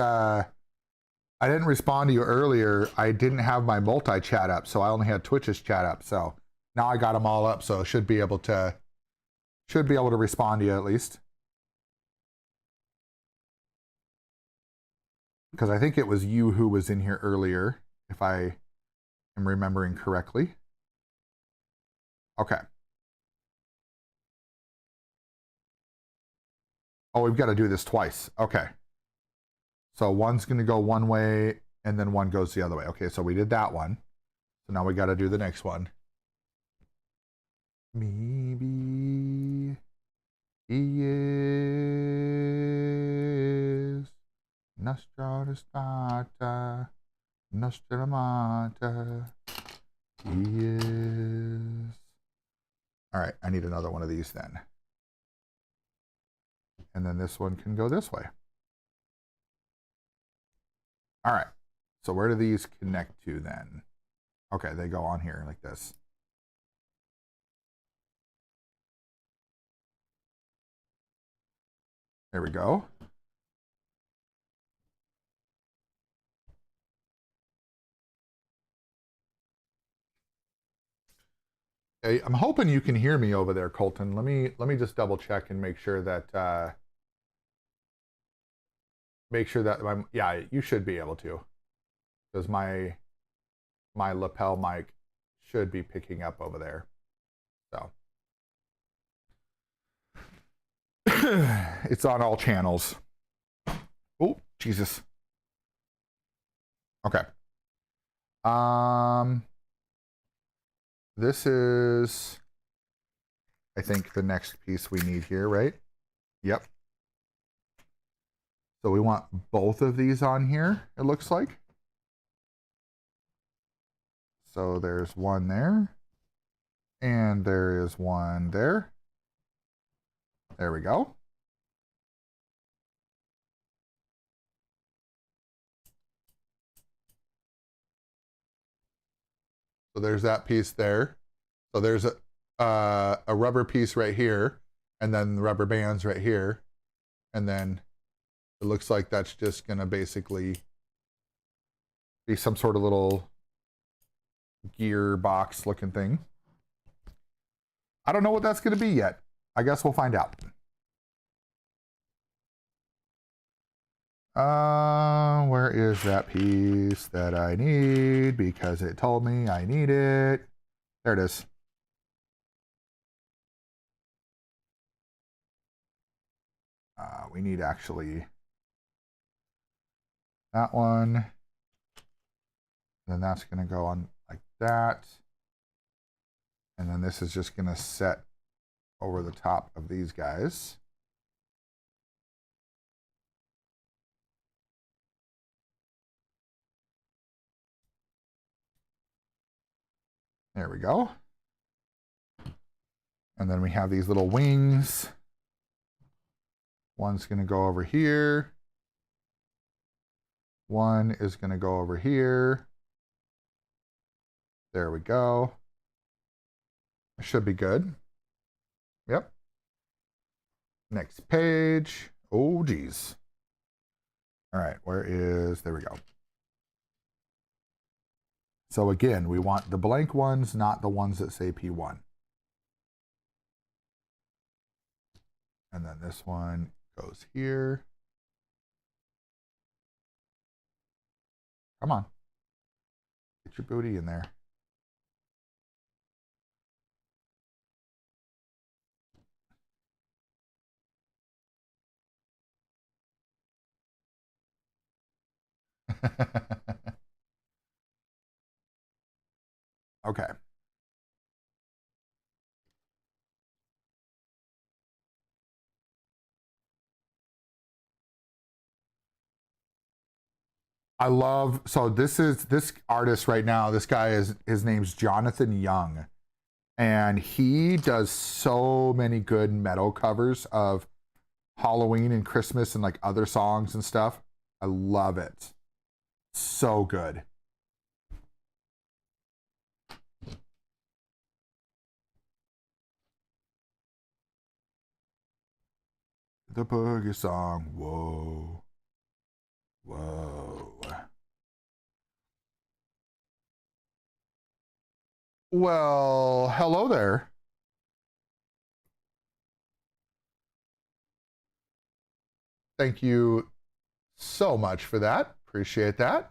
B: respond to you earlier. I didn't have my multi-chat up, so I only had Twitch's chat up. So now I got them all up, so should be able to respond to you at least. Because I think it was you who was in here earlier, if I am remembering correctly. Okay. Oh, we've got to do this twice. Okay. So one's going to go one way, and then one goes the other way. Okay, so we did that one. So now we got to do the next one. Maybe he is Nostradamata, Nostradamata. He is. All right, I need another one of these then. And then this one can go this way. All right. So where do these connect to then? Okay, they go on here like this. There we go. Okay, I'm hoping you can hear me over there, Colton. Let me just double check and make sure that yeah, you should be able to, because my lapel mic should be picking up over there. So it's on all channels. Oh, Jesus. Okay. This is, I think, the next piece we need here, right? Yep. So we want both of these on here, it looks like. So there's one there, and there is one there. There we go. So there's that piece there. So there's a rubber piece right here, and then the rubber bands right here. And then it looks like that's just going to basically be some sort of little gearbox looking thing. I don't know what that's going to be yet. I guess we'll find out. Where is that piece that I need? Because it told me I need it. There it is. We need actually that one. Then that's going to go on like that. And then this is just going to set over the top of these guys. There we go. And then we have these little wings. One's going to go over here. One is going to go over here. There we go. It should be good. Yep. Next page. Oh, geez. All right, where is, there we go. So again, we want the blank ones, not the ones that say P1. And then this one goes here. Come on. Get your booty in there. Okay. I love, so this artist right now, this guy his name's Jonathan Young. And he does so many good metal covers of Halloween and Christmas and like other songs and stuff. I love it. So good. The boogie song. Whoa. Whoa. Well, hello there. Thank you so much for that. Appreciate that.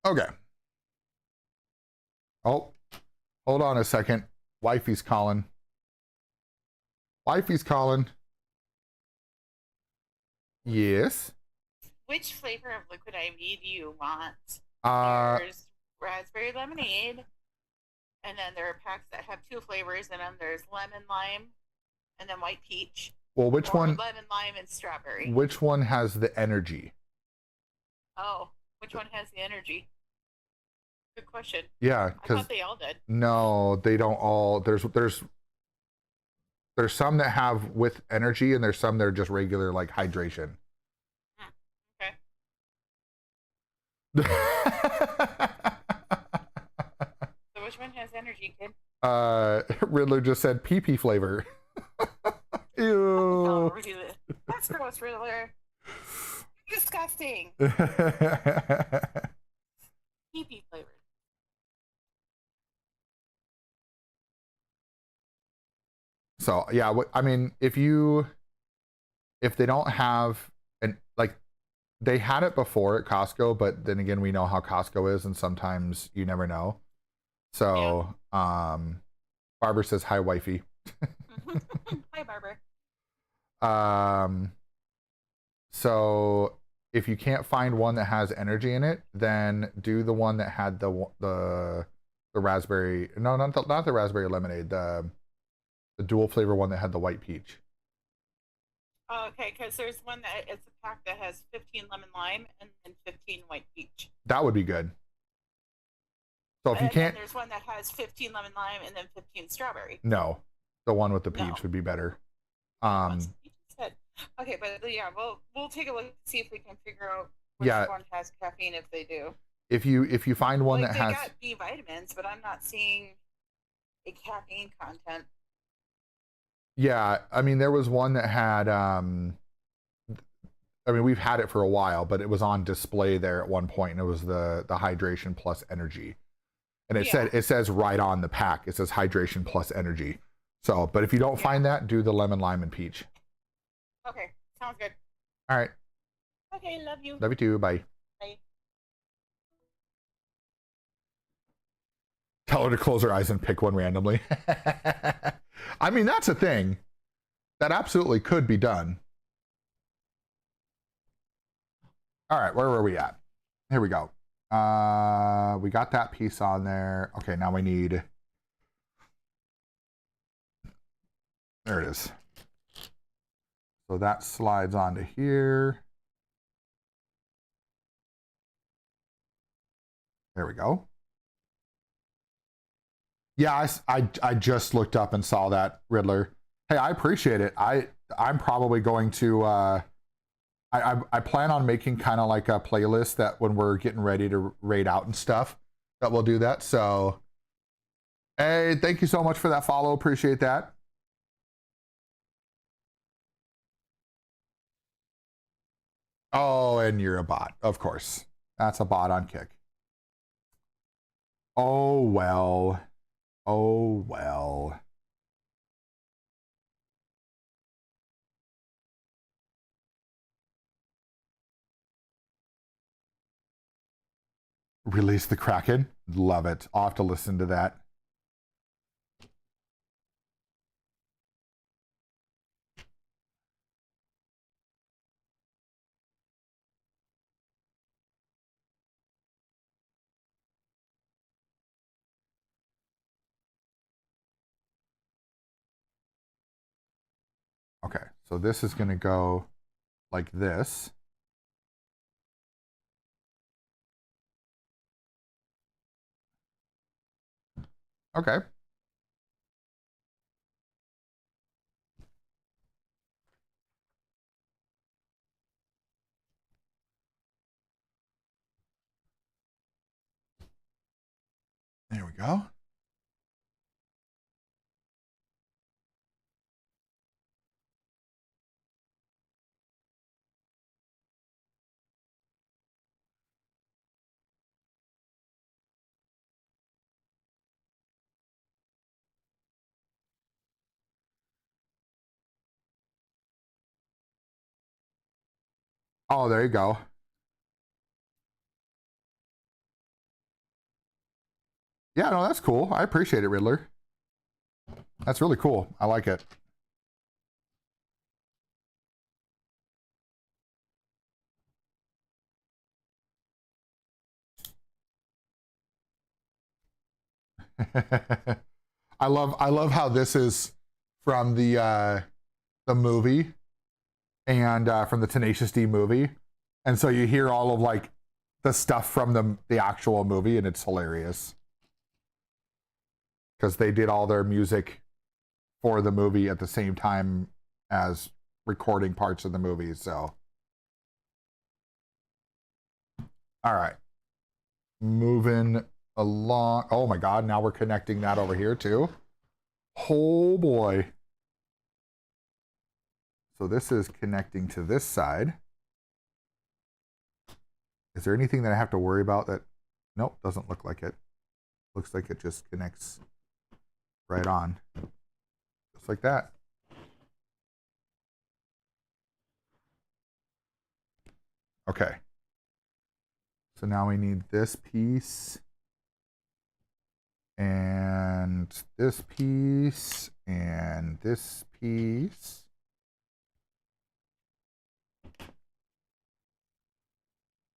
B: Okay. Oh, Hold on a second. Wifey's calling. Wifey's calling. Yes.
C: Which flavor of liquid IV do you want?
B: Uh,
C: There's raspberry lemonade, and then there are packs that have 2 flavors, and then there's lemon lime, and then white peach.
B: well, which
C: or
B: one?
C: Lemon lime and strawberry.
B: Which one has the energy?
C: Oh, which one has the energy? Good question.
B: Yeah,
C: I
B: because
C: thought they all did.
B: no, they don't all. There's some that have with energy, and there's some that are just regular like hydration.
C: Okay. So which one has energy, kid?
B: Riddler just said pee flavor. Ew.
C: Oh, really? That's gross, Riddler. Disgusting. Pee flavored.
B: So yeah, I mean, if they don't have an like, they had it before at Costco, but then again, we know how Costco is, and sometimes you never know. So, Barbara says hi, wifey.
C: Hi, Barbara.
B: So if you can't find one that has energy in it, then do the one that had the raspberry. No, not the raspberry lemonade. The dual flavor one that had the white peach.
C: Oh, okay, because there's one that it's a pack that has 15 lemon lime and then 15 white peach.
B: That would be good. So if you can't,
C: there's one that has 15 lemon lime and then 15 strawberry.
B: no, the one with the peach
C: No.
B: would be better.
C: Okay, but yeah, we'll take a look and see if we can figure out which one has caffeine if they do.
B: If you find one that has,
C: they got B vitamins, but I'm not seeing a caffeine content.
B: yeah, I mean there was one that had I mean we've had it for a while, but it was on display there at one point, and it was the hydration plus energy, and it says right on the pack, it says hydration plus energy. So, but if you don't find that, do the lemon lime and peach.
C: Okay, sounds good.
B: All right.
C: Okay, love you.
B: Love you too. Bye.
C: Bye.
B: Tell her to close her eyes and pick one randomly. I mean, that's a thing. That absolutely could be done. All right, where were we at? Here we go. We got that piece on there. Okay, now we need... There it is. So that slides onto here. There we go. Yeah, I just looked up and saw that, Riddler. Hey, I appreciate it. I'm probably going to I plan on making kind of like a playlist that when we're getting ready to raid out and stuff, that we'll do that. So hey, thank you so much for that follow. Appreciate that. Oh, and you're a bot, of course. That's a bot on Kick. Oh well. Oh well. Release the Kraken. Love it. I'll have to listen to that. Okay, so this is going to go like this. Okay. There we go. Oh, there you go. Yeah, no, that's cool. I appreciate it, Riddler. That's really cool. I like it. I love how this is from the movie and from the Tenacious D movie. And so you hear all of like the stuff from the actual movie, and it's hilarious. Because they did all their music for the movie at the same time as recording parts of the movie. So, all right, moving along. Oh my God, now we're connecting that over here too. Oh boy. So this is connecting to this side. Is there anything that I have to worry about that? Nope, doesn't look like it. Looks like it just connects right on. Just like that. Okay. So now we need this piece and this piece and this piece.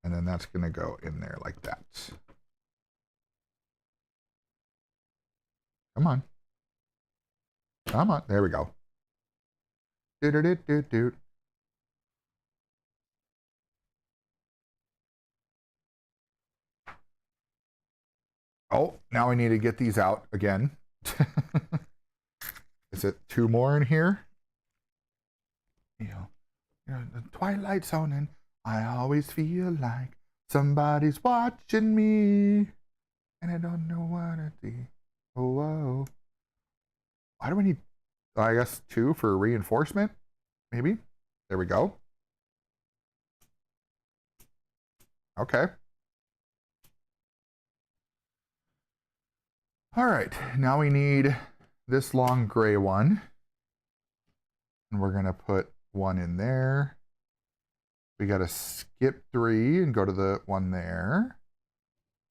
B: And then that's going to go in there like that. Come on. Come on. There we go. Do-do-do-do-do. Oh, now we need to get these out again. Is it 2 more in here? You know, the Twilight Zone, and I always feel like somebody's watching me, and I don't know what to do. Oh, whoa. Why do we need, I guess, 2 for reinforcement? Maybe. There we go. Okay. All right, now we need this long gray one. And we're going to put 1 in there. We got to skip 3 and go to the one there.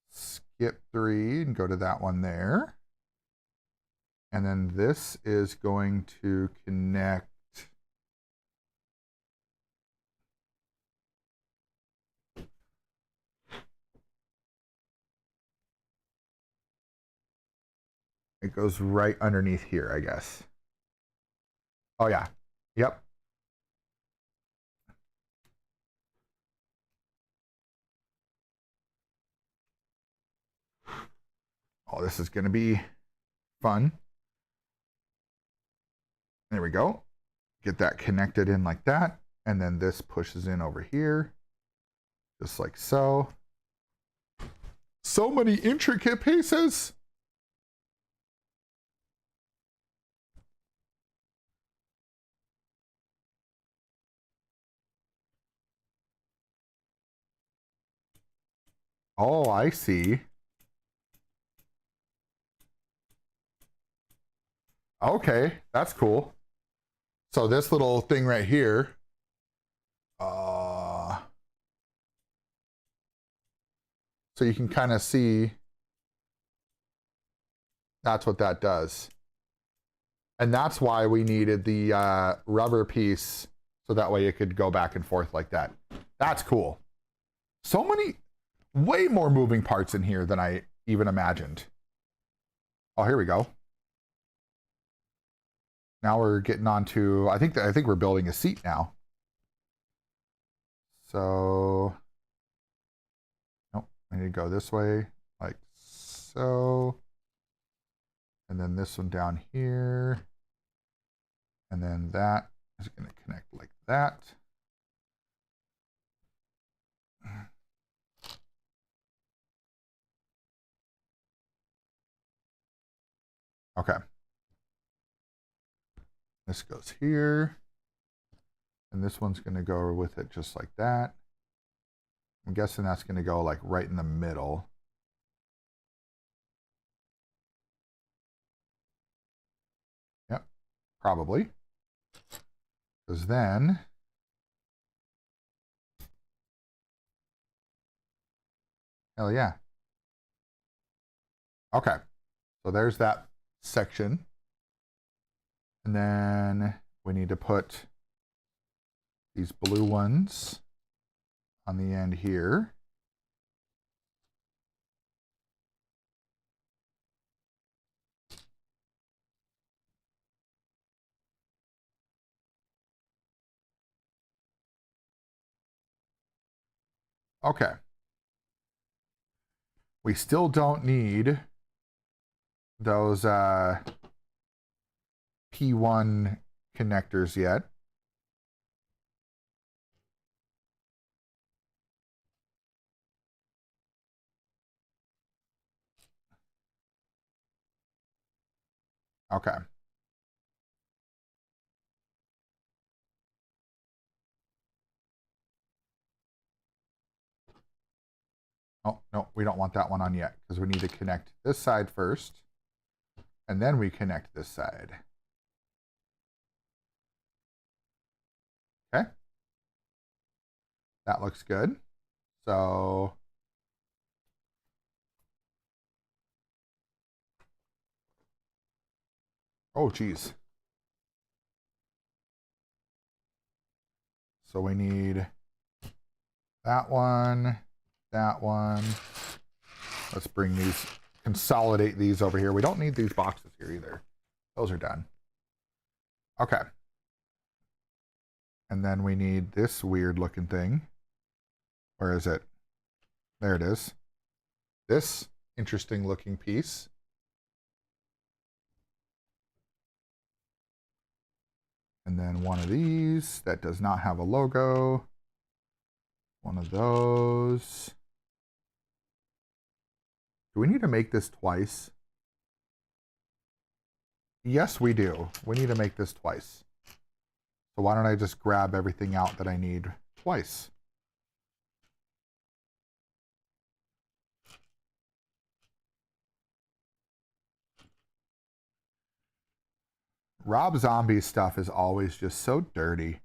B: Skip 3 and go to that one there. And then this is going to connect. It goes right underneath here, I guess. Oh, yeah. Yep. Oh, this is going to be fun. There we go. Get that connected in like that. And then this pushes in over here. Just like so. So many intricate pieces. Oh, I see. Okay, that's cool. So this little thing right here, so you can kind of see that's what that does. And that's why we needed the rubber piece, so that way it could go back and forth like that. That's cool. So many, way more moving parts in here than I even imagined. Oh, here we go. Now we're getting on to, I think we're building a seat now. So, nope, I need to go this way, like so. And then this one down here. And then that is going to connect like that. Okay. This goes here. And this one's going to go with it just like that. I'm guessing that's going to go like right in the middle. Yep, probably. Because then hell yeah. Okay, so there's that section. And then we need to put these blue ones on the end here. Okay. We still don't need those P1 connectors yet. Okay. Oh, no, we don't want that one on yet because we need to connect this side first. And then we connect this side. Okay. That looks good. So oh, geez. So we need that one, that one. Let's bring these, consolidate these over here. We don't need these boxes here either. Those are done. Okay. And then we need this weird looking thing. Where is it? There it is. This interesting looking piece. And then one of these that does not have a logo. One of those. Do we need to make this twice? Yes, we do. We need to make this twice. So why don't I just grab everything out that I need twice? Rob Zombie's stuff is always just so dirty.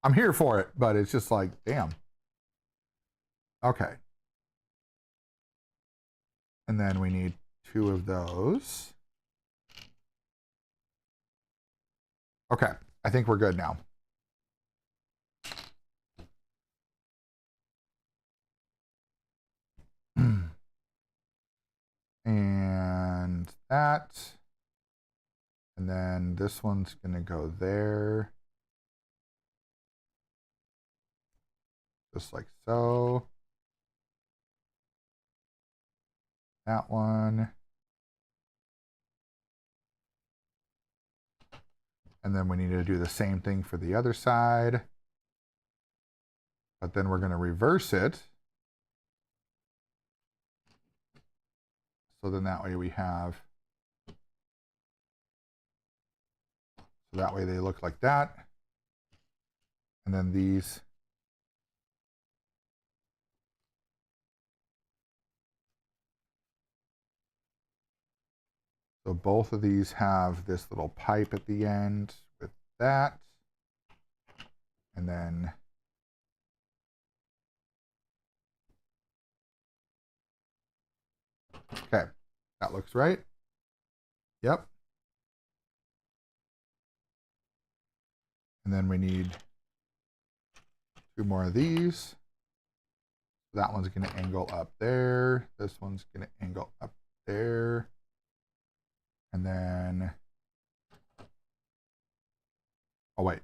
B: I'm here for it, but it's just like, damn. Okay. And then we need 2 of those. Okay, I think we're good now. And that. And then this one's going to go there. Just like so. That one. And then we need to do the same thing for the other side. But then we're going to reverse it. So then that way we have, so that way they look like that. And then these. So both of these have this little pipe at the end with that. And then okay, that looks right. Yep. And then we need 2 more of these. That one's going to angle up there. This one's going to angle up there. And then, oh wait.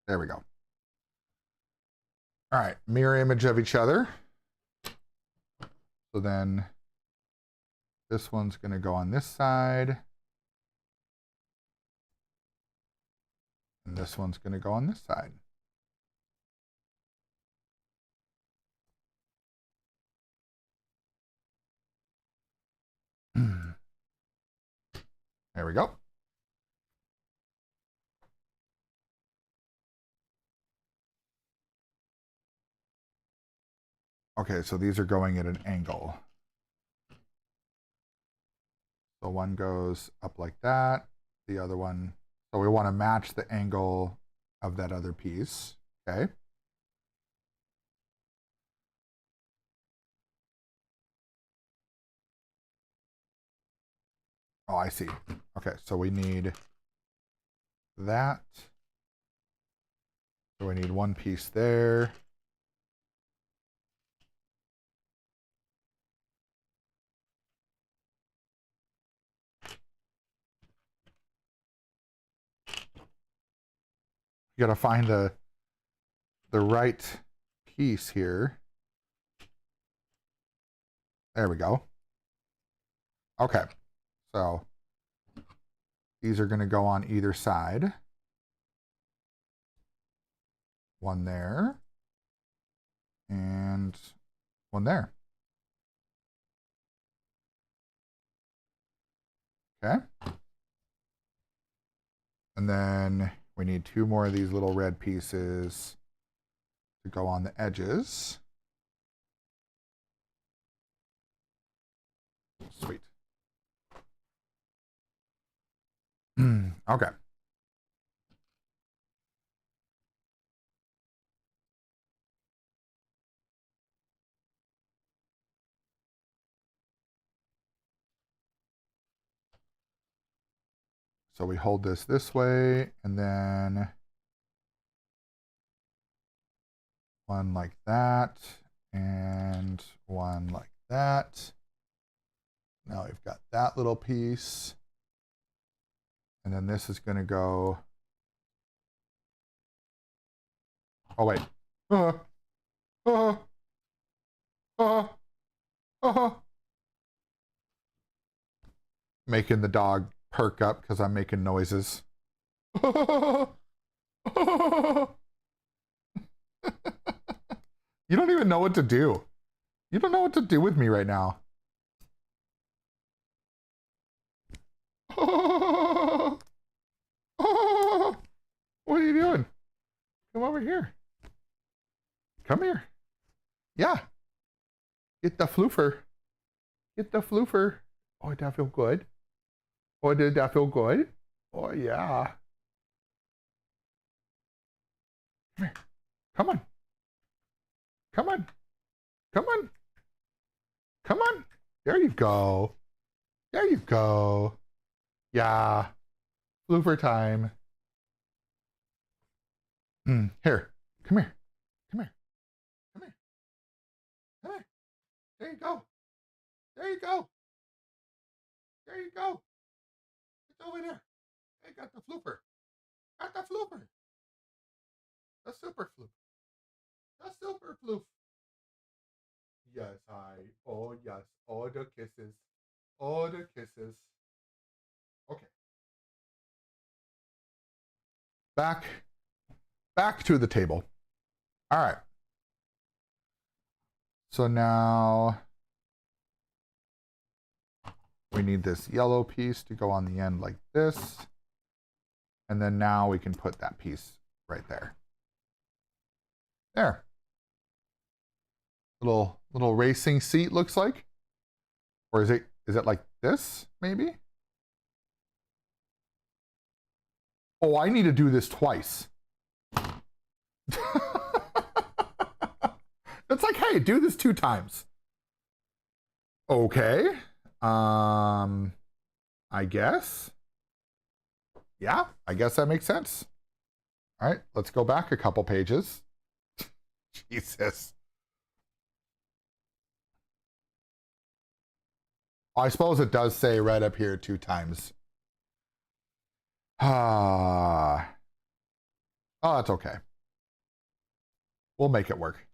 B: There we go. All right, mirror image of each other. So then this one's going to go on this side. And this one's going to go on this side. There we go. Okay, so these are going at an angle. So one goes up like that, the other one. So we want to match the angle of that other piece. Okay. Oh, I see. Okay, so we need that. So we need one piece there. You gotta find the right piece here. There we go. Okay, so these are gonna go on either side. One there, and one there. Okay. And then we need two more of these little red pieces to go on the edges. Sweet. Okay. So we hold this way, and then one like that, and one like that. Now we've got that little piece. And then this is going to go... Oh, wait. Making the dog perk up because I'm making noises. You don't even know what to do. You don't know what to do with me right now. What are you doing? Come over here. Come here. Yeah. Get the floofer. Get the floofer. Oh, did that feel good? Oh, did that feel good? Oh, yeah. Come here. Come on. Come on. Come on. Come on. There you go. There you go. Yeah. Floofer time. Here. Come here. Come here. Come here. Come here. There you go. There you go. There you go. It's over there. I got the flooper. Got the flooper. The super floof. The super floof. Yes, hi. Oh, yes. Oh, the kisses. Oh, the kisses. Okay. Back to the table. All right. So now we need this yellow piece to go on the end like this. And then now we can put that piece right there. There. Little racing seat looks like. Or is it like this, maybe? Oh, I need to do this twice. It's like, hey, do this 2 times. Okay. I guess. Yeah, I guess that makes sense. All right, let's go back a couple pages. Jesus. I suppose it does say right up here 2 times. Oh, that's okay. We'll make it work.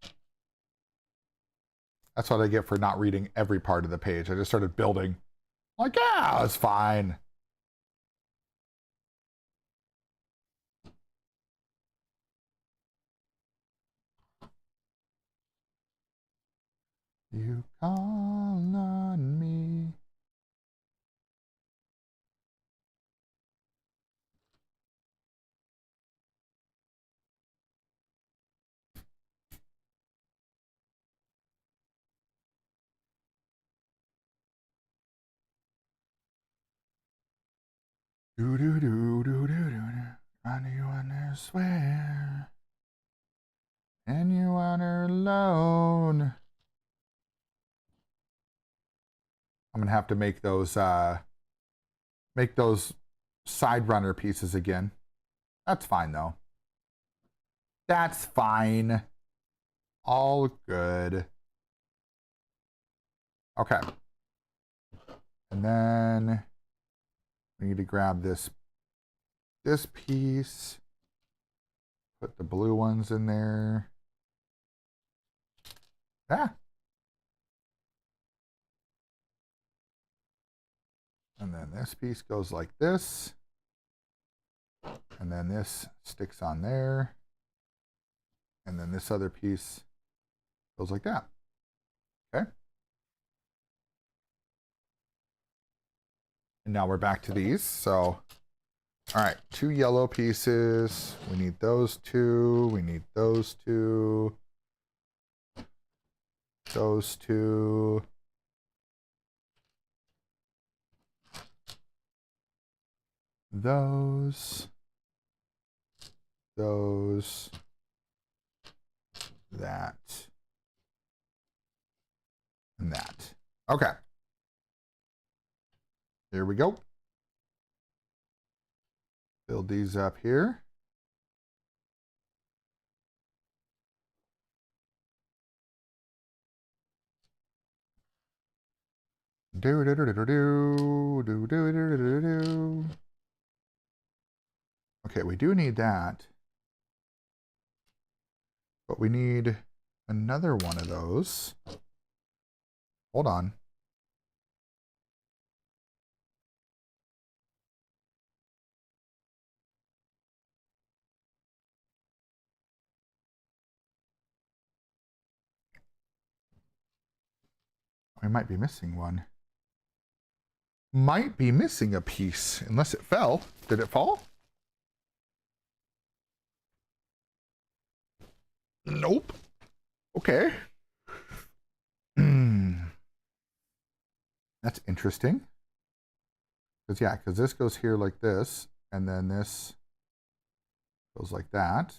B: That's what I get for not reading every part of the page. I just started building. Like, yeah, it's fine. You call on me. Do do do do do do. And you want her swear. And you want her alone. I'm gonna have to make those side runner pieces again. That's fine though. That's fine. All good. Okay. And then we need to grab this piece. Put the blue ones in there. Ah. And then this piece goes like this. And then this sticks on there. And then this other piece goes like that. Okay. And now we're back to these. So, all right, 2 yellow pieces. We need those 2. We need those 2. Those 2. Those. That. And that. Okay. Here we go. Build these up here. Do do do do do do do do do do do. Okay, we do need that. But we need another one of those. Hold on. I might be missing one. Might be missing a piece, unless it fell. Did it fall? Nope. Okay. That's interesting. Because, yeah, because this goes here like this, and then this goes like that.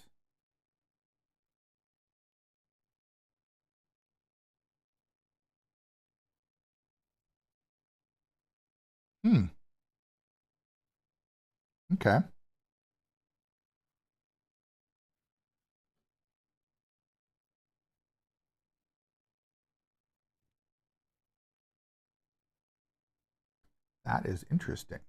B: Okay. That is interesting.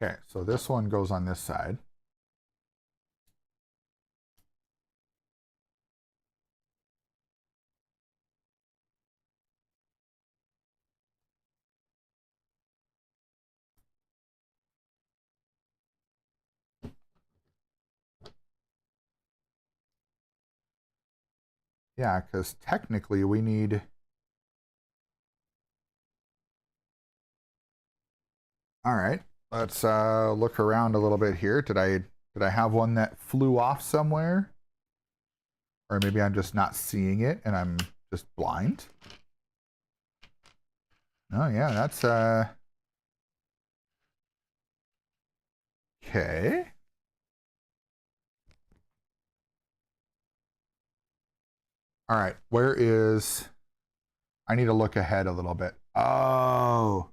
B: Okay, so this one goes on this side. Yeah, because technically we need... All right, let's look around a little bit here. Did I have one that flew off somewhere? Or maybe I'm just not seeing it and I'm just blind? Oh yeah, that's okay. All right, where is... I need to look ahead a little bit. Oh.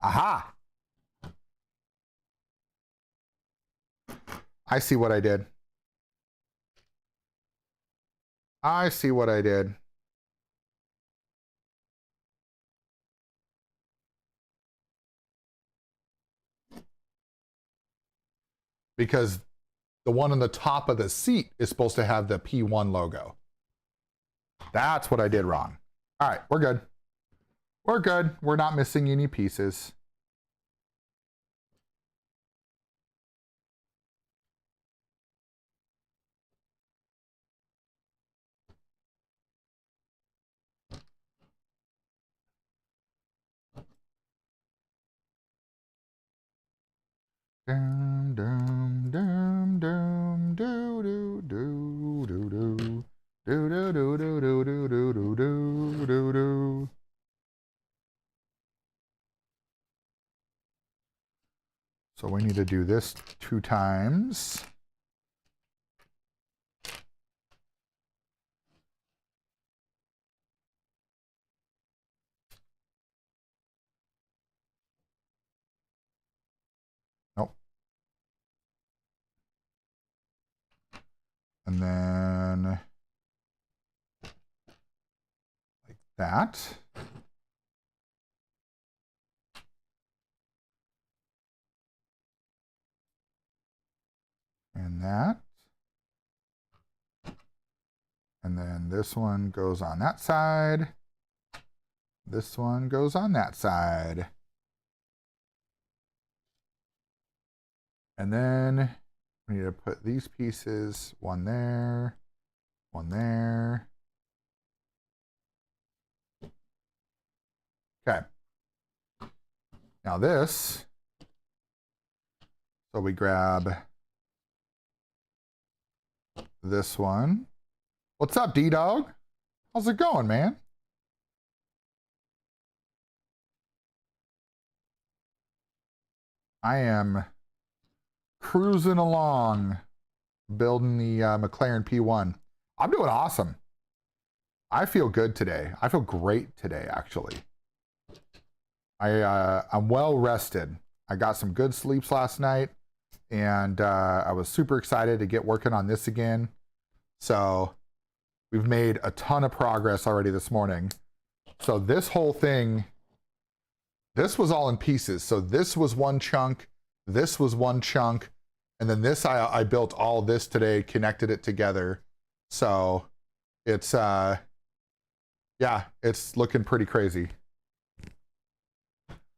B: Aha. I see what I did. I see what I did. Because the one on the top of the seat is supposed to have the P1 logo. That's what I did wrong. All right, we're good. We're good. We're not missing any pieces. Dum dum dum dum do do do do do do do do do do do do do do do. So we need to do this 2 times. Nope. And then like that. And that. And then this one goes on that side. This one goes on that side. And then we need to put these pieces, one there, one there. Okay. Now this, so we grab this one. What's up, D-Dog? How's it going, man? I am cruising along, building the McLaren P1. I'm doing awesome. I feel good today. I feel great today, actually. I'm well rested. I got some good sleeps last night, and I was super excited to get working on this again. So we've made a ton of progress already this morning. So this whole thing, this was all in pieces. So this was one chunk, this was one chunk, and then this I built all this today, connected it together. So it's yeah, it's looking pretty crazy.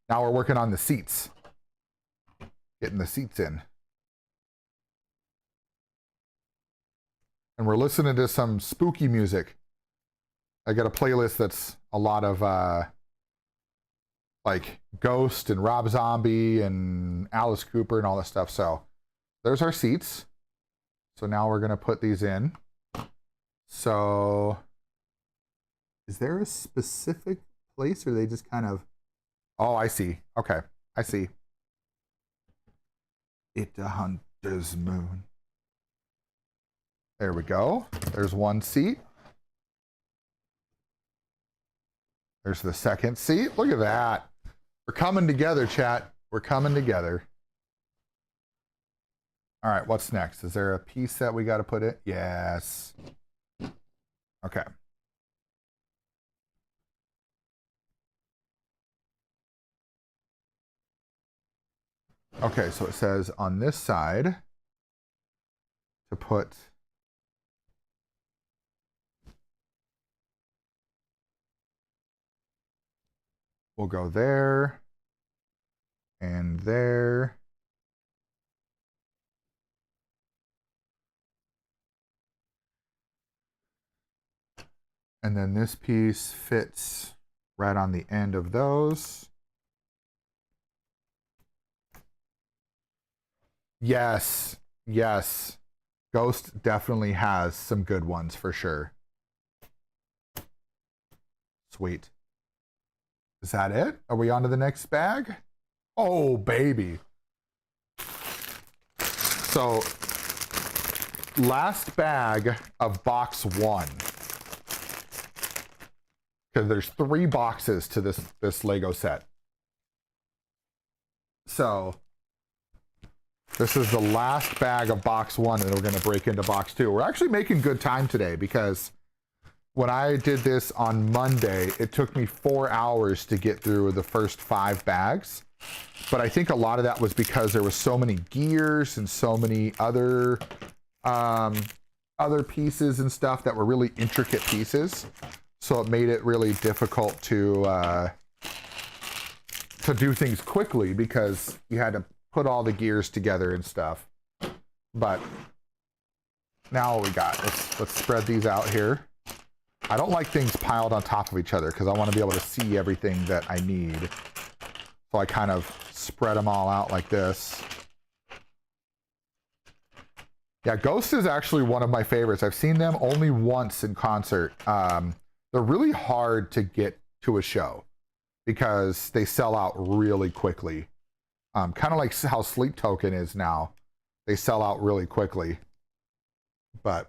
B: Now we're working on the seats, getting the seats in. And we're listening to some spooky music. I got a playlist that's a lot of like Ghost and Rob Zombie and Alice Cooper and all this stuff. So there's our seats. So now we're gonna put these in. So is there a specific place, or they just kind of, oh, I see. Okay, I see. It the hunter's moon. There we go. There's one seat. There's the second seat. Look at that. We're coming together, chat. We're coming together. All right, what's next? Is there a piece that we got to put in? Yes. Okay. Okay, so it says on this side to put we'll go there and there. And then this piece fits right on the end of those. Yes, yes. Ghost definitely has some good ones for sure. Sweet. Is that it? Are we on to the next bag? Oh, baby. So, last bag of box 1. Because there's 3 boxes to this Lego set. So, this is the last bag of box 1, and we're going to break into box 2. We're actually making good time today, because when I did this on Monday, it took me 4 hours to get through the first 5 bags. But I think a lot of that was because there was so many gears and so many other pieces and stuff that were really intricate pieces. So it made it really difficult to do things quickly, because you had to put all the gears together and stuff. But now what we got, let's spread these out here. I don't like things piled on top of each other, because I want to be able to see everything that I need. So I kind of spread them all out like this. Yeah, Ghost is actually one of my favorites. I've seen them only once in concert. They're really hard to get to a show because they sell out really quickly. Kind of like how Sleep Token is now. They sell out really quickly. But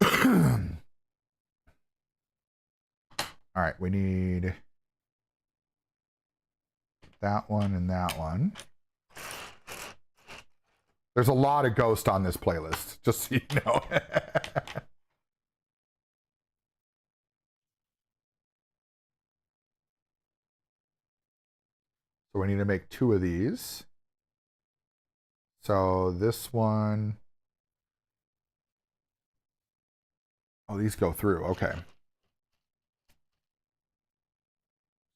B: all right, we need that one and that one. There's a lot of Ghost on this playlist, just so you know. So we need to make 2 of these. So this one, oh, these go through, okay.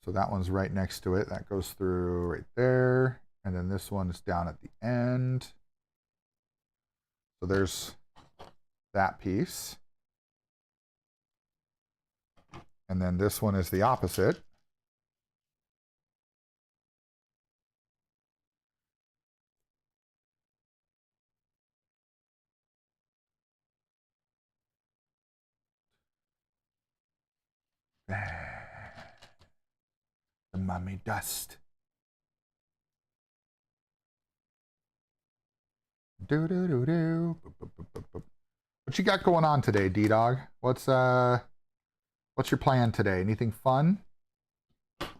B: So that one's right next to it. That goes through right there. And then this one is down at the end. So there's that piece. And then this one is the opposite. The mummy dust. Do do do do. What you got going on today, D-Dog? What's your plan today? Anything fun? Because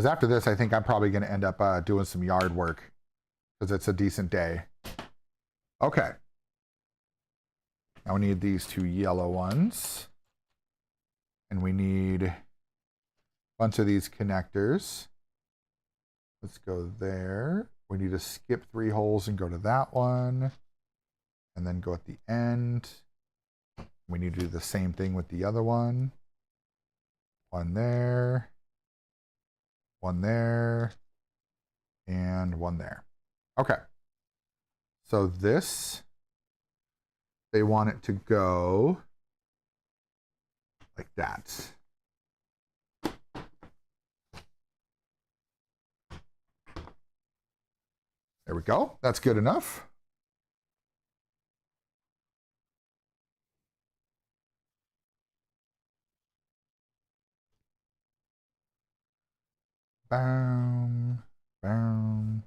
B: after this, I think I'm probably going to end up doing some yard work because it's a decent day. Okay. Now we need these 2 yellow ones. And we need a bunch of these connectors. Let's go there. We need to skip 3 holes and go to that one. And then go at the end. We need to do the same thing with the other one. 1 there. 1 there. And 1 there. Okay. So this, they want it to go like that. There we go. That's good enough. Boom, boom.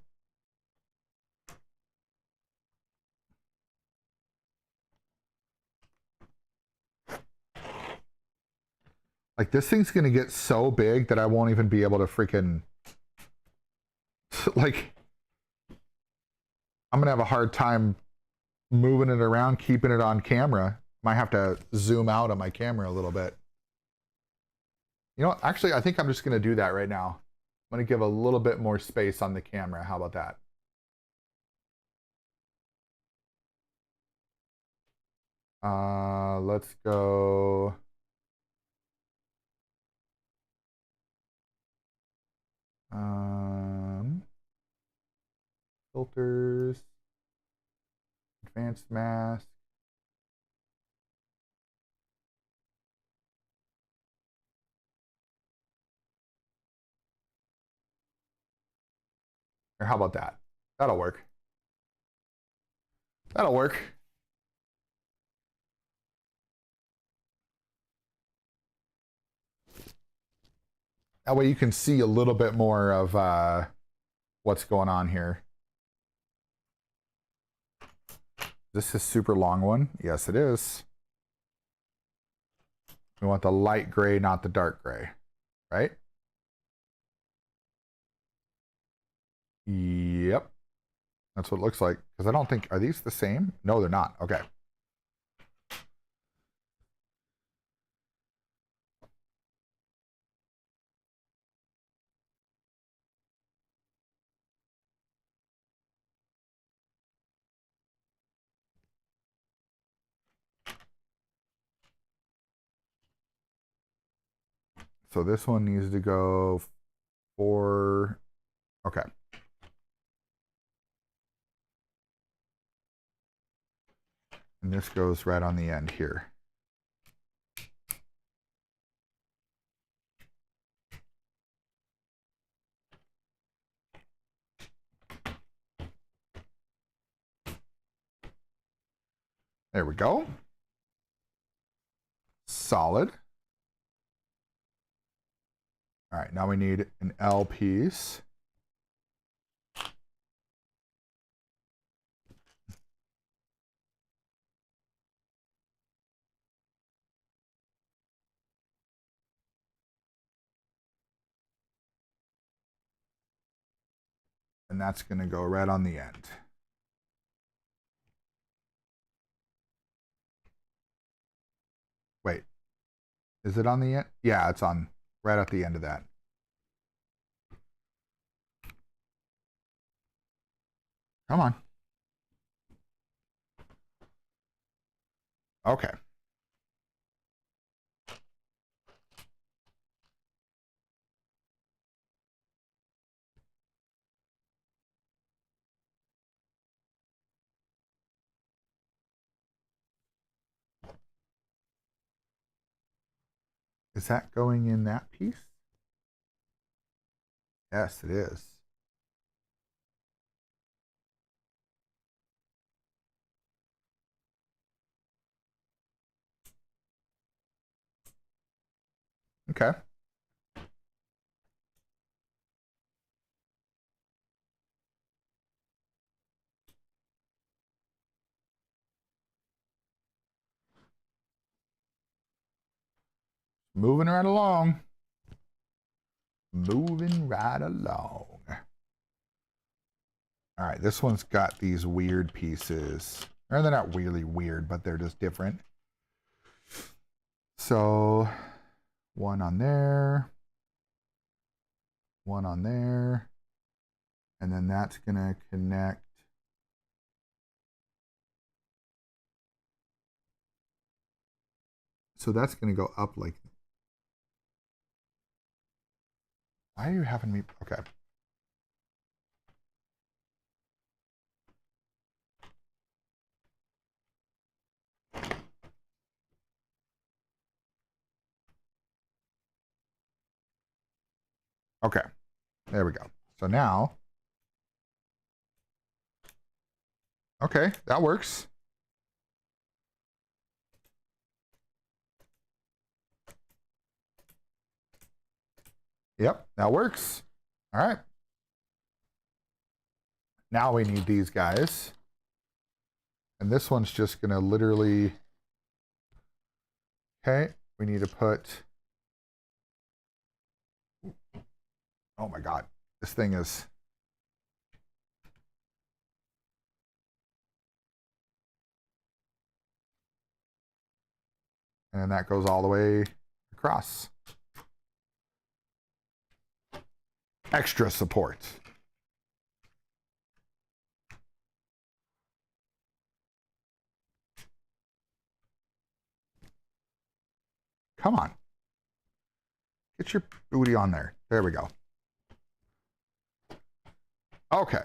B: Like this thing's gonna get so big that I won't even be able to freaking like I'm gonna have a hard time moving it around, keeping it on camera. Might have to zoom out on my camera a little bit. You know what? Actually, I think I'm just gonna do that right now. I'm gonna give a little bit more space on the camera. How about that? Let's go. Filters, advanced mask. Or how about that? That'll work. That'll work. That way you can see a little bit more of what's going on here. This is super long one. Yes, it is. We want the light gray, not the dark gray, right? Yep. That's what it looks like. Because I don't think, are these the same? No, they're not. Okay. So this one needs to go 4. Okay. And this goes right on the end here. There we go. Solid. All right, now we need an L piece. And that's going to go right on the end. Wait, is it on the end? Yeah, it's on right at the end of that. Come on. Okay. Is that going in that piece? Yes, it is. Okay. Moving right along. Moving right along. All right, this one's got these weird pieces. Or they're not really weird, but they're just different. So, one on there. One on there. And then that's going to connect. So that's going to go up like. Why are you having me? Okay. Okay. There we go. So now. Okay, that works. Yep, that works. All right. Now we need these guys. And this one's just going to literally... Okay, we need to put... Oh my God, this thing is... And that goes all the way across. Extra support. Come on. Get your booty on there. There we go. Okay.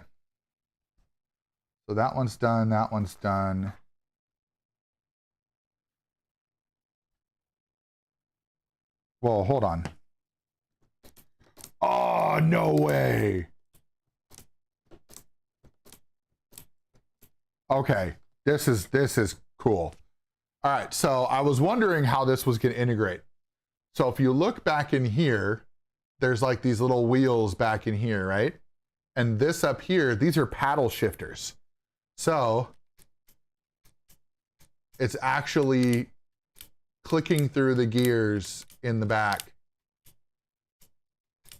B: So that one's done. That one's done. Well, hold on. Oh, no way. Okay. This is cool. All right. So I was wondering how this was going to integrate. So if you look back in here, there's like these little wheels back in here, right? And this up here, these are paddle shifters. So it's actually clicking through the gears in the back.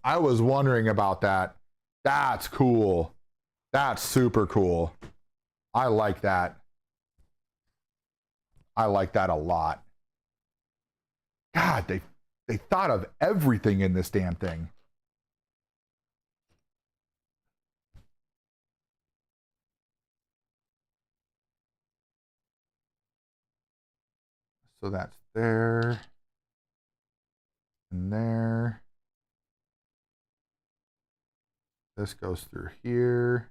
B: I was wondering about that. That's cool. That's super cool. I like that. I like that a lot. God, they thought of everything in this damn thing. So that's there and there. This goes through here.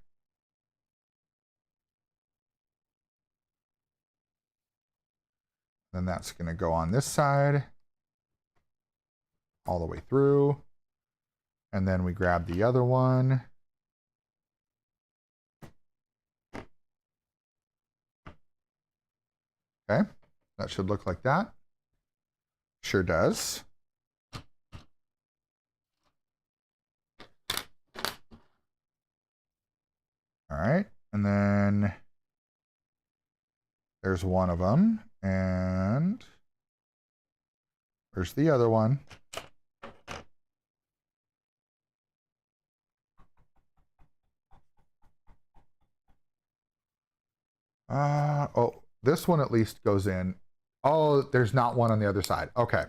B: Then that's going to go on this side all the way through. And then we grab the other one. Okay, that should look like that. Sure does. All right, and then there's one of them, and there's the other one. Oh, this one at least goes in. Oh, there's not one on the other side. Okay.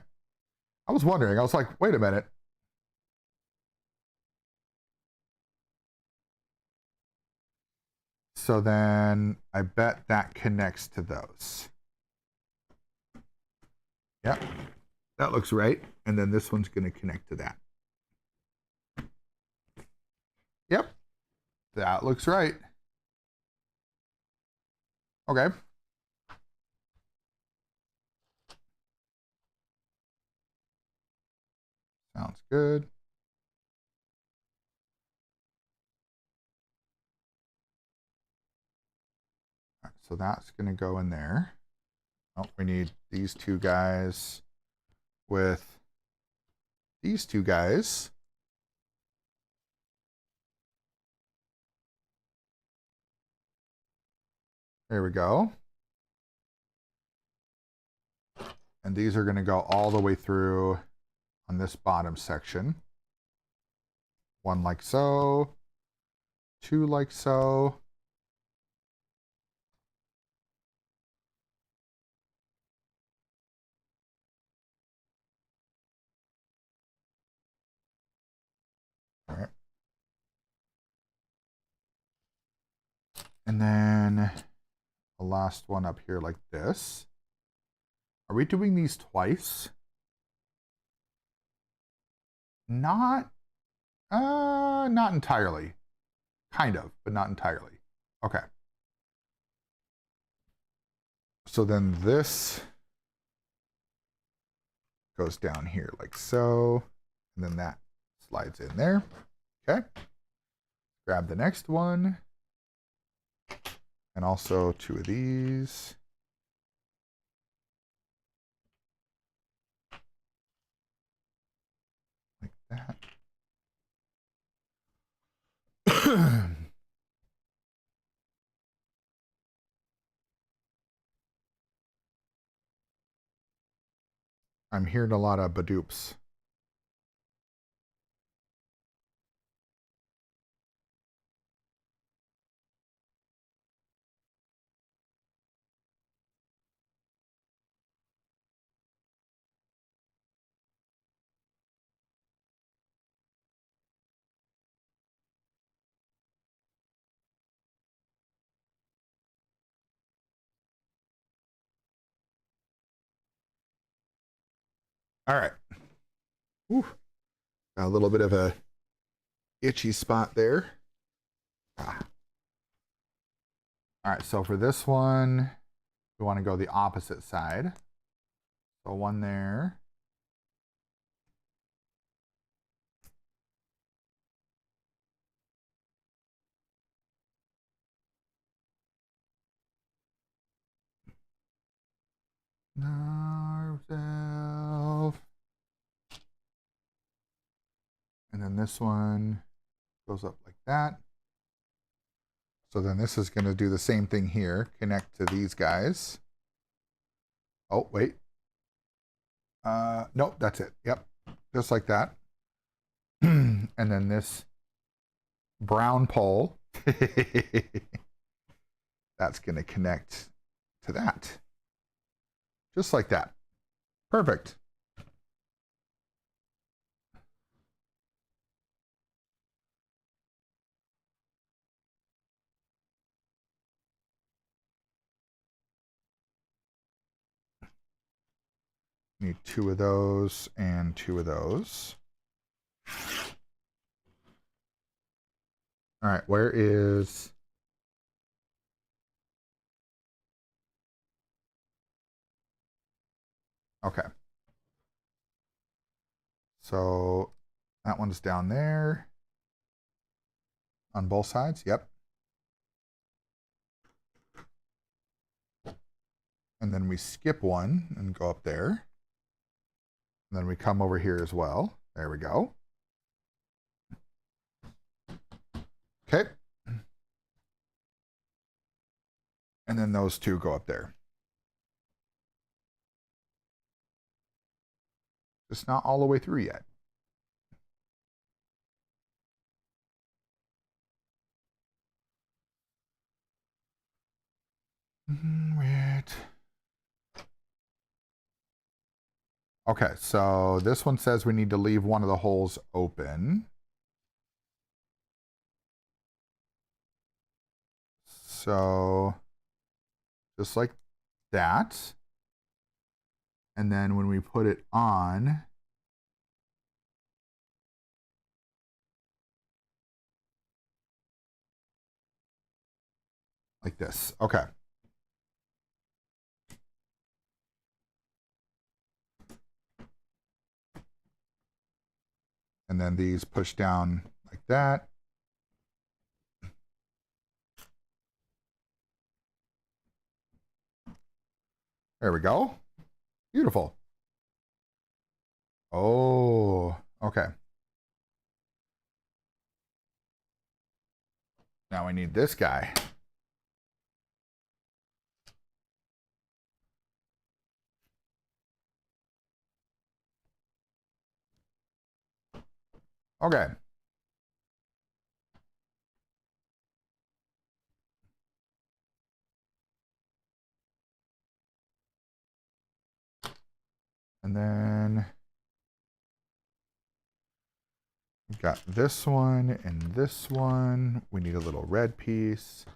B: I was wondering. I was like, wait a minute. So then I bet that connects to those. Yep. That looks right. And then this one's going to connect to that. Yep. That looks right. Okay. Sounds good. All right, so that's going to go in there. Oh, we need these two guys with these two guys. There we go. And these are going to go all the way through on this bottom section. One like so, two like so. All right. And then the last one up here like this. Are we doing these twice? Not entirely. Kind of, but not entirely. Okay. So then this goes down here like so, and then that slides in there. Okay. Grab the next one. And also two of these. Like that. I'm hearing a lot of badoops. All right. Whew. Got a little bit of a itchy spot there. Ah. All right, so for this one, we want to go the opposite side. So one there. Narv. And then this one goes up like that. So then this is going to do the same thing here. Connect to these guys. Oh, wait. Nope, that's it. Yep. Just like that. And then this brown pole, that's going to connect to that. Just like that. Perfect. Need two of those and two of those. All right, where is... Okay. So that one's down there. On both sides, yep. And then we skip one and go up there. And then we come over here as well. There we go. Okay. And then those two go up there. Just not all the way through yet. Wait. Okay, so this one says we need to leave one of the holes open. So just like that. And then when we put it on, like this. Okay. And then these push down like that. There we go. Beautiful. Oh, okay. Now we need this guy. Okay. And then we've got this one and this one. We need a little red piece.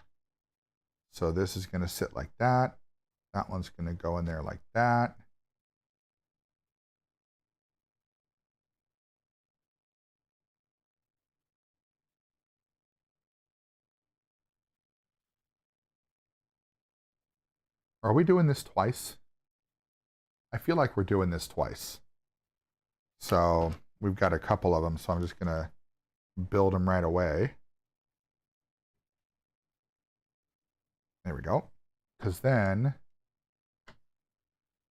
B: So this is going to sit like that. That one's going to go in there like that. Are we doing this twice? I feel like we're doing this twice. So we've got a couple of them, so I'm just going to build them right away. There we go. Because then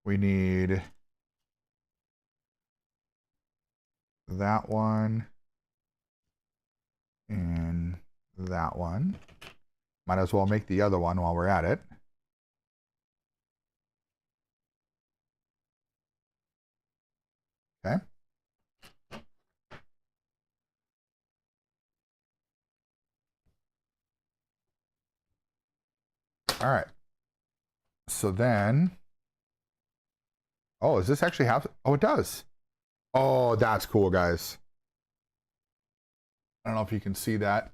B: we need that one and that one. Might as well make the other one while we're at it. Okay. All right. So then, oh, does this actually have, oh, it does. Oh, that's cool, guys. I don't know if you can see that.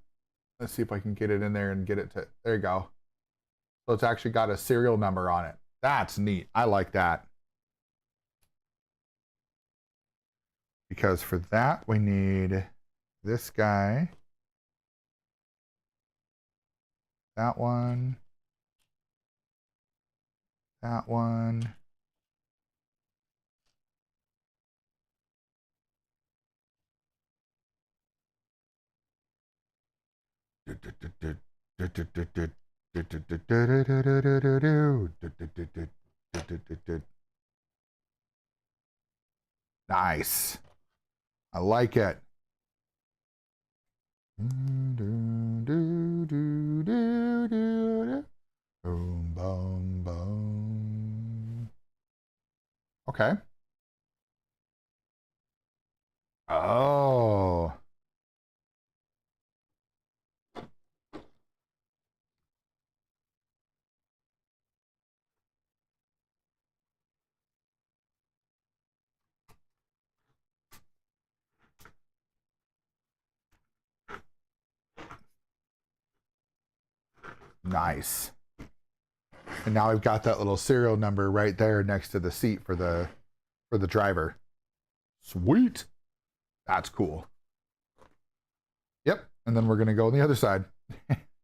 B: Let's see if I can get it in there and get it to, there you go. So it's actually got a serial number on it. That's neat. I like that. Because for that, we need this guy, that one, that one. Nice. I like it. Boom, boom, boom. Okay. Oh. Nice. And now we've got that little serial number right there next to the seat for the driver. Sweet. That's cool. Yep. And then we're going to go on the other side.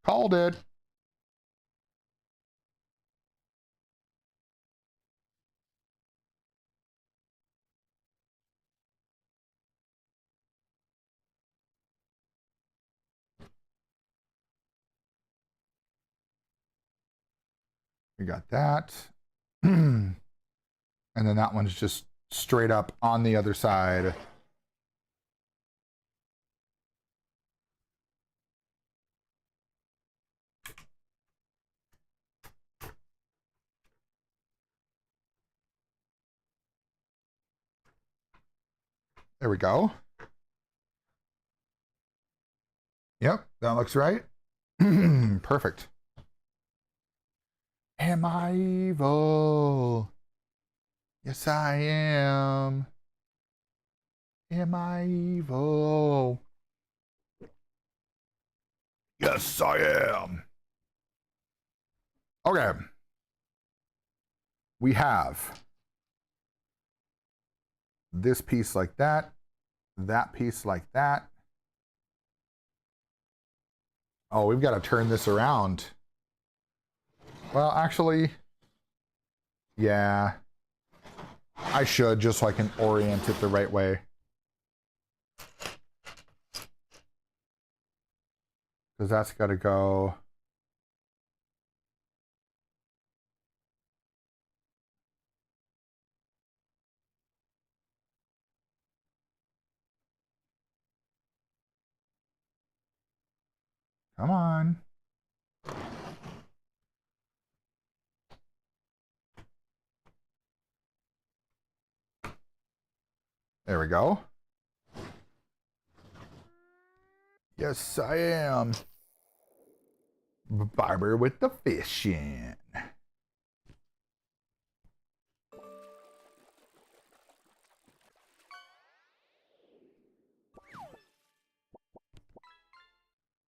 B: Called it. We got that. And then that one's just straight up on the other side. There we go. Yep, that looks right. Perfect. Am I evil? Yes, I am. Am I evil? Yes, I am. Okay. We have this piece like that piece like that. Oh, we've got to turn this around. Well, actually, yeah, I should, just so I can orient it the right way. Because that's got to go. Come on. There we go. Yes, I am. Barber with the fishing.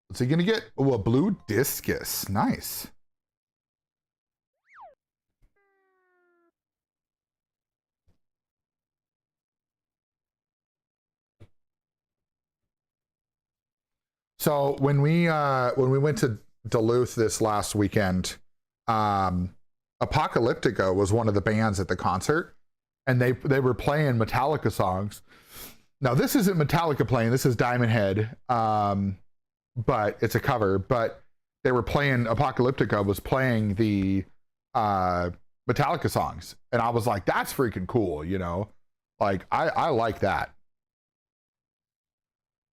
B: What's he gonna get? Oh, a blue discus. Nice. So when we went to Duluth this last weekend, Apocalyptica was one of the bands at the concert, and they were playing Metallica songs. Now this isn't Metallica playing, this is Diamond Head, but it's a cover. But they were playing, Apocalyptica was playing the Metallica songs, and I was like, that's freaking cool, you know? Like I like that.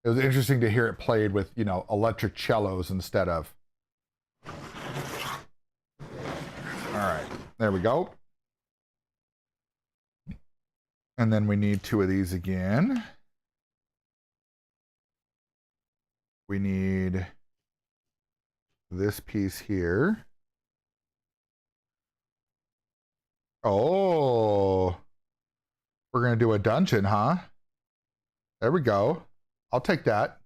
B: It was interesting to hear it played with, you know, electric cellos instead of. All right, there we go. And then we need two of these again. We need this piece here. Oh, we're going to do a dungeon, huh? There we go. I'll take that.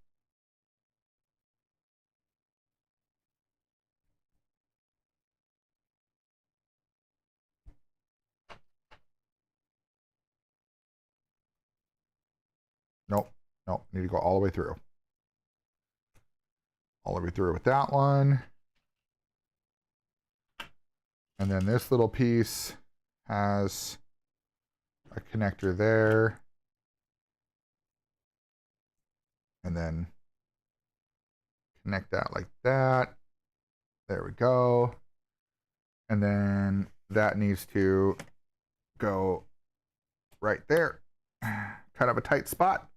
B: Nope. Nope. Need to go all the way through. All the way through with that one. And then this little piece has a connector there. And then connect that like that. There we go. And then that needs to go right there. Kind of a tight spot.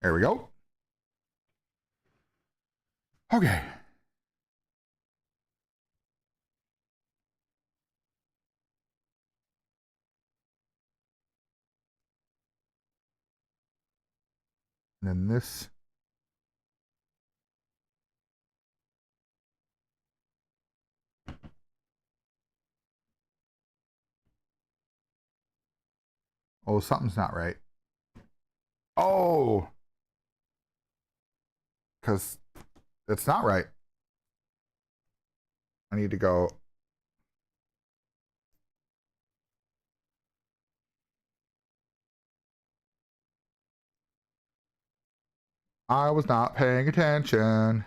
B: There we go. Okay. And then this. Oh, something's not right. Oh. Because it's not right. I need to go. I was not paying attention.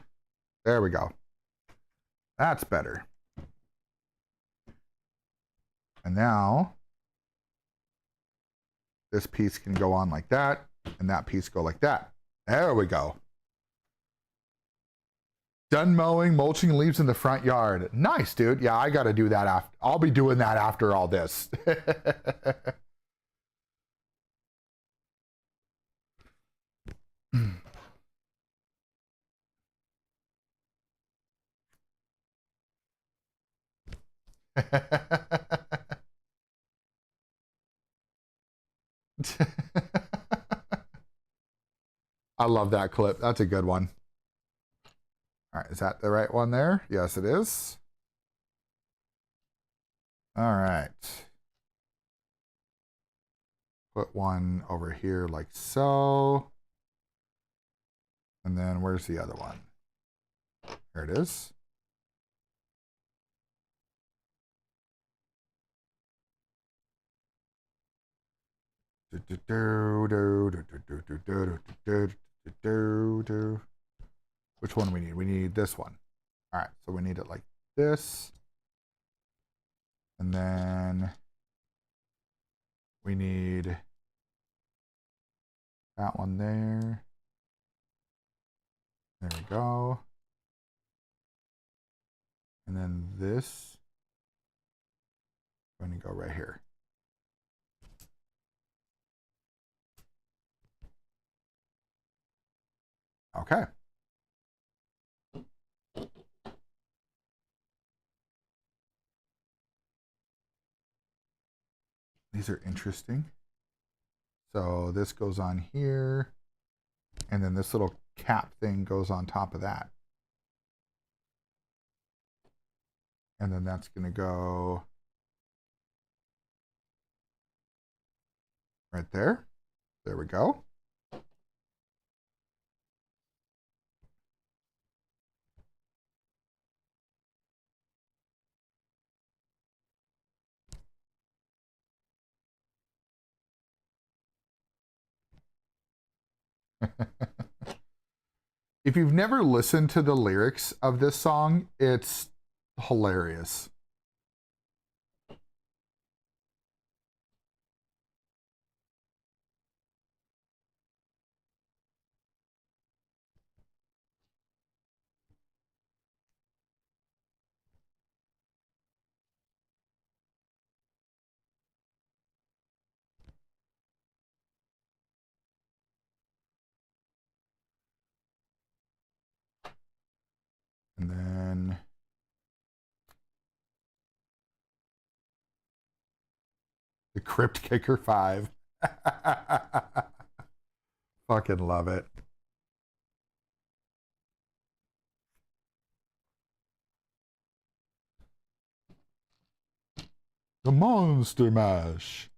B: There we go. That's better. And now this piece can go on like that, and that piece go like that. There we go. Done mowing, mulching leaves in the front yard. Nice, dude. Yeah, I got to do that after. I'll be doing that after all this. I love that clip. That's a good one. All right, is that the right one there? Yes, it is. All right. Put one over here like so. And then where's the other one? Here it is. Which one do we need? We need this one. All right, so we need it like this. And then we need that one there. There we go. And then this is going to go right here. Okay. These are interesting. So this goes on here, and then this little cap thing goes on top of that. And then that's going to go right there. There we go. If you've never listened to the lyrics of this song, it's hilarious. And then the Crypt Kicker 5. Fucking love it. The Monster Mash.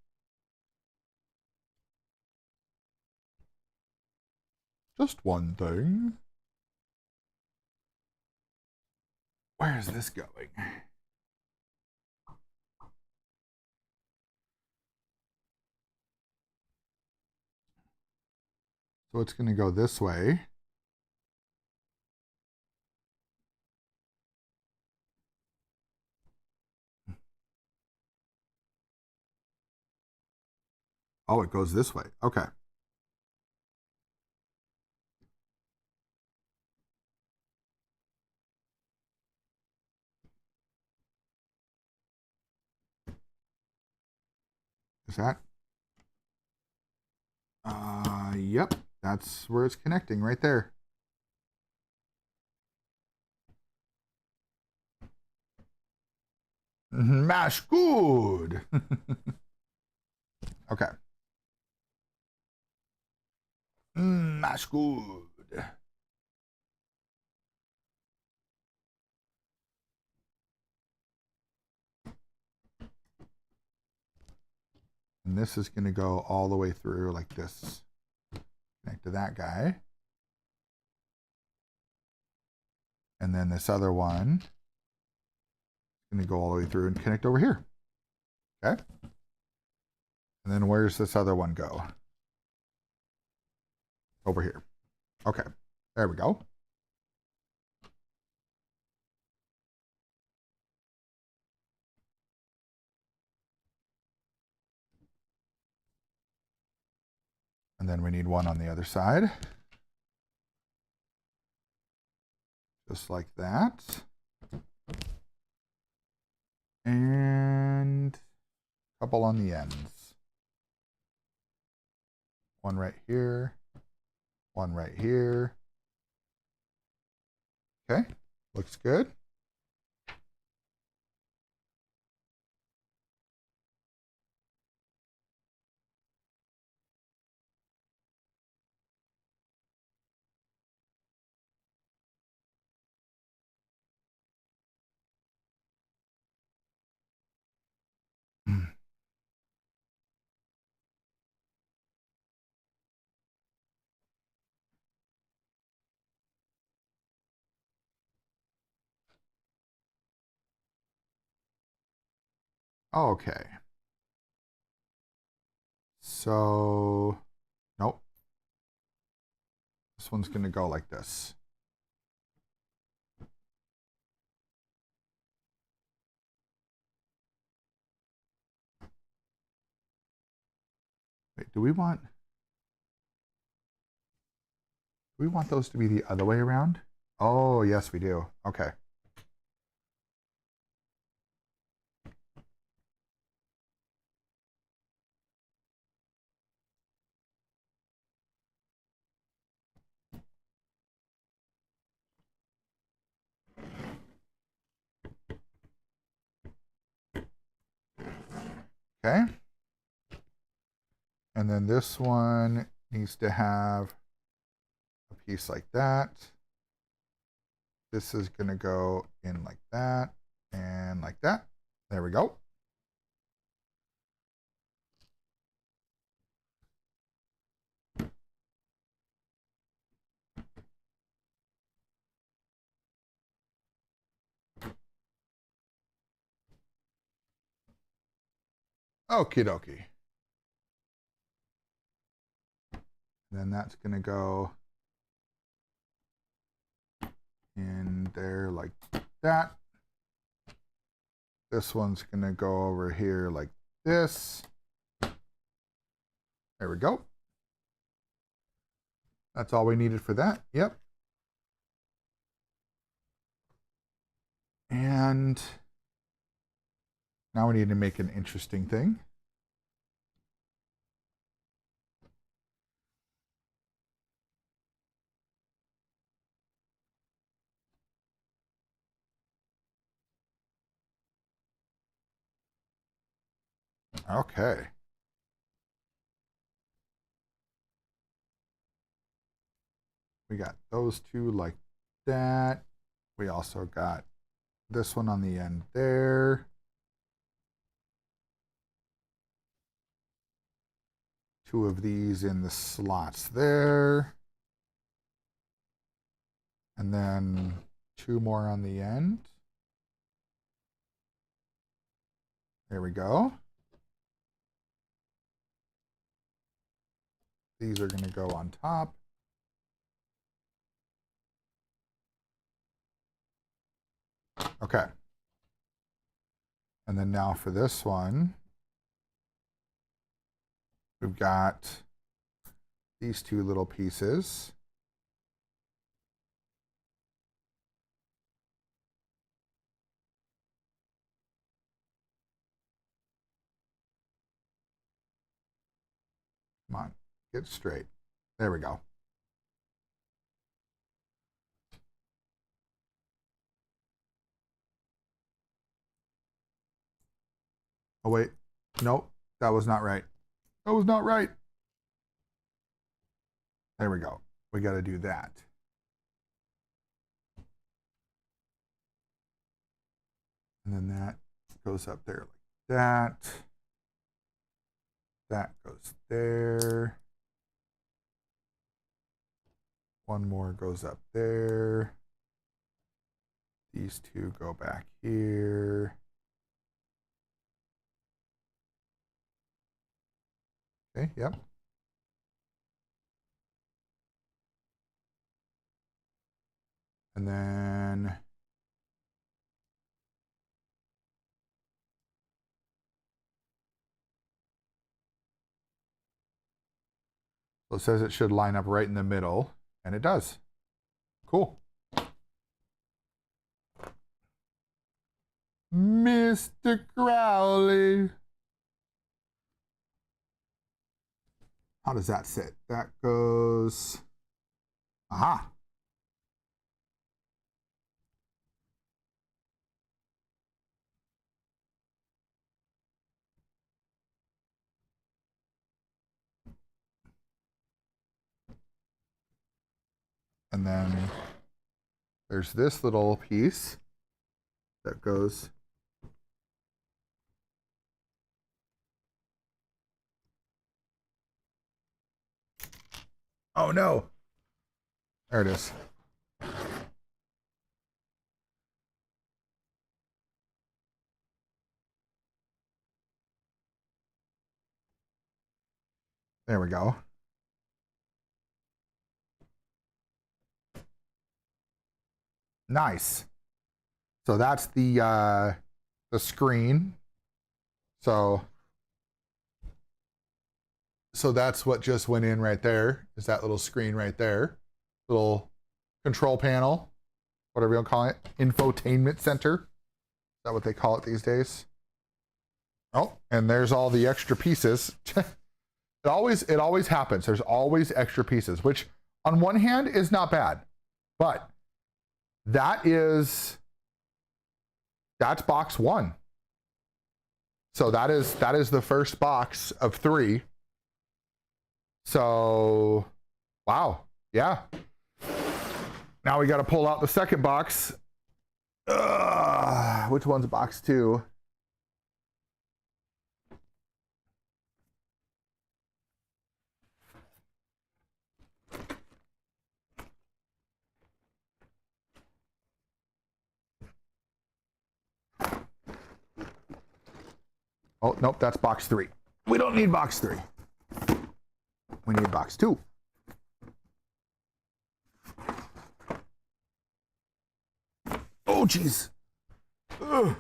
B: Just one thing. Where is this going? So it's going to go this way. Oh, it goes this way. Okay. Is that? Yep. That's where it's connecting right there. Mash good. Okay. Mash good. And this is going to go all the way through like this. Connect to that guy. And then this other one is going to go all the way through and connect over here. Okay. And then where's this other one go? Over here. Okay. There we go. And then we need one on the other side. Just like that. And a couple on the ends. One right here. One right here. Okay, looks good. Okay. So, nope. This one's going to go like this. Wait, do we want those to be the other way around? Oh, yes, we do. Okay. Okay. And then this one needs to have a piece like that. This is going to go in like that and like that. There we go. Okie dokie. Then that's going to go in there like that. This one's going to go over here like this. There we go. That's all we needed for that. Yep. And now we need to make an interesting thing. Okay. We got those two like that. We also got this one on the end there. Two of these in the slots there. And then two more on the end. There we go. These are going to go on top. Okay. And then now for this one, we've got these two little pieces. Come on, get straight. There we go. Oh, wait. Nope, that was not right. That was not right. There we go. We got to do that. And then that goes up there like that. That goes there. One more goes up there. These two go back here. Okay, yep. And then so it says it should line up right in the middle, and it does. Cool. Mr. Crowley. How does that sit? That goes. Aha. And then there's this little piece that goes. Oh no. There it is. There we go. Nice. So that's the screen. So that's what just went in right there. Is that little screen right there? Little control panel, whatever you want to call it. Infotainment center. Is that what they call it these days? Oh, and there's all the extra pieces. It always happens. There's always extra pieces, which on one hand is not bad, but that's box one. So that is the first box of 3. So, wow, yeah. Now we got to pull out the second box. Which one's box 2? Oh, nope, that's box 3. We don't need box 3. We need box 2. Oh, jeez. Ugh.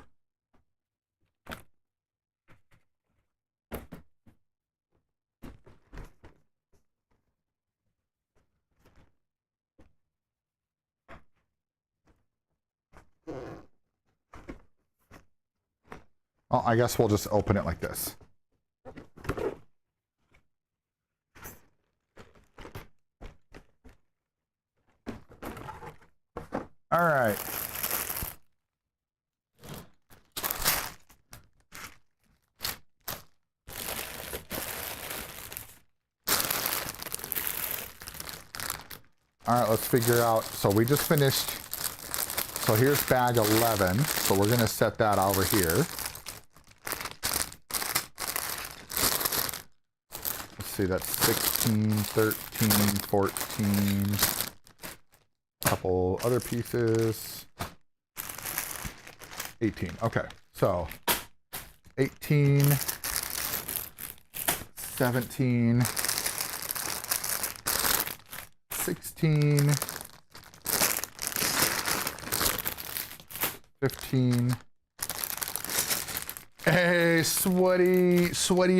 B: Well, I guess we'll just open it like this. All right. All right, let's figure out. So we just finished. So here's bag 11. So we're going to set that over here. See, that's 16, 13, 14, couple other pieces, 18. Okay, so 18, 17, 16, 15. Hey, sweaty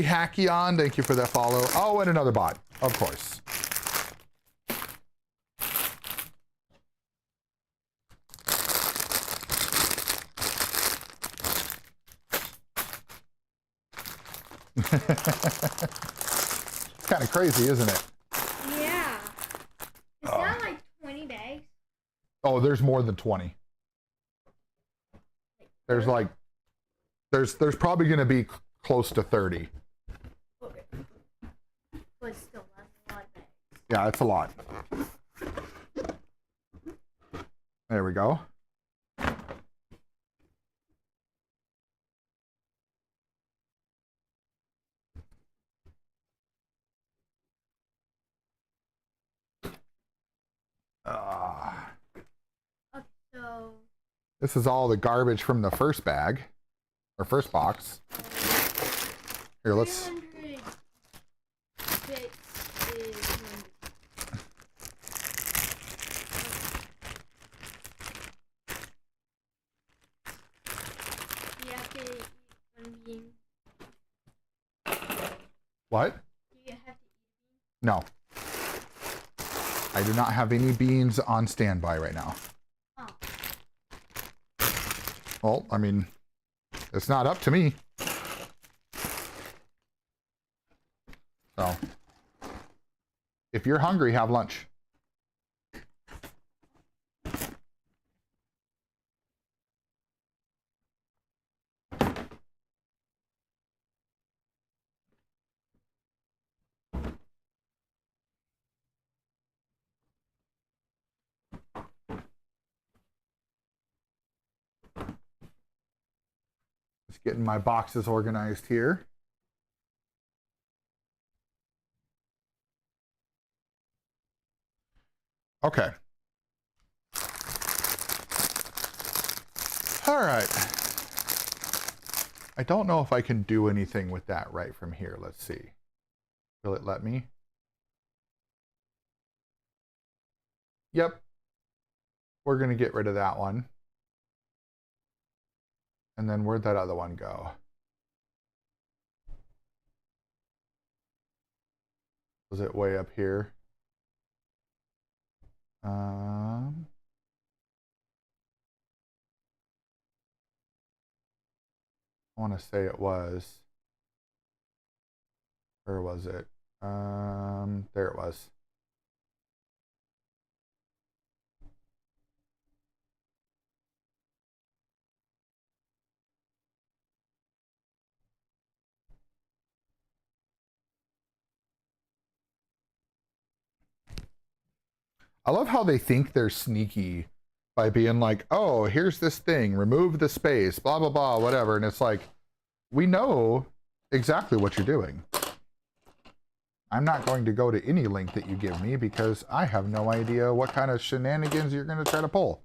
B: Hackion, thank you for that follow. Oh, and another bot, of course. Kind of crazy, isn't it?
D: Yeah. Is that like 20 bags?
B: Oh, there's more than 20. There's like, there's probably going to be close to 30.
D: Okay. But still, that's a lot of bags.
B: Yeah, it's a lot. There we go.
D: Okay, so
B: This is all the garbage from the first bag, or first box. Here, let's.
D: 300 bits is 100. You have to eat one bean.
B: What?
D: Do you have to eat
B: No. I do not have any beans on standby right now.
D: Oh.
B: Well, I mean, It's not up to me. So, if you're hungry, have lunch. Just getting my boxes organized here. Okay. All right. I don't know if I can do anything with that right from here. Let's see. Will it let me? Yep. We're going to get rid of that one. And then where'd that other one go? Was it way up here? I want to say it was. Where was it? There it was. I love how they think they're sneaky by being like, oh, here's this thing, remove the space, blah, blah, blah, whatever. And it's like, we know exactly what you're doing. I'm not going to go to any link that you give me because I have no idea what kind of shenanigans you're going to try to pull.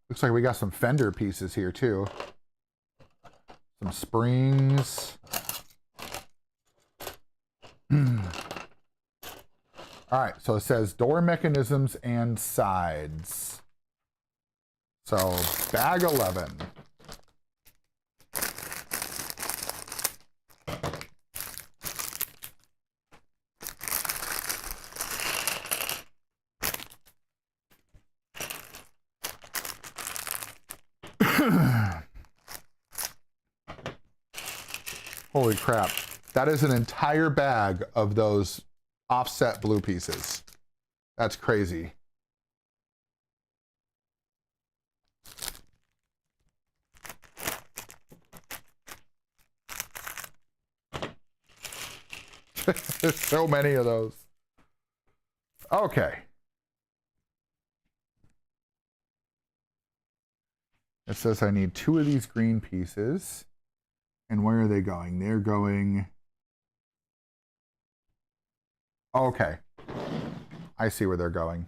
B: Looks like we got some fender pieces here too. Some springs. All right, so it says door mechanisms and sides. So bag 11. Holy crap. That is an entire bag of those offset blue pieces. That's crazy. There's so many of those. Okay. It says I need 2 of these green pieces. And where are they going? They're going... Okay. I see where they're going.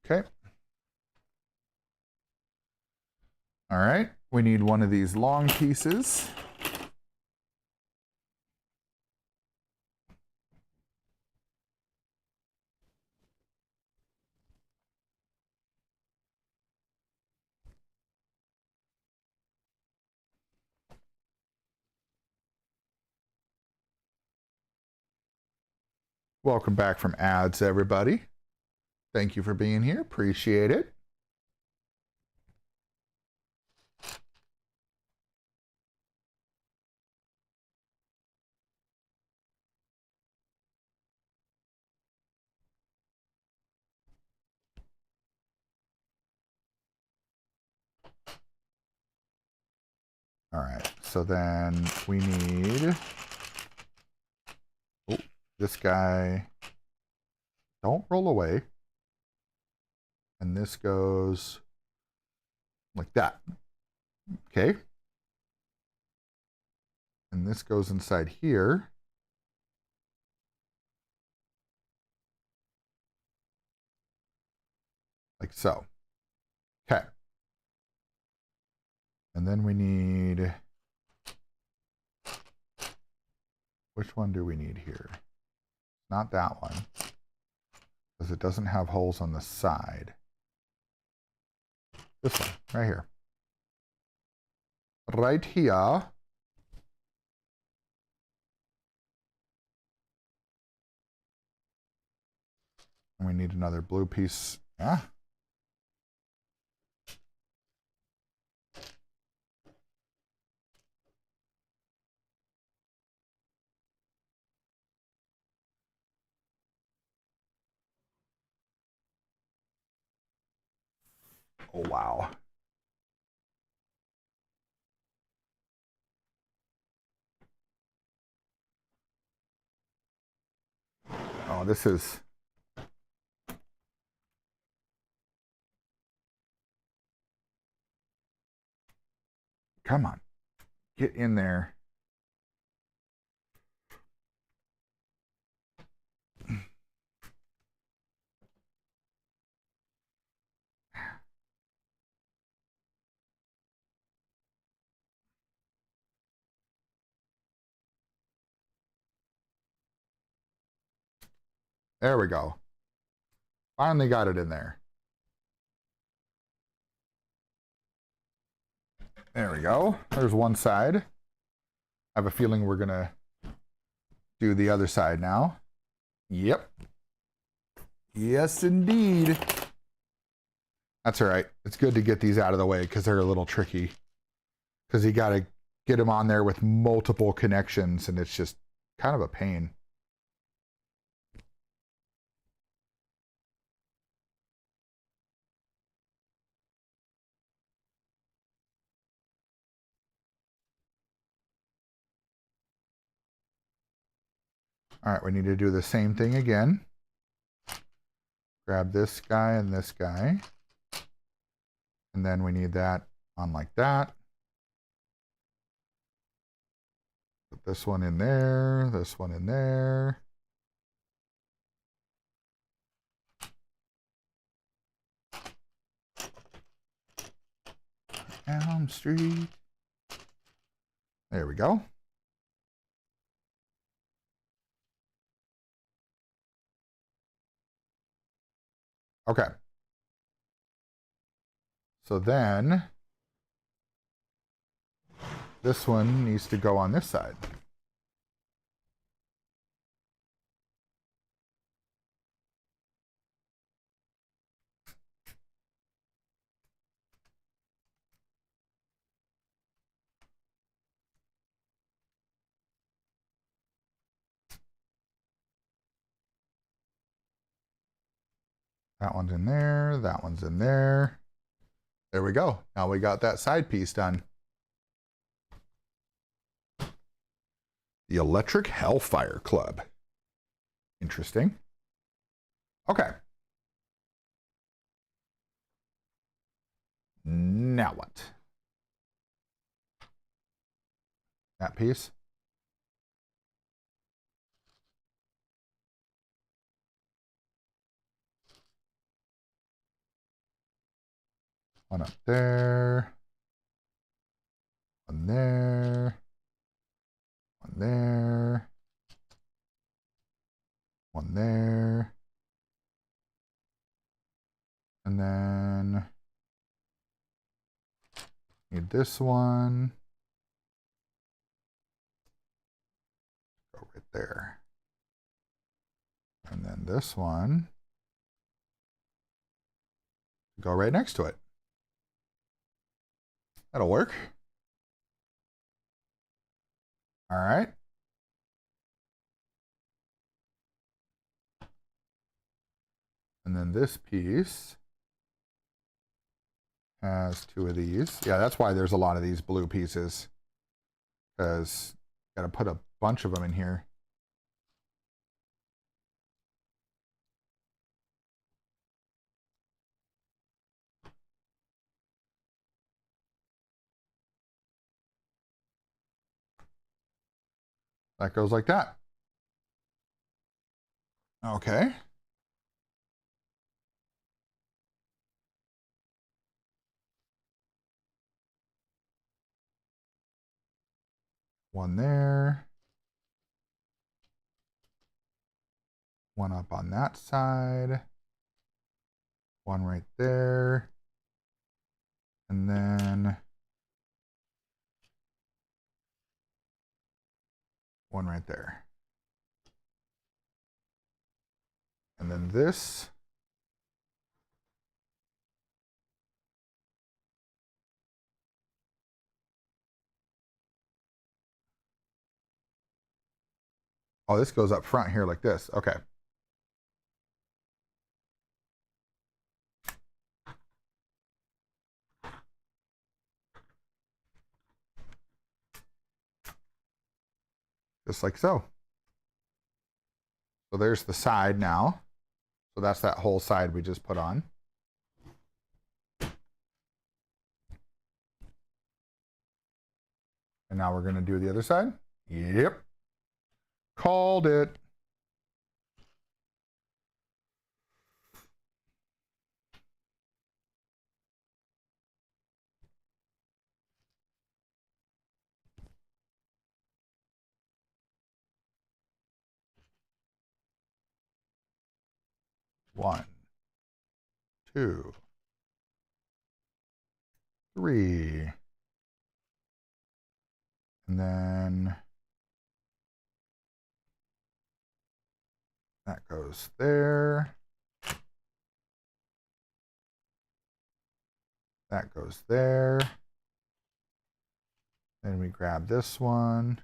B: Okay. All right. We need one of these long pieces. Welcome back from ads, everybody. Thank you for being here. Appreciate it. All right, so then we need, oh, this guy, don't roll away. And this goes like that. Okay. And this goes inside here. Like so. Okay. And then we need, which one do we need here? Not that one, because it doesn't have holes on the side. This one, right here. Right here. And we need another blue piece. Yeah. Oh, wow. Oh, this is... Come on. Get in there. There we go. Finally got it in there. There we go. There's one side. I have a feeling we're going to do the other side now. Yep. Yes, indeed. That's all right. It's good to get these out of the way because they're a little tricky. Because you got to get them on there with multiple connections, and it's just kind of a pain. All right, we need to do the same thing again. Grab this guy and this guy. And then we need that on like that. Put this one in there, this one in there. Elm Street. There we go. Okay. So then this one needs to go on this side. That one's in there, that one's in there. There we go. Now we got that side piece done. The Electric Hellfire Club. Interesting. Okay. Now what? That piece. One up there. One there. One there. One there. And then need this one. Go right there. And then this one. Go right next to it. That'll work. All right. And then this piece has two of these. Yeah, that's why there's a lot of these blue pieces. Because got to put a bunch of them in here. That goes like that. Okay. One there. One up on that side. One right there. And then one right there. And then this. Oh, this goes up front here like this. Okay. Just like so. So there's the side now. So that's that whole side we just put on. And now we're going to do the other side. Yep. Called it. One, two, three. And then that goes there. That goes there. Then we grab this one.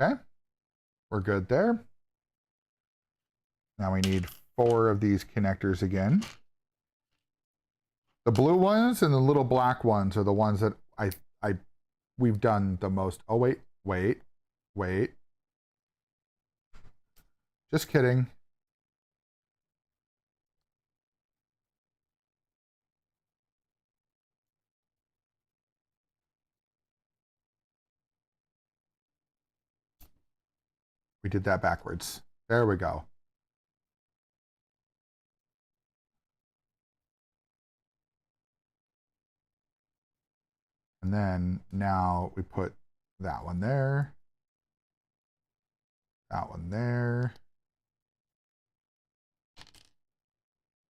B: Okay, we're good there. Now we need 4 of these connectors again. The blue ones and the little black ones are the ones that we've done the most. Oh, wait. Just kidding. We did that backwards. There we go. And then now we put that one there. That one there.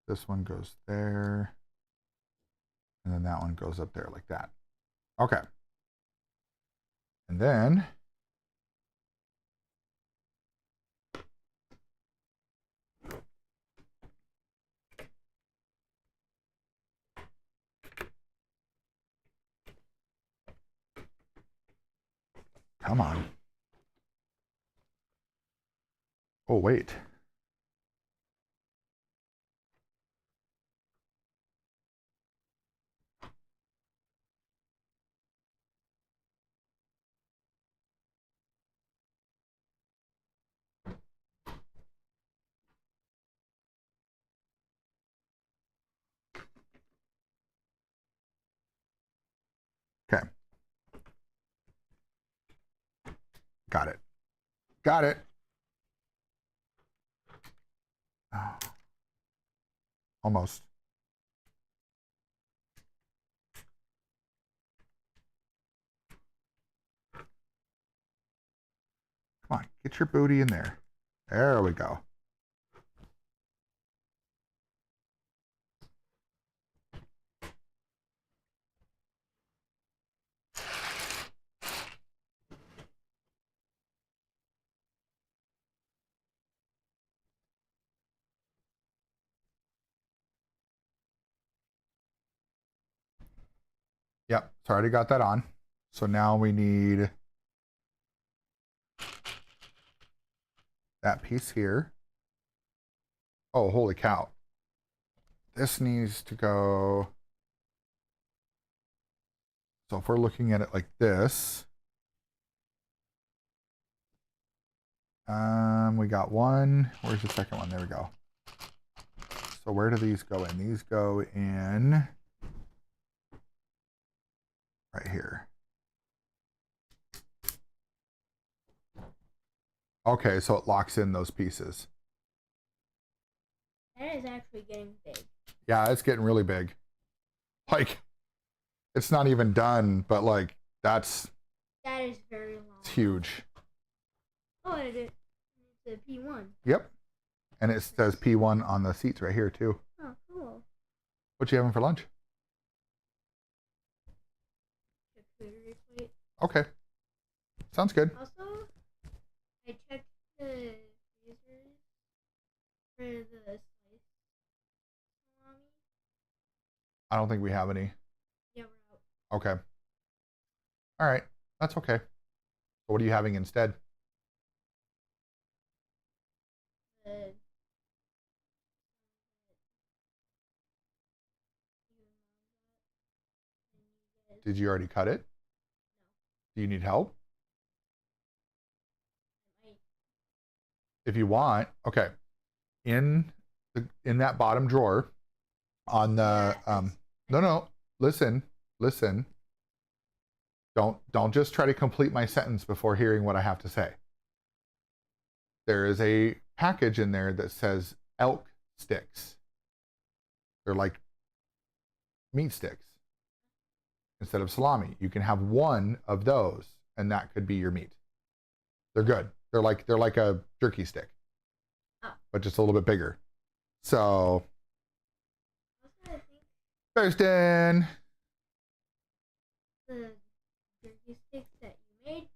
B: This one goes there. And then that one goes up there like that. Okay. And then come on. Oh, wait. Okay. Got it. Got it. Oh. Almost. Come on, get your booty in there. There we go. Yep, so I already got that on. So now we need that piece here. Oh, holy cow. This needs to go. So if we're looking at it like this, we got one. Where's the second one? There we go. So where do these go in? These go in right here. Okay, so it locks in those pieces.
D: That is actually getting big.
B: Yeah, it's getting really big. Like, it's not even done, but like, That's
D: That is very long.
B: it's huge.
D: Oh, it's a P1.
B: Yep. And it says P1 on the seats right here too.
D: Oh, cool.
B: What you having for lunch?
D: Charcuterie plate.
B: Okay. Sounds good.
D: Also, I checked the freezers for the sliced salami.
B: I don't think we have any.
D: Yeah, we're out.
B: Okay. All right. That's okay. So what are you having instead?
D: The
B: Did you already cut it? Do you need help? If you want, okay. In that bottom drawer on the no, listen. Don't just try to complete my sentence before hearing what I have to say. There is a package in there that says elk sticks. They're like meat sticks instead of salami. You can have one of those, and that could be your meat. They're good. They're like a jerky stick, but just a little bit bigger. So,
D: Also, I think
B: Thurston.
D: the jerky sticks that you made,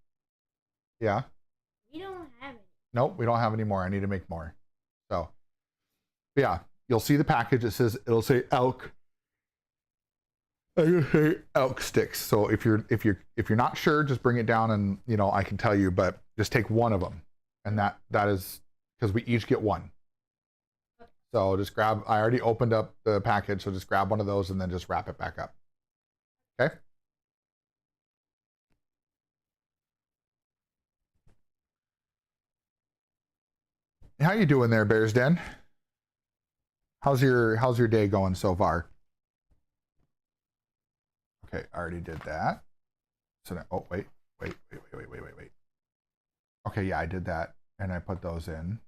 B: Yeah.
D: we don't have any.
B: Nope, we don't have any more. I need to make more. So, yeah, you'll see the package. It'll say elk. It'll say elk sticks. So if you're not sure, just bring it down and I can tell you. But just take one of them, and that is because we each get one. So just grab. I already opened up the package, so just grab one of those and then just wrap it back up. Okay. How you doing there, Bears Den? How's your day going so far? Okay, I already did that. So now, oh wait. Okay, yeah, I did that, and I put those in.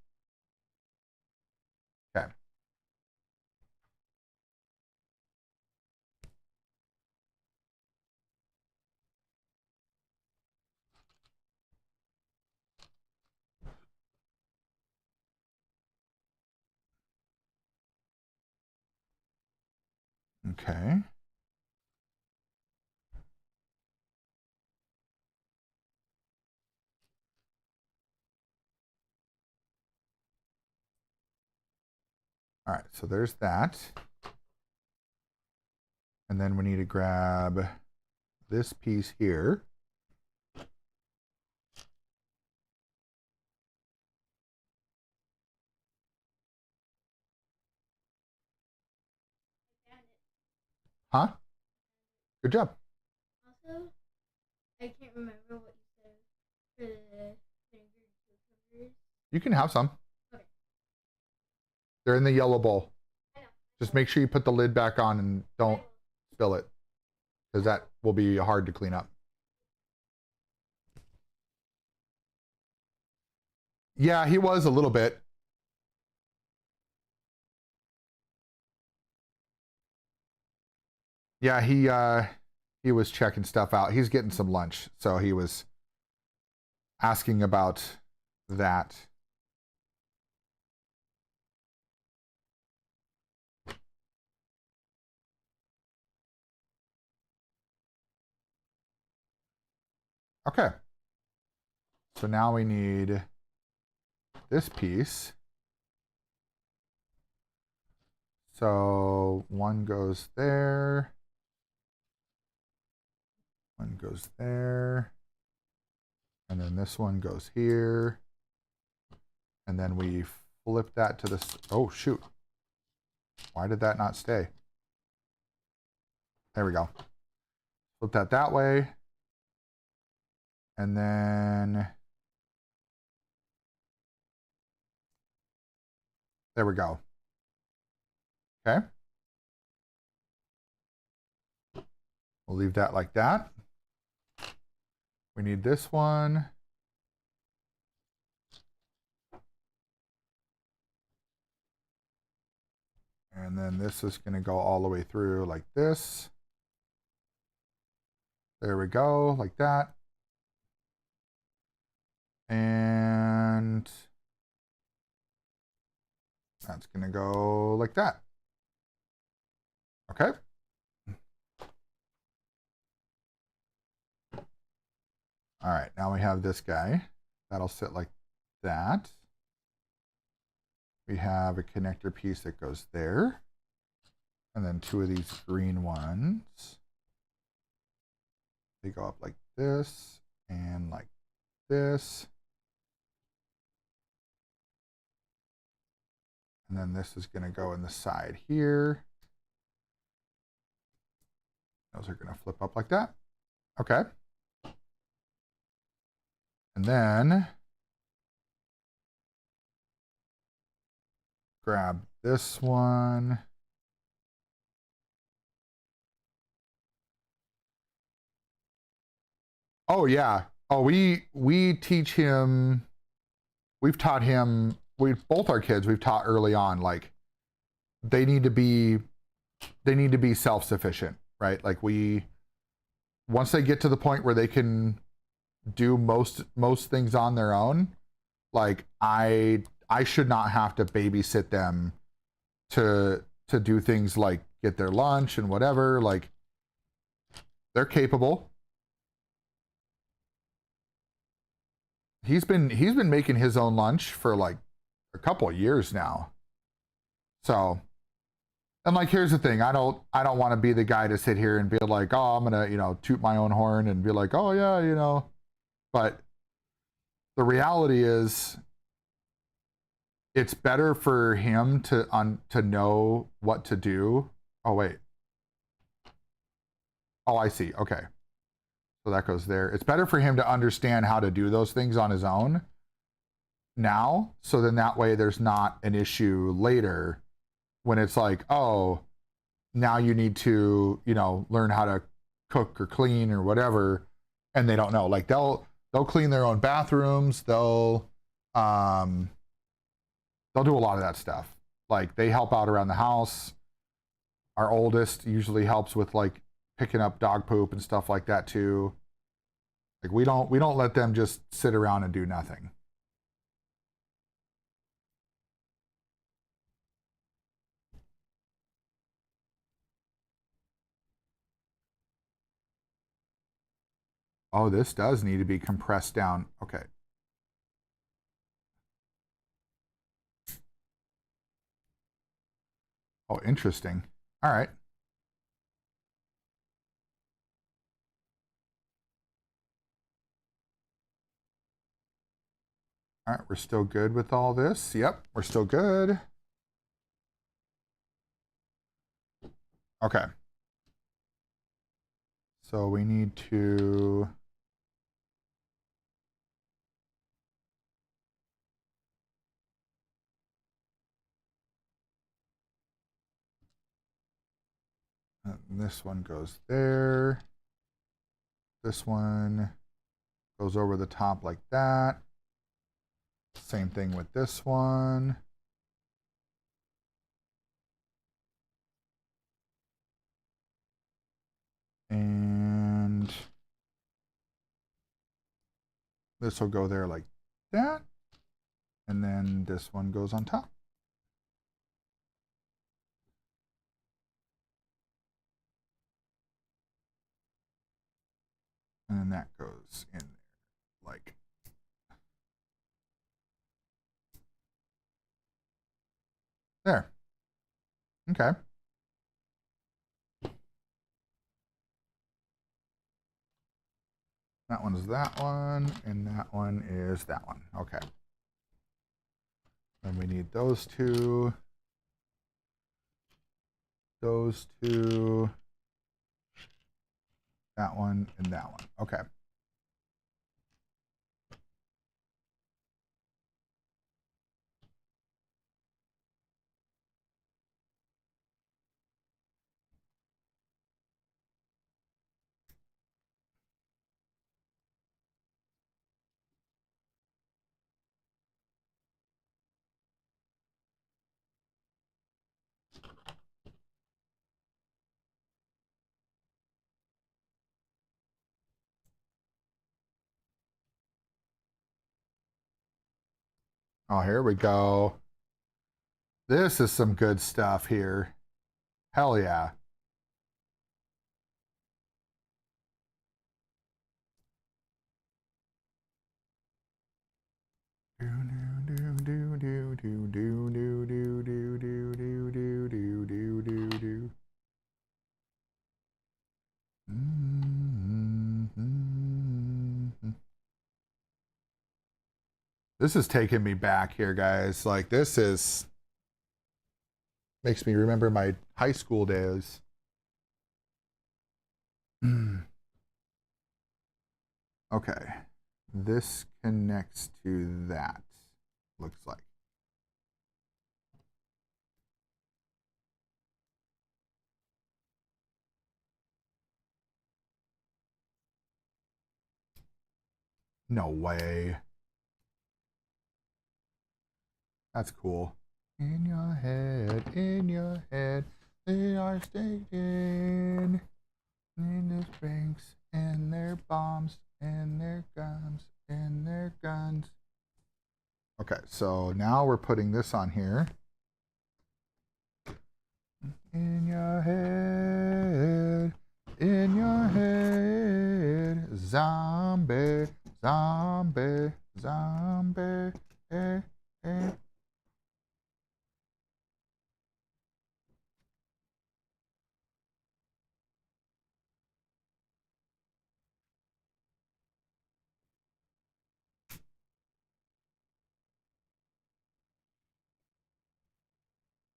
B: Okay. Okay. All right, so there's that. And then we need to grab this piece here. Huh? Good job.
D: Also, I can't remember what you said for the vinegar cucumbers.
B: You can have some.
D: Okay.
B: They're in the yellow bowl.
D: I know.
B: Just make sure you put the lid back on and don't spill it, because that will be hard to clean up. Yeah, he was a little bit. Yeah, he was checking stuff out. He's getting some lunch, so he was asking about that. Okay. So now we need this piece. So one goes there. One goes there. And then this one goes here. And then we flip that to this. Oh, shoot. Why did that not stay? There we go. Flip that way. And then there we go. Okay. We'll leave that like that. We need this one. And then this is going to go all the way through like this. There we go, like that. And that's going to go like that. Okay. All right, now we have this guy. That'll sit like that. We have a connector piece that goes there. And then two of these green ones. They go up like this and like this. And then this is going to go in the side here. Those are going to flip up like that. Okay. And then grab this one. Oh yeah. Oh, we teach him. We've taught him. Both our kids. We've taught early on. Like they need to be self-sufficient, right? Like once they get to the point where they can do most things on their own, like I should not have to babysit them to do things like get their lunch and whatever. Like they're capable. He's been making his own lunch for like a couple of years now. So, and like here's the thing, I don't want to be the guy to sit here and be like, oh, I'm gonna, toot my own horn and be like, oh yeah, but the reality is it's better for him to know what to do. Oh wait. Oh, I see. Okay. So that goes there. It's better for him to understand how to do those things on his own now, so then that way there's not an issue later when it's like, oh, now you need to, learn how to cook or clean or whatever, and they don't know. Like they'll clean their own bathrooms, they'll do a lot of that stuff. Like they help out around the house. Our oldest usually helps with like picking up dog poop and stuff like that too. Like we don't let them just sit around and do nothing. Oh, this does need to be compressed down. Okay. Oh, interesting. All right. All right, we're still good with all this. Yep, we're still good. Okay. So we need to this one goes there. This one goes over the top like that. Same thing with this one. And this will go there like that. And then this one goes on top. And then that goes in there like there. Okay. That one is that one, and that one is that one. Okay. And we need those two, that one, and that one. Okay. Oh, here we go. This is some good stuff here. Hell yeah. This is taking me back here, guys. Like, this is makes me remember my high school days. Okay. This connects to that, looks like. No way. That's cool. In your head, they are stating in the banks and their bombs and their guns and their guns. Okay, so now we're putting this on here. In your head, zombie, zombie, zombie, eh, eh.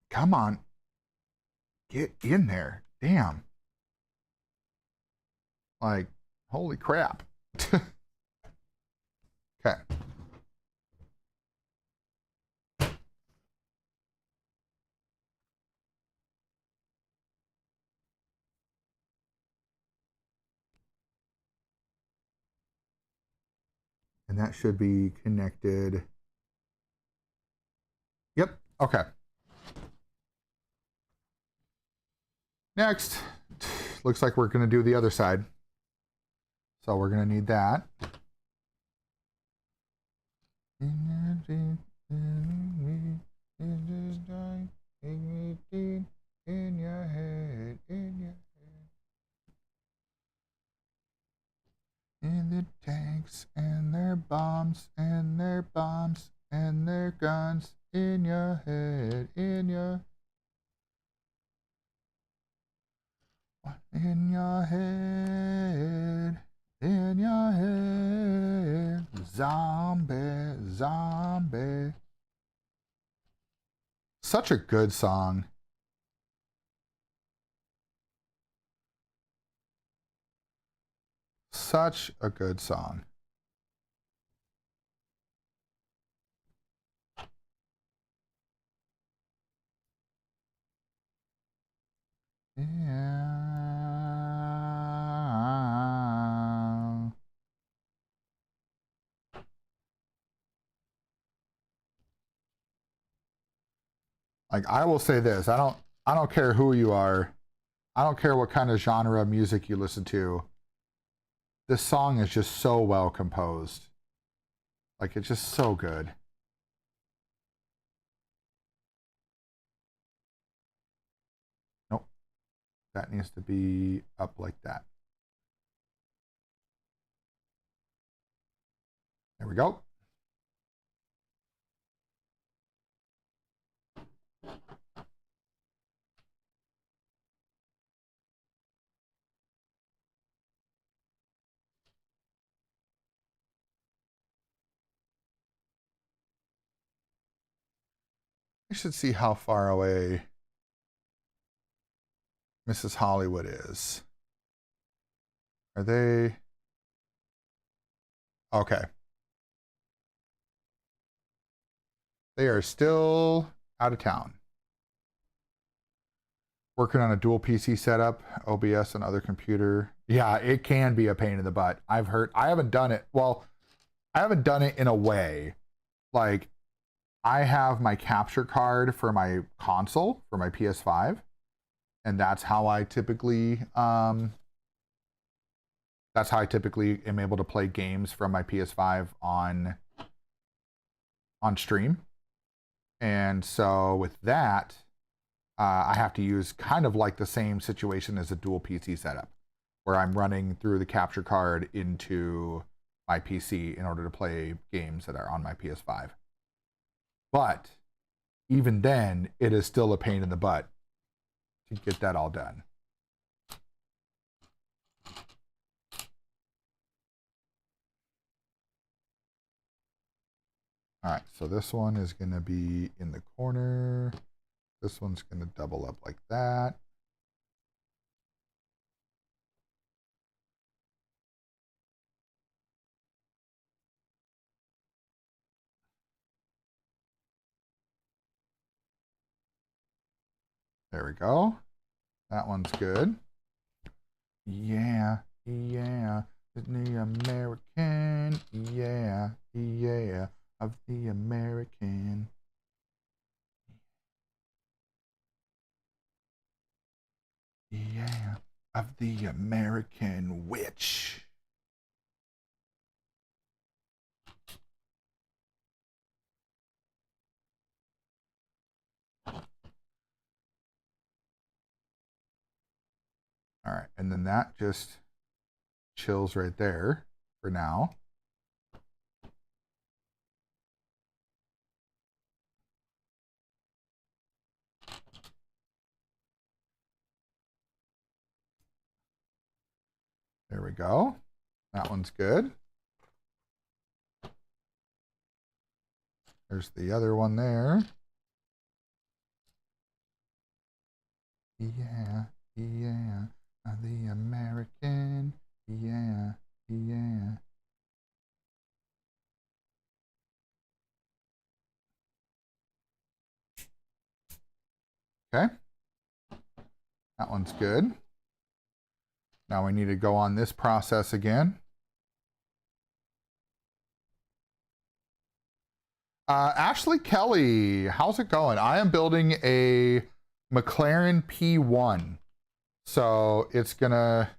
B: Come on. Get in there. Damn. Like, holy crap. Okay. And that should be connected. Yep. Okay. Next. Looks like we're going to do the other side. So we're going to need that. In your head, in your head. And the tanks and their bombs and their bombs and their guns in your head, in your head, in your head, zombie, zombie. Such a good song. Such a good song. Yeah. Like, I will say this, I don't care who you are. I don't care what kind of genre of music you listen to. This song is just so well composed. Like, it's just so good. Nope. That needs to be up like that. There we go. I should see how far away Mrs. Hollywood is. Are they? Okay. They are still out of town. Working on a dual PC setup, OBS and other computer. Yeah, it can be a pain in the butt. I've heard. I haven't done it. Well, I haven't done it in a way. Like, I have my capture card for my console, for my PS5. And that's how I typically am able to play games from my PS5 on on stream. And so with that, I have to use kind of like the same situation as a dual PC setup, where I'm running through the capture card into my PC in order to play games that are on my PS5. But even then, it is still a pain in the butt to get that all done. All right, so this one is going to be in the corner. This one's going to double up like that. There we go. That one's good. Yeah, yeah, the American. Yeah, yeah, of the American. Yeah, of the American witch. All right, and then that just chills right there for now. There we go. That one's good. There's the other one there. Yeah, yeah, the American. Yeah, yeah. Okay. That one's good. Now we need to go on this process again. Ashley Kelly, how's it going? I am building a McLaren P1. So it's gonna,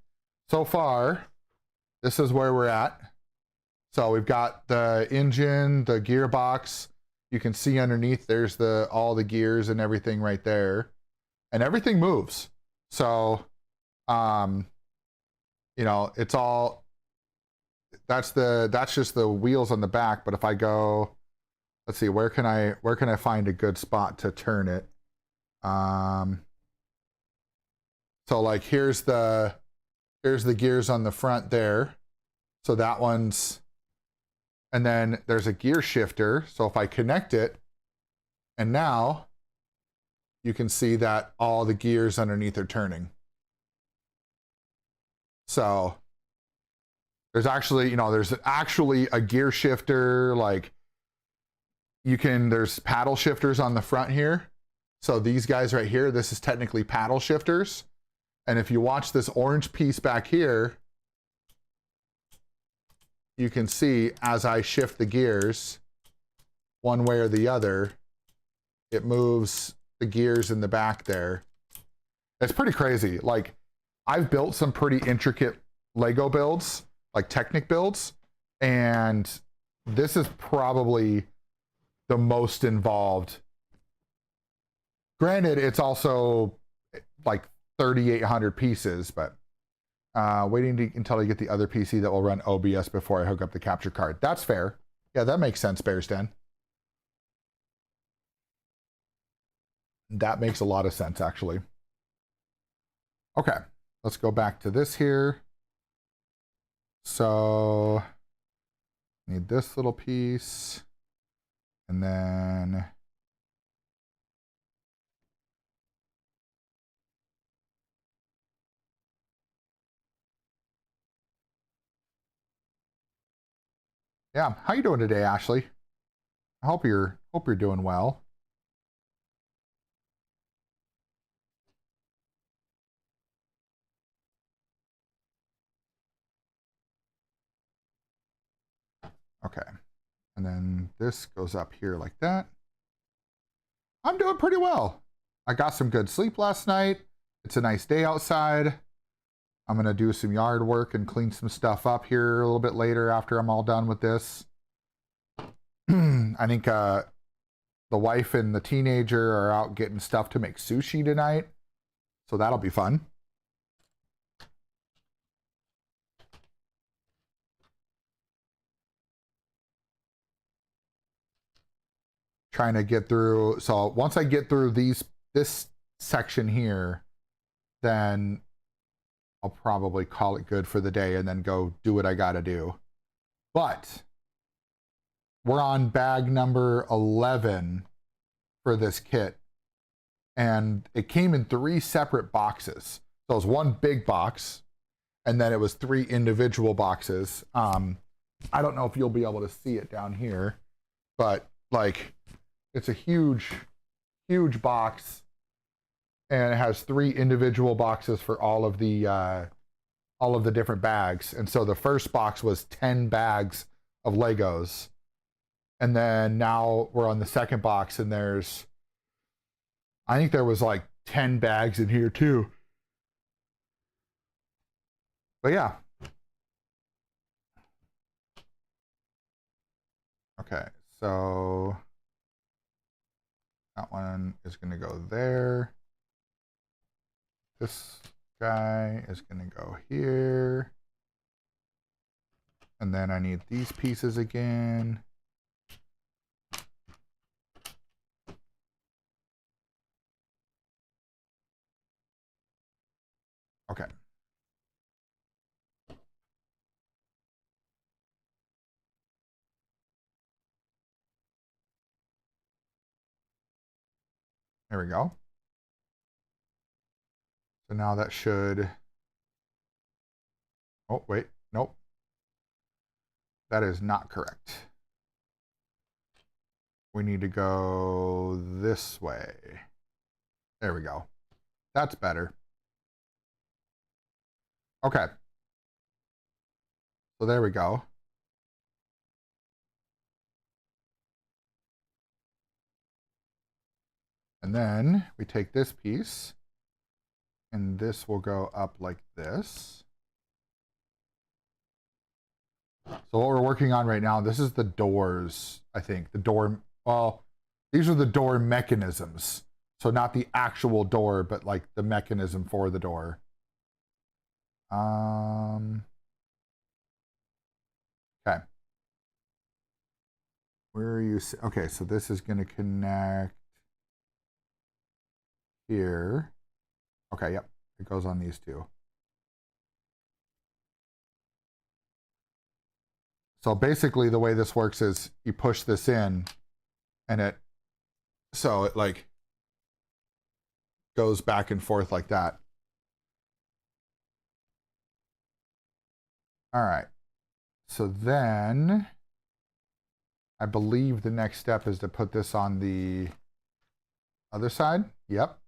B: so far, this is where we're at. So we've got the engine, the gearbox. You can see underneath there's all the gears and everything right there. And everything moves. So, you know, it's all, that's just the wheels on the back. But if I go, let's see, where can I find a good spot to turn it? So like here's the gears on the front there. So that one's, and then there's a gear shifter. So if I connect it, and now you can see that all the gears underneath are turning. So there's actually, you know, there's actually a gear shifter, like there's paddle shifters on the front here. So these guys right here, this is technically paddle shifters. And if you watch this orange piece back here, you can see as I shift the gears one way or the other, it moves the gears in the back there. It's pretty crazy. Like, I've built some pretty intricate Lego builds, like Technic builds, and this is probably the most involved. Granted, it's also like 3,800 pieces, but waiting until I get the other PC that will run OBS before I hook up the capture card. That's fair. Yeah, that makes sense, Bears Den. That makes a lot of sense, actually. Okay, let's go back to this here. So, need this little piece, and then yeah, how you doing today, Ashley? I hope you're doing well. Okay, and then this goes up here like that. I'm doing pretty well. I got some good sleep last night. It's a nice day outside. I'm gonna do some yard work and clean some stuff up here a little bit later after I'm all done with this. I think the wife and the teenager are out getting stuff to make sushi tonight. So that'll be fun. Trying to get through. So once I get through this section here, then I'll probably call it good for the day and then go do what I got to do. But we're on bag number 11 for this kit. And it came in 3 separate boxes. So it was one big box, and then it was 3 individual boxes. I don't know if you'll be able to see it down here, but like it's a huge, huge box, and it has 3 individual boxes for all of the different bags. And so the first box was 10 bags of Legos, and then now we're on the second box, and I think there was like 10 bags in here too. But yeah. Okay, so that one is going to go there. This guy is going to go here. And then I need these pieces again. Okay. There we go. So now that should... Oh, wait. Nope. That is not correct. We need to go this way. There we go. That's better. Okay. So there we go. And then we take this piece, and this will go up like this. So what we're working on right now, this is the doors, I think. The door, well, these are the door mechanisms. So not the actual door, but like the mechanism for the door. Okay. Where are you? Okay, so this is going to connect here. Okay, yep. It goes on these 2. So basically the way this works is you push this in and it like goes back and forth like that. All right. So then I believe the next step is to put this on the other side. Yep.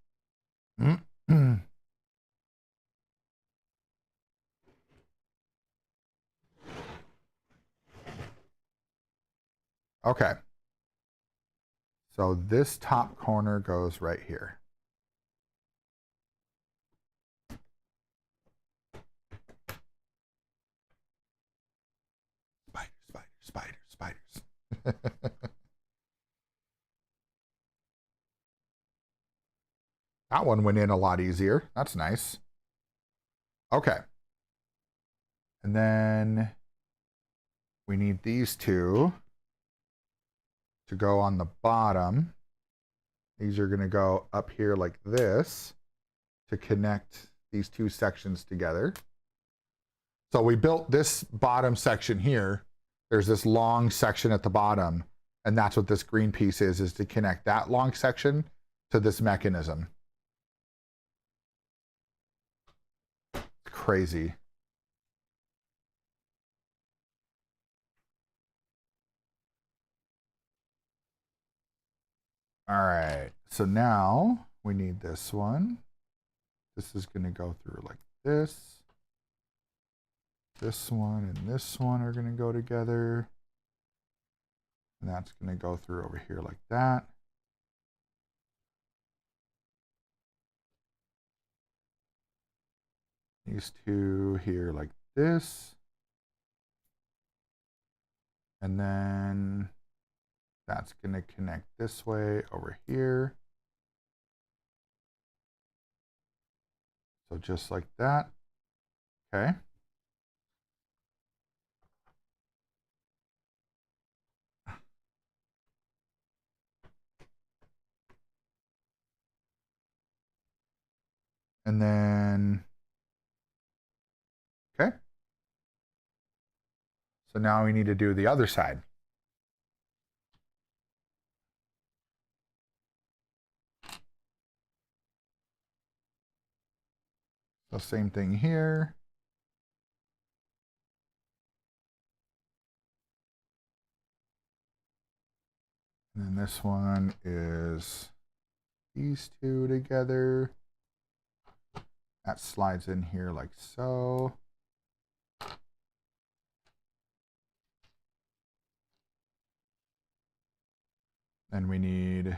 B: Okay. So this top corner goes right here. Spiders. That one went in a lot easier. That's nice. Okay. And then we need these 2 to go on the bottom. These are going to go up here like this to connect these 2 sections together. So we built this bottom section here. There's this long section at the bottom, and that's what this green piece is to connect that long section to this mechanism. Crazy. All right, so now we need this one. This is going to go through like this. This one and this one are going to go together. And that's going to go through over here like that. These 2 here like this. And then That's going to connect this way over here. So just like that. Okay. And then, okay. So now we need to do the other side. So same thing here. And then this one is these two together. That slides in here like so. Then we need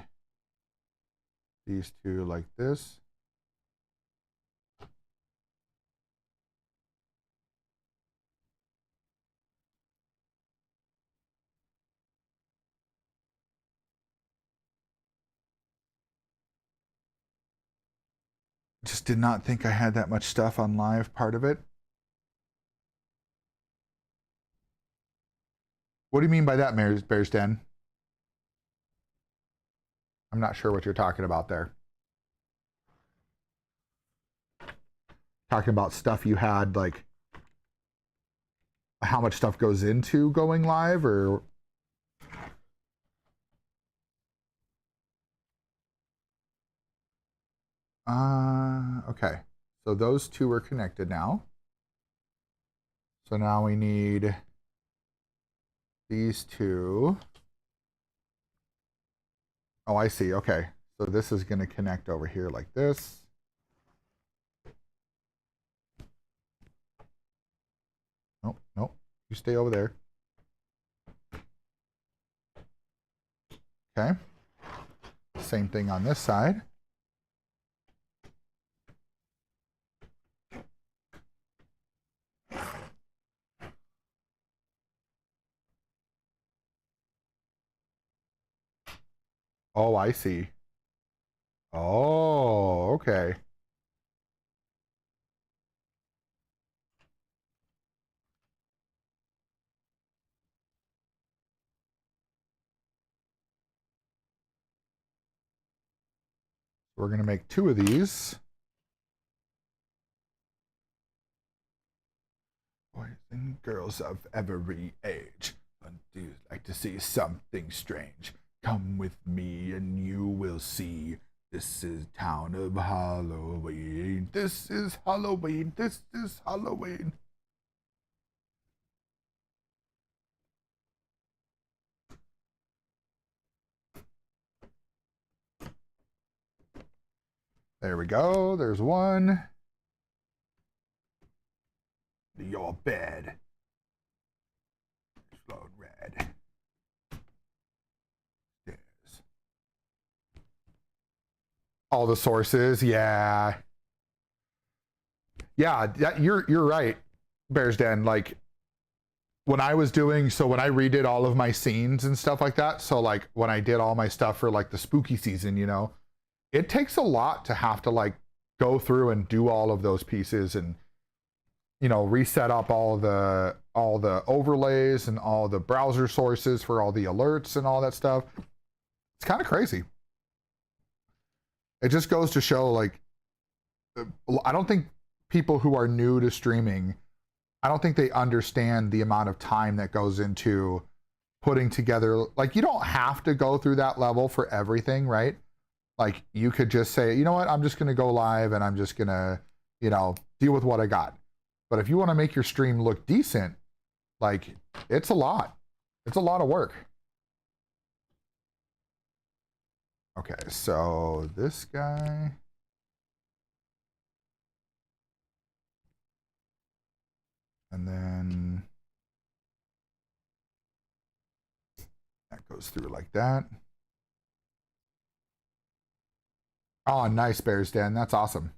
B: these two like this. Just did not think I had that much stuff on live part of it. What do you mean by that, Bears Den? I'm not sure what you're talking about there. Talking about stuff you had, like how much stuff goes into going live, or okay. So those two are connected now. So now we need these two. Oh, I see. Okay. So this is going to connect over here like this. Nope, nope. You stay over there. Okay. Same thing on this side. Oh, I see. Oh, okay. We're going to make two of these. Boys and girls of every age, do you like to see something strange? Come with me and you will see. This is town of Halloween. This is Halloween. This is Halloween. There we go. There's one. Your bed. Explode red. Yes. All the sources, yeah. Yeah, you're right, Bears Den. Like when I was doing, so when I redid all of my scenes and stuff like that, so like when I did all my stuff for like the spooky season, you know, it takes a lot to have to like go through and do all of those pieces and, you know, reset up all the overlays and all the browser sources for all the alerts and all that stuff. It's kind of crazy. It just goes to show, like, I don't think people who are new to streaming, I don't think they understand the amount of time that goes into putting together. Like, you don't have to go through that level for everything, right? Like, you could just say, you know what, I'm just going to go live and I'm just going to, you know, deal with what I got. But if you want to make your stream look decent, like, it's a lot. It's a lot of work. Okay, so this guy. And then that goes through like that. Oh, nice, Bears Den. That's awesome.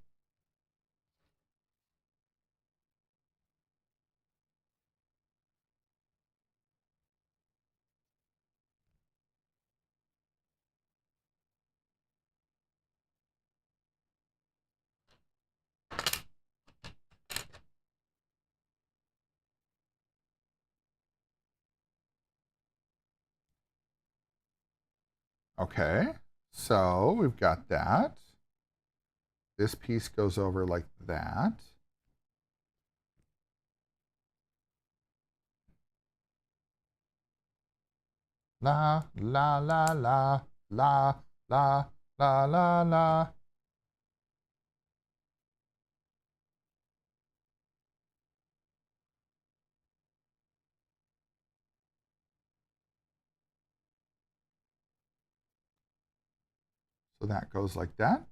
B: Okay, so we've got that. This piece goes over like that. La, la, la, la, la, la, la, la, la. So that goes like that.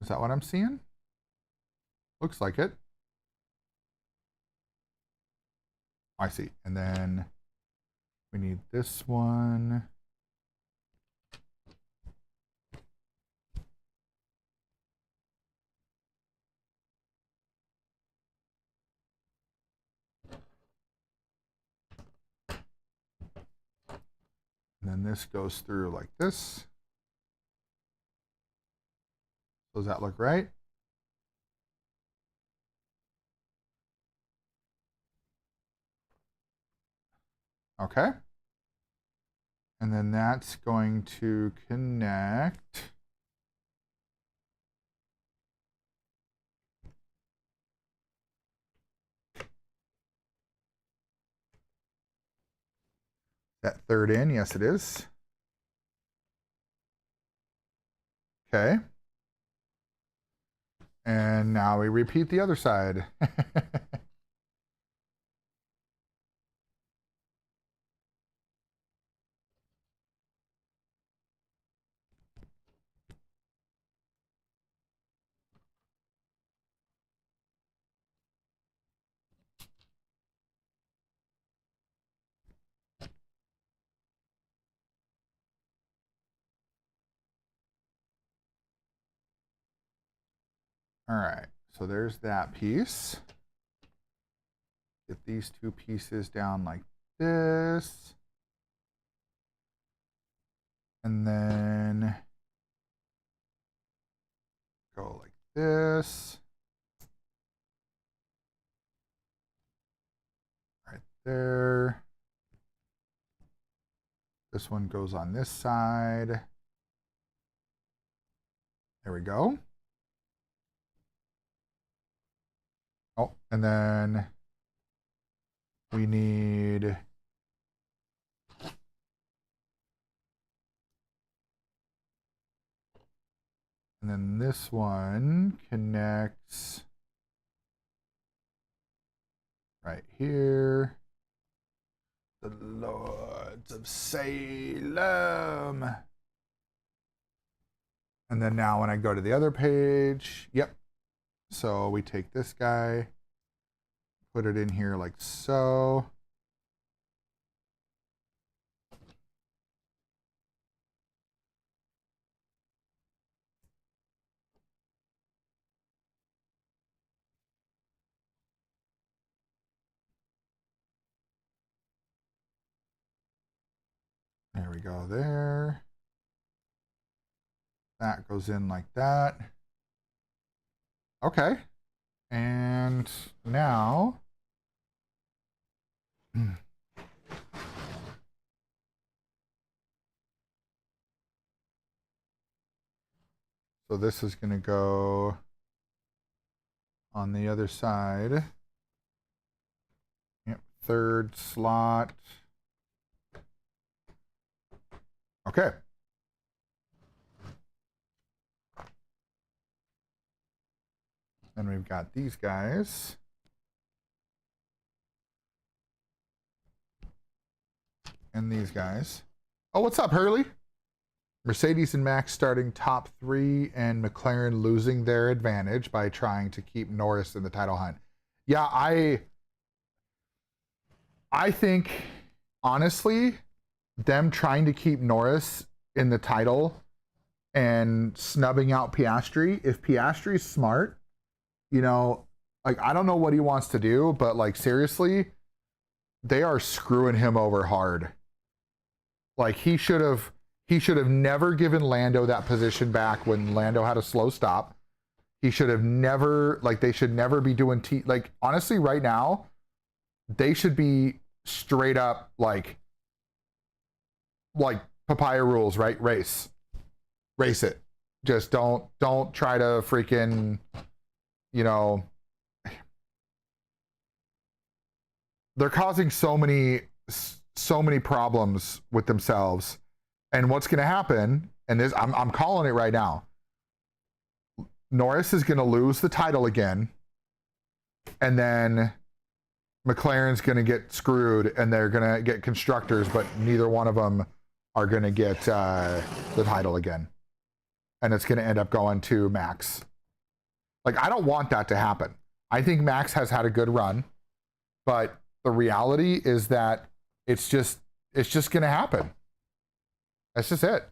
B: Is that what I'm seeing? Looks like it. I see. And then we need this one. And then this goes through like this. Does that look right? Okay. And then that's going to connect. That third in, yes it is. Okay. And now we repeat the other side. All right, so there's that piece. Get these two pieces down like this. And then go like this. Right there. This one goes on this side. There we go. Oh, and then we need and then this one connects right here. The Lords of Salem. And then now when I go to the other page, yep. So we take this guy, put it in here like so. There we go there. That goes in like that. Okay. And now so this is going to go on the other side. Yep, third slot. Okay. Then we've got these guys. And these guys. Oh, what's up, Hurley? Mercedes and Max starting top 3 and McLaren losing their advantage by trying to keep Norris in the title hunt. Yeah, I think, honestly, them trying to keep Norris in the title and snubbing out Piastri, if Piastri's smart, you know, like, I don't know what he wants to do, but, like, seriously, they are screwing him over hard. Like, he should have never given Lando that position back when Lando had a slow stop. He should have never, like, they should never be doing like, honestly, right now, they should be straight up like papaya rules, right? Race. race it. Just don't try to freaking, you know, they're causing so many problems with themselves. And what's going to happen, and this I'm calling it right now, Norris is going to lose the title again, and then McLaren's going to get screwed, and they're going to get constructors, but neither one of them are going to get the title again. And it's going to end up going to Max. Like, I don't want that to happen. I think Max has had a good run, but the reality is that it's just going to happen. That's just it.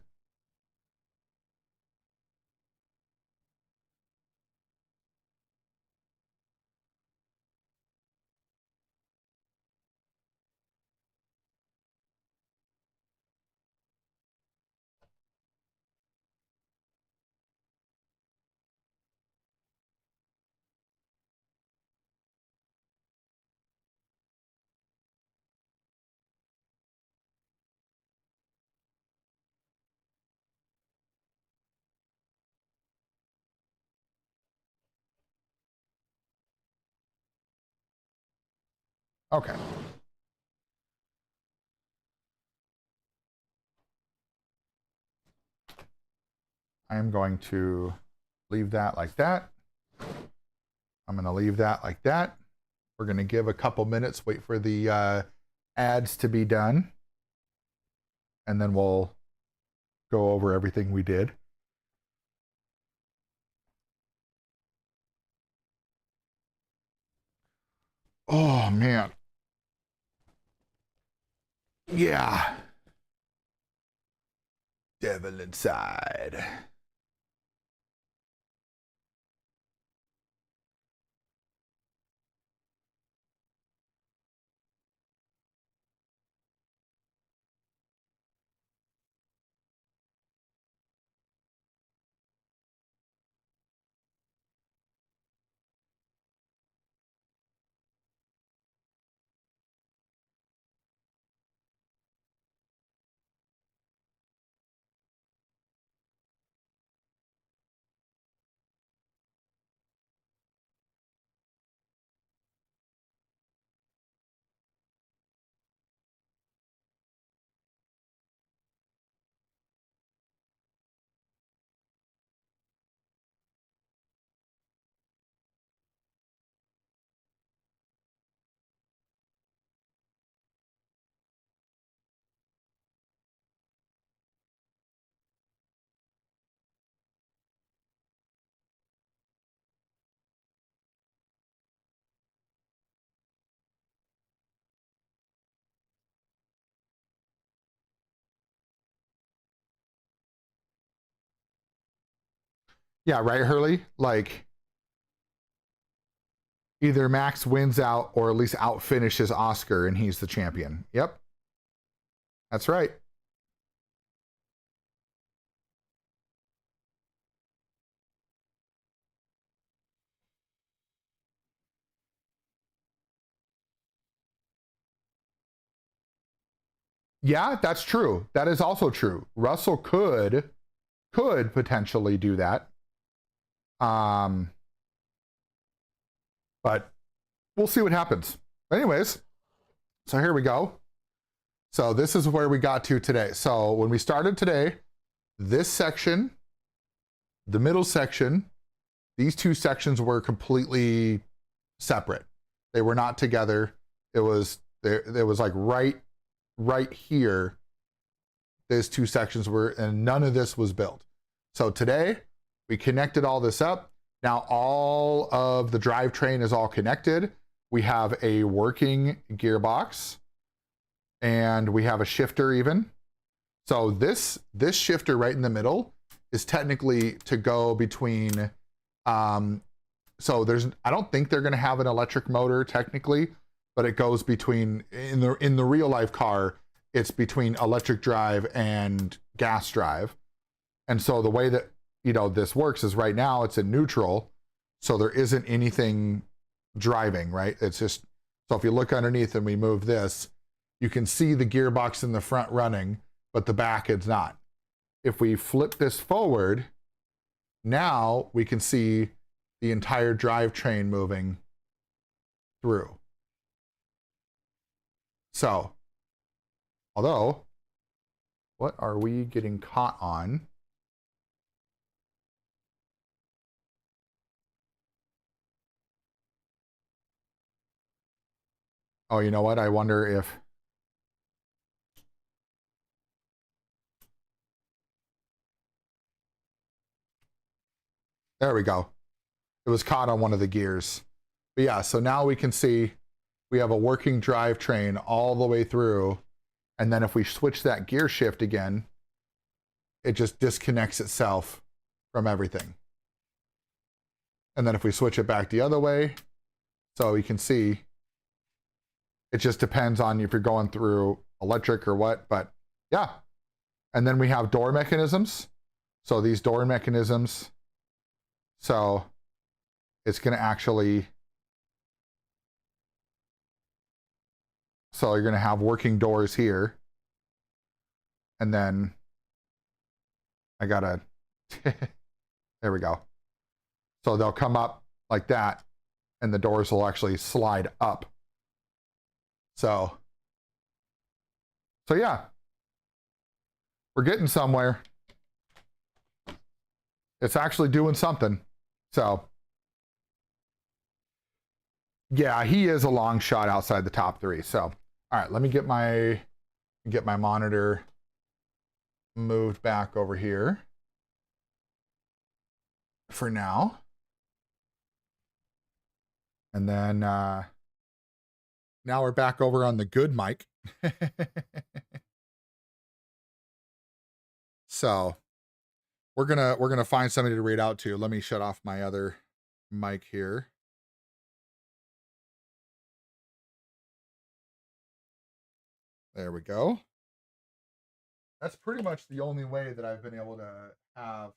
B: Okay. I am going to leave that like that. I'm going to leave that like that. We're going to give a couple minutes, wait for the ads to be done. And then we'll go over everything we did. Oh, man. Yeah. Devil inside. Yeah, right, Hurley? Like, either Max wins out or at least out finishes Oscar and he's the champion. Yep. That's right. Yeah, that's true. That is also true. Russell could potentially do that. But we'll see what happens. Anyways, so here we go. So this is where we got to today. So when we started today, this section, the middle section, these two sections were completely separate. They were not together. It was like right here. These two sections were, and none of this was built. So today we connected all this up. Now all of the drivetrain is all connected. We have a working gearbox and we have a shifter even. So this shifter right in the middle is technically to go between, so I don't think they're gonna have an electric motor technically, but it goes between, in the real life car, it's between electric drive and gas drive. And so the way that, this works is right now it's in neutral. So there isn't anything driving, right? It's just, so if you look underneath and we move this, you can see the gearbox in the front running, but the back it's not. if we flip this forward, now we can see the entire drivetrain moving through. So, although, what are we getting caught on? Oh, you know what? I wonder if... There we go. It was caught on one of the gears. But yeah, so now we can see we have a working drivetrain all the way through. And then if we switch that gear shift again, it just disconnects itself from everything. And then if we switch it back the other way, so you can see, it just depends on if you're going through electric or what, but yeah. And then we have door mechanisms. So these door mechanisms, so it's going to actually, so you're going to have working doors here. And then I gotta, there we go. So they'll come up like that and the doors will actually slide up. So yeah, we're getting somewhere. It's actually doing something. So yeah, he is a long shot outside the top 3. So, all right, let me get my monitor moved back over here for now. And then now we're back over on the good mic. So we're gonna find somebody to read out to. Let me shut off my other mic here. There we go. That's pretty much the only way that I've been able to have.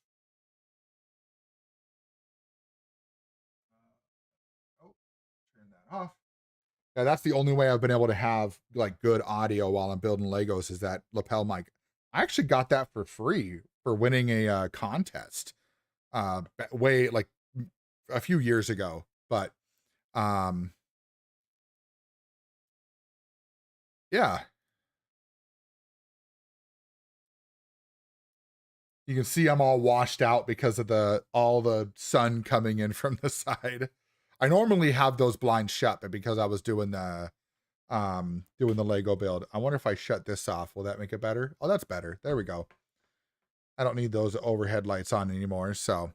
B: Oh, turn that off. Yeah, that's the only way I've been able to have like good audio while I'm building Legos is that lapel mic. I actually got that for free for winning a contest way like a few years ago. But yeah. You can see I'm all washed out because of all the sun coming in from the side. I normally have those blinds shut, but because I was doing the Lego build, I wonder if I shut this off. Will that make it better? Oh, that's better. There we go. I don't need those overhead lights on anymore. So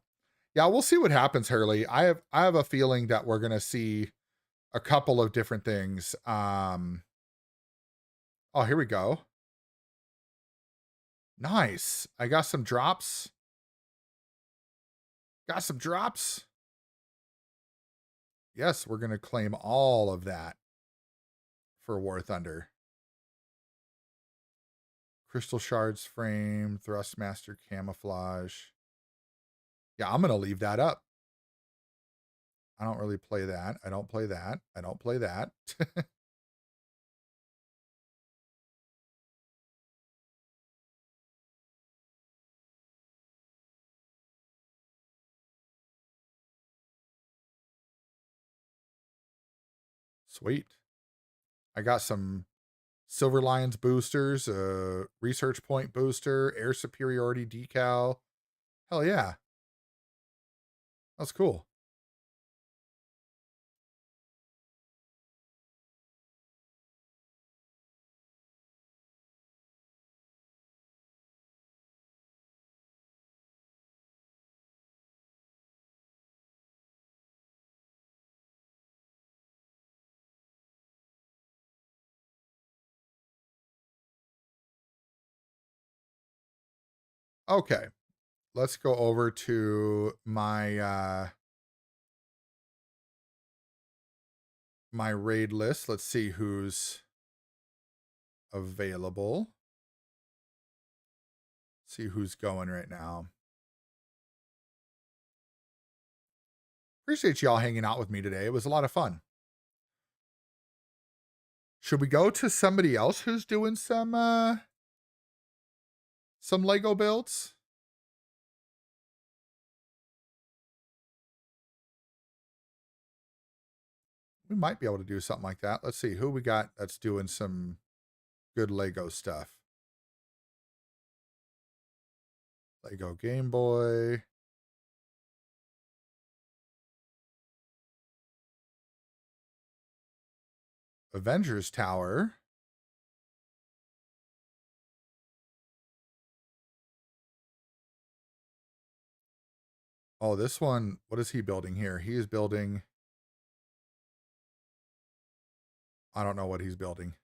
B: yeah, we'll see what happens, Hurley. I have a feeling that we're gonna see a couple of different things. Oh, here we go. Nice. I got some drops. Got some drops. Yes, we're going to claim all of that for War Thunder. Crystal Shards frame, Thrustmaster camouflage. Yeah, I'm going to leave that up. I don't really play that. I don't play that. I don't play that. Sweet. I got some Silver Lions boosters, research point booster, air superiority decal. Hell yeah. That's cool. Okay. Let's go over to my my raid list. Let's see who's available. See who's going right now. Appreciate y'all hanging out with me today. It was a lot of fun. Should we go to somebody else who's doing some some Lego builds. We might be able to do something like that. Let's see who we got that's doing some good Lego stuff. Lego Game Boy. Avengers Tower. Oh, this one, what is he building here? He is building, I don't know what he's building.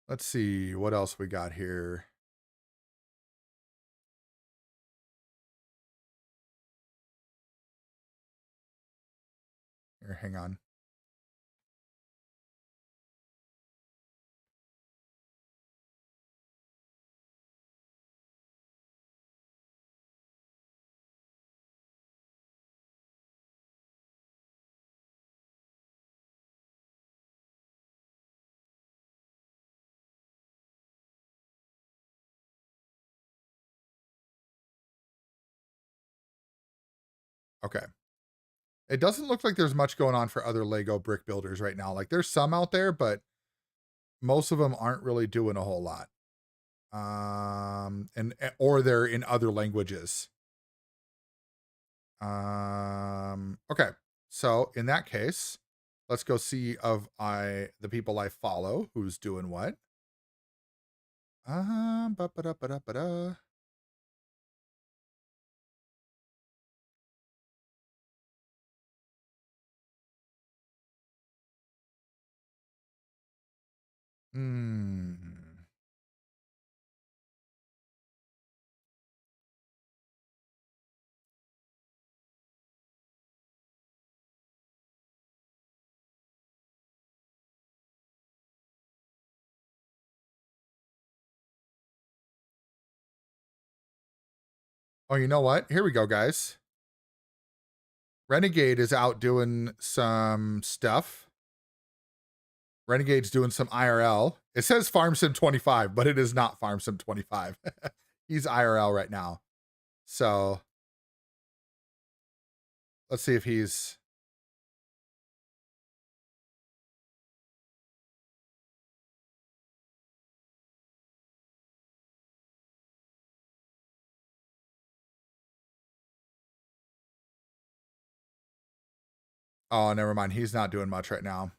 B: Let's see what else we got here. Here, hang on. Okay. It doesn't look like there's much going on for other Lego brick builders right now. Like there's some out there, but most of them aren't really doing a whole lot. Or they're in other languages. Okay. So in that case, let's go see of the people I follow who's doing what. Ba-ba-da-ba-da-ba-da. Oh, you know what? Here we go, guys. Renegade is out doing some stuff. Renegade's doing some IRL. It says Farm Sim 25, but it is not Farm Sim 25. He's IRL right now. So let's see if he's... Oh, never mind. He's not doing much right now.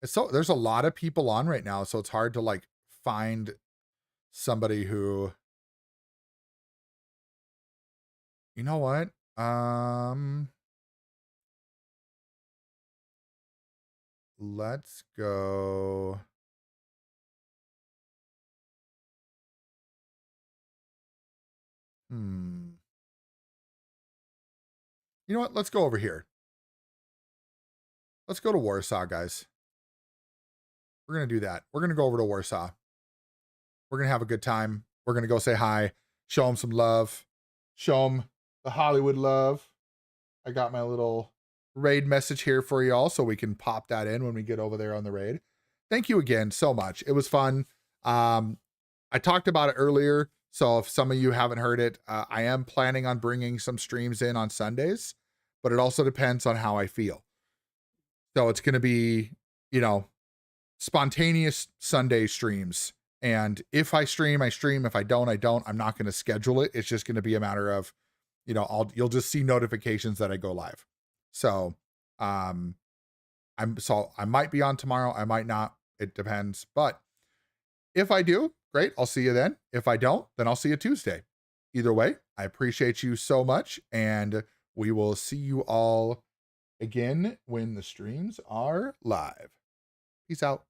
B: There's a lot of people on right now, so it's hard to like find somebody who, you know what? Let's go. You know what? Let's go over here. Let's go to Warsaw, guys. We're going to do that. We're going to go over to Warsaw. We're going to have a good time. We're going to go say hi, show them some love, show them the Hollywood love. I got my little raid message here for y'all so we can pop that in when we get over there on the raid. Thank you again so much. It was fun. I talked about it earlier, so if some of you haven't heard it, I am planning on bringing some streams in on Sundays, but it also depends on how I feel. So it's going to be, you know, spontaneous Sunday streams. And if I stream, I stream. If I don't, I don't. I'm not going to schedule it. It's just going to be a matter of, you know, you'll just see notifications that I go live. So, I might be on tomorrow. I might not. It depends. But if I do, great. I'll see you then. If I don't, then I'll see you Tuesday. Either way, I appreciate you so much. And we will see you all again when the streams are live. Peace out.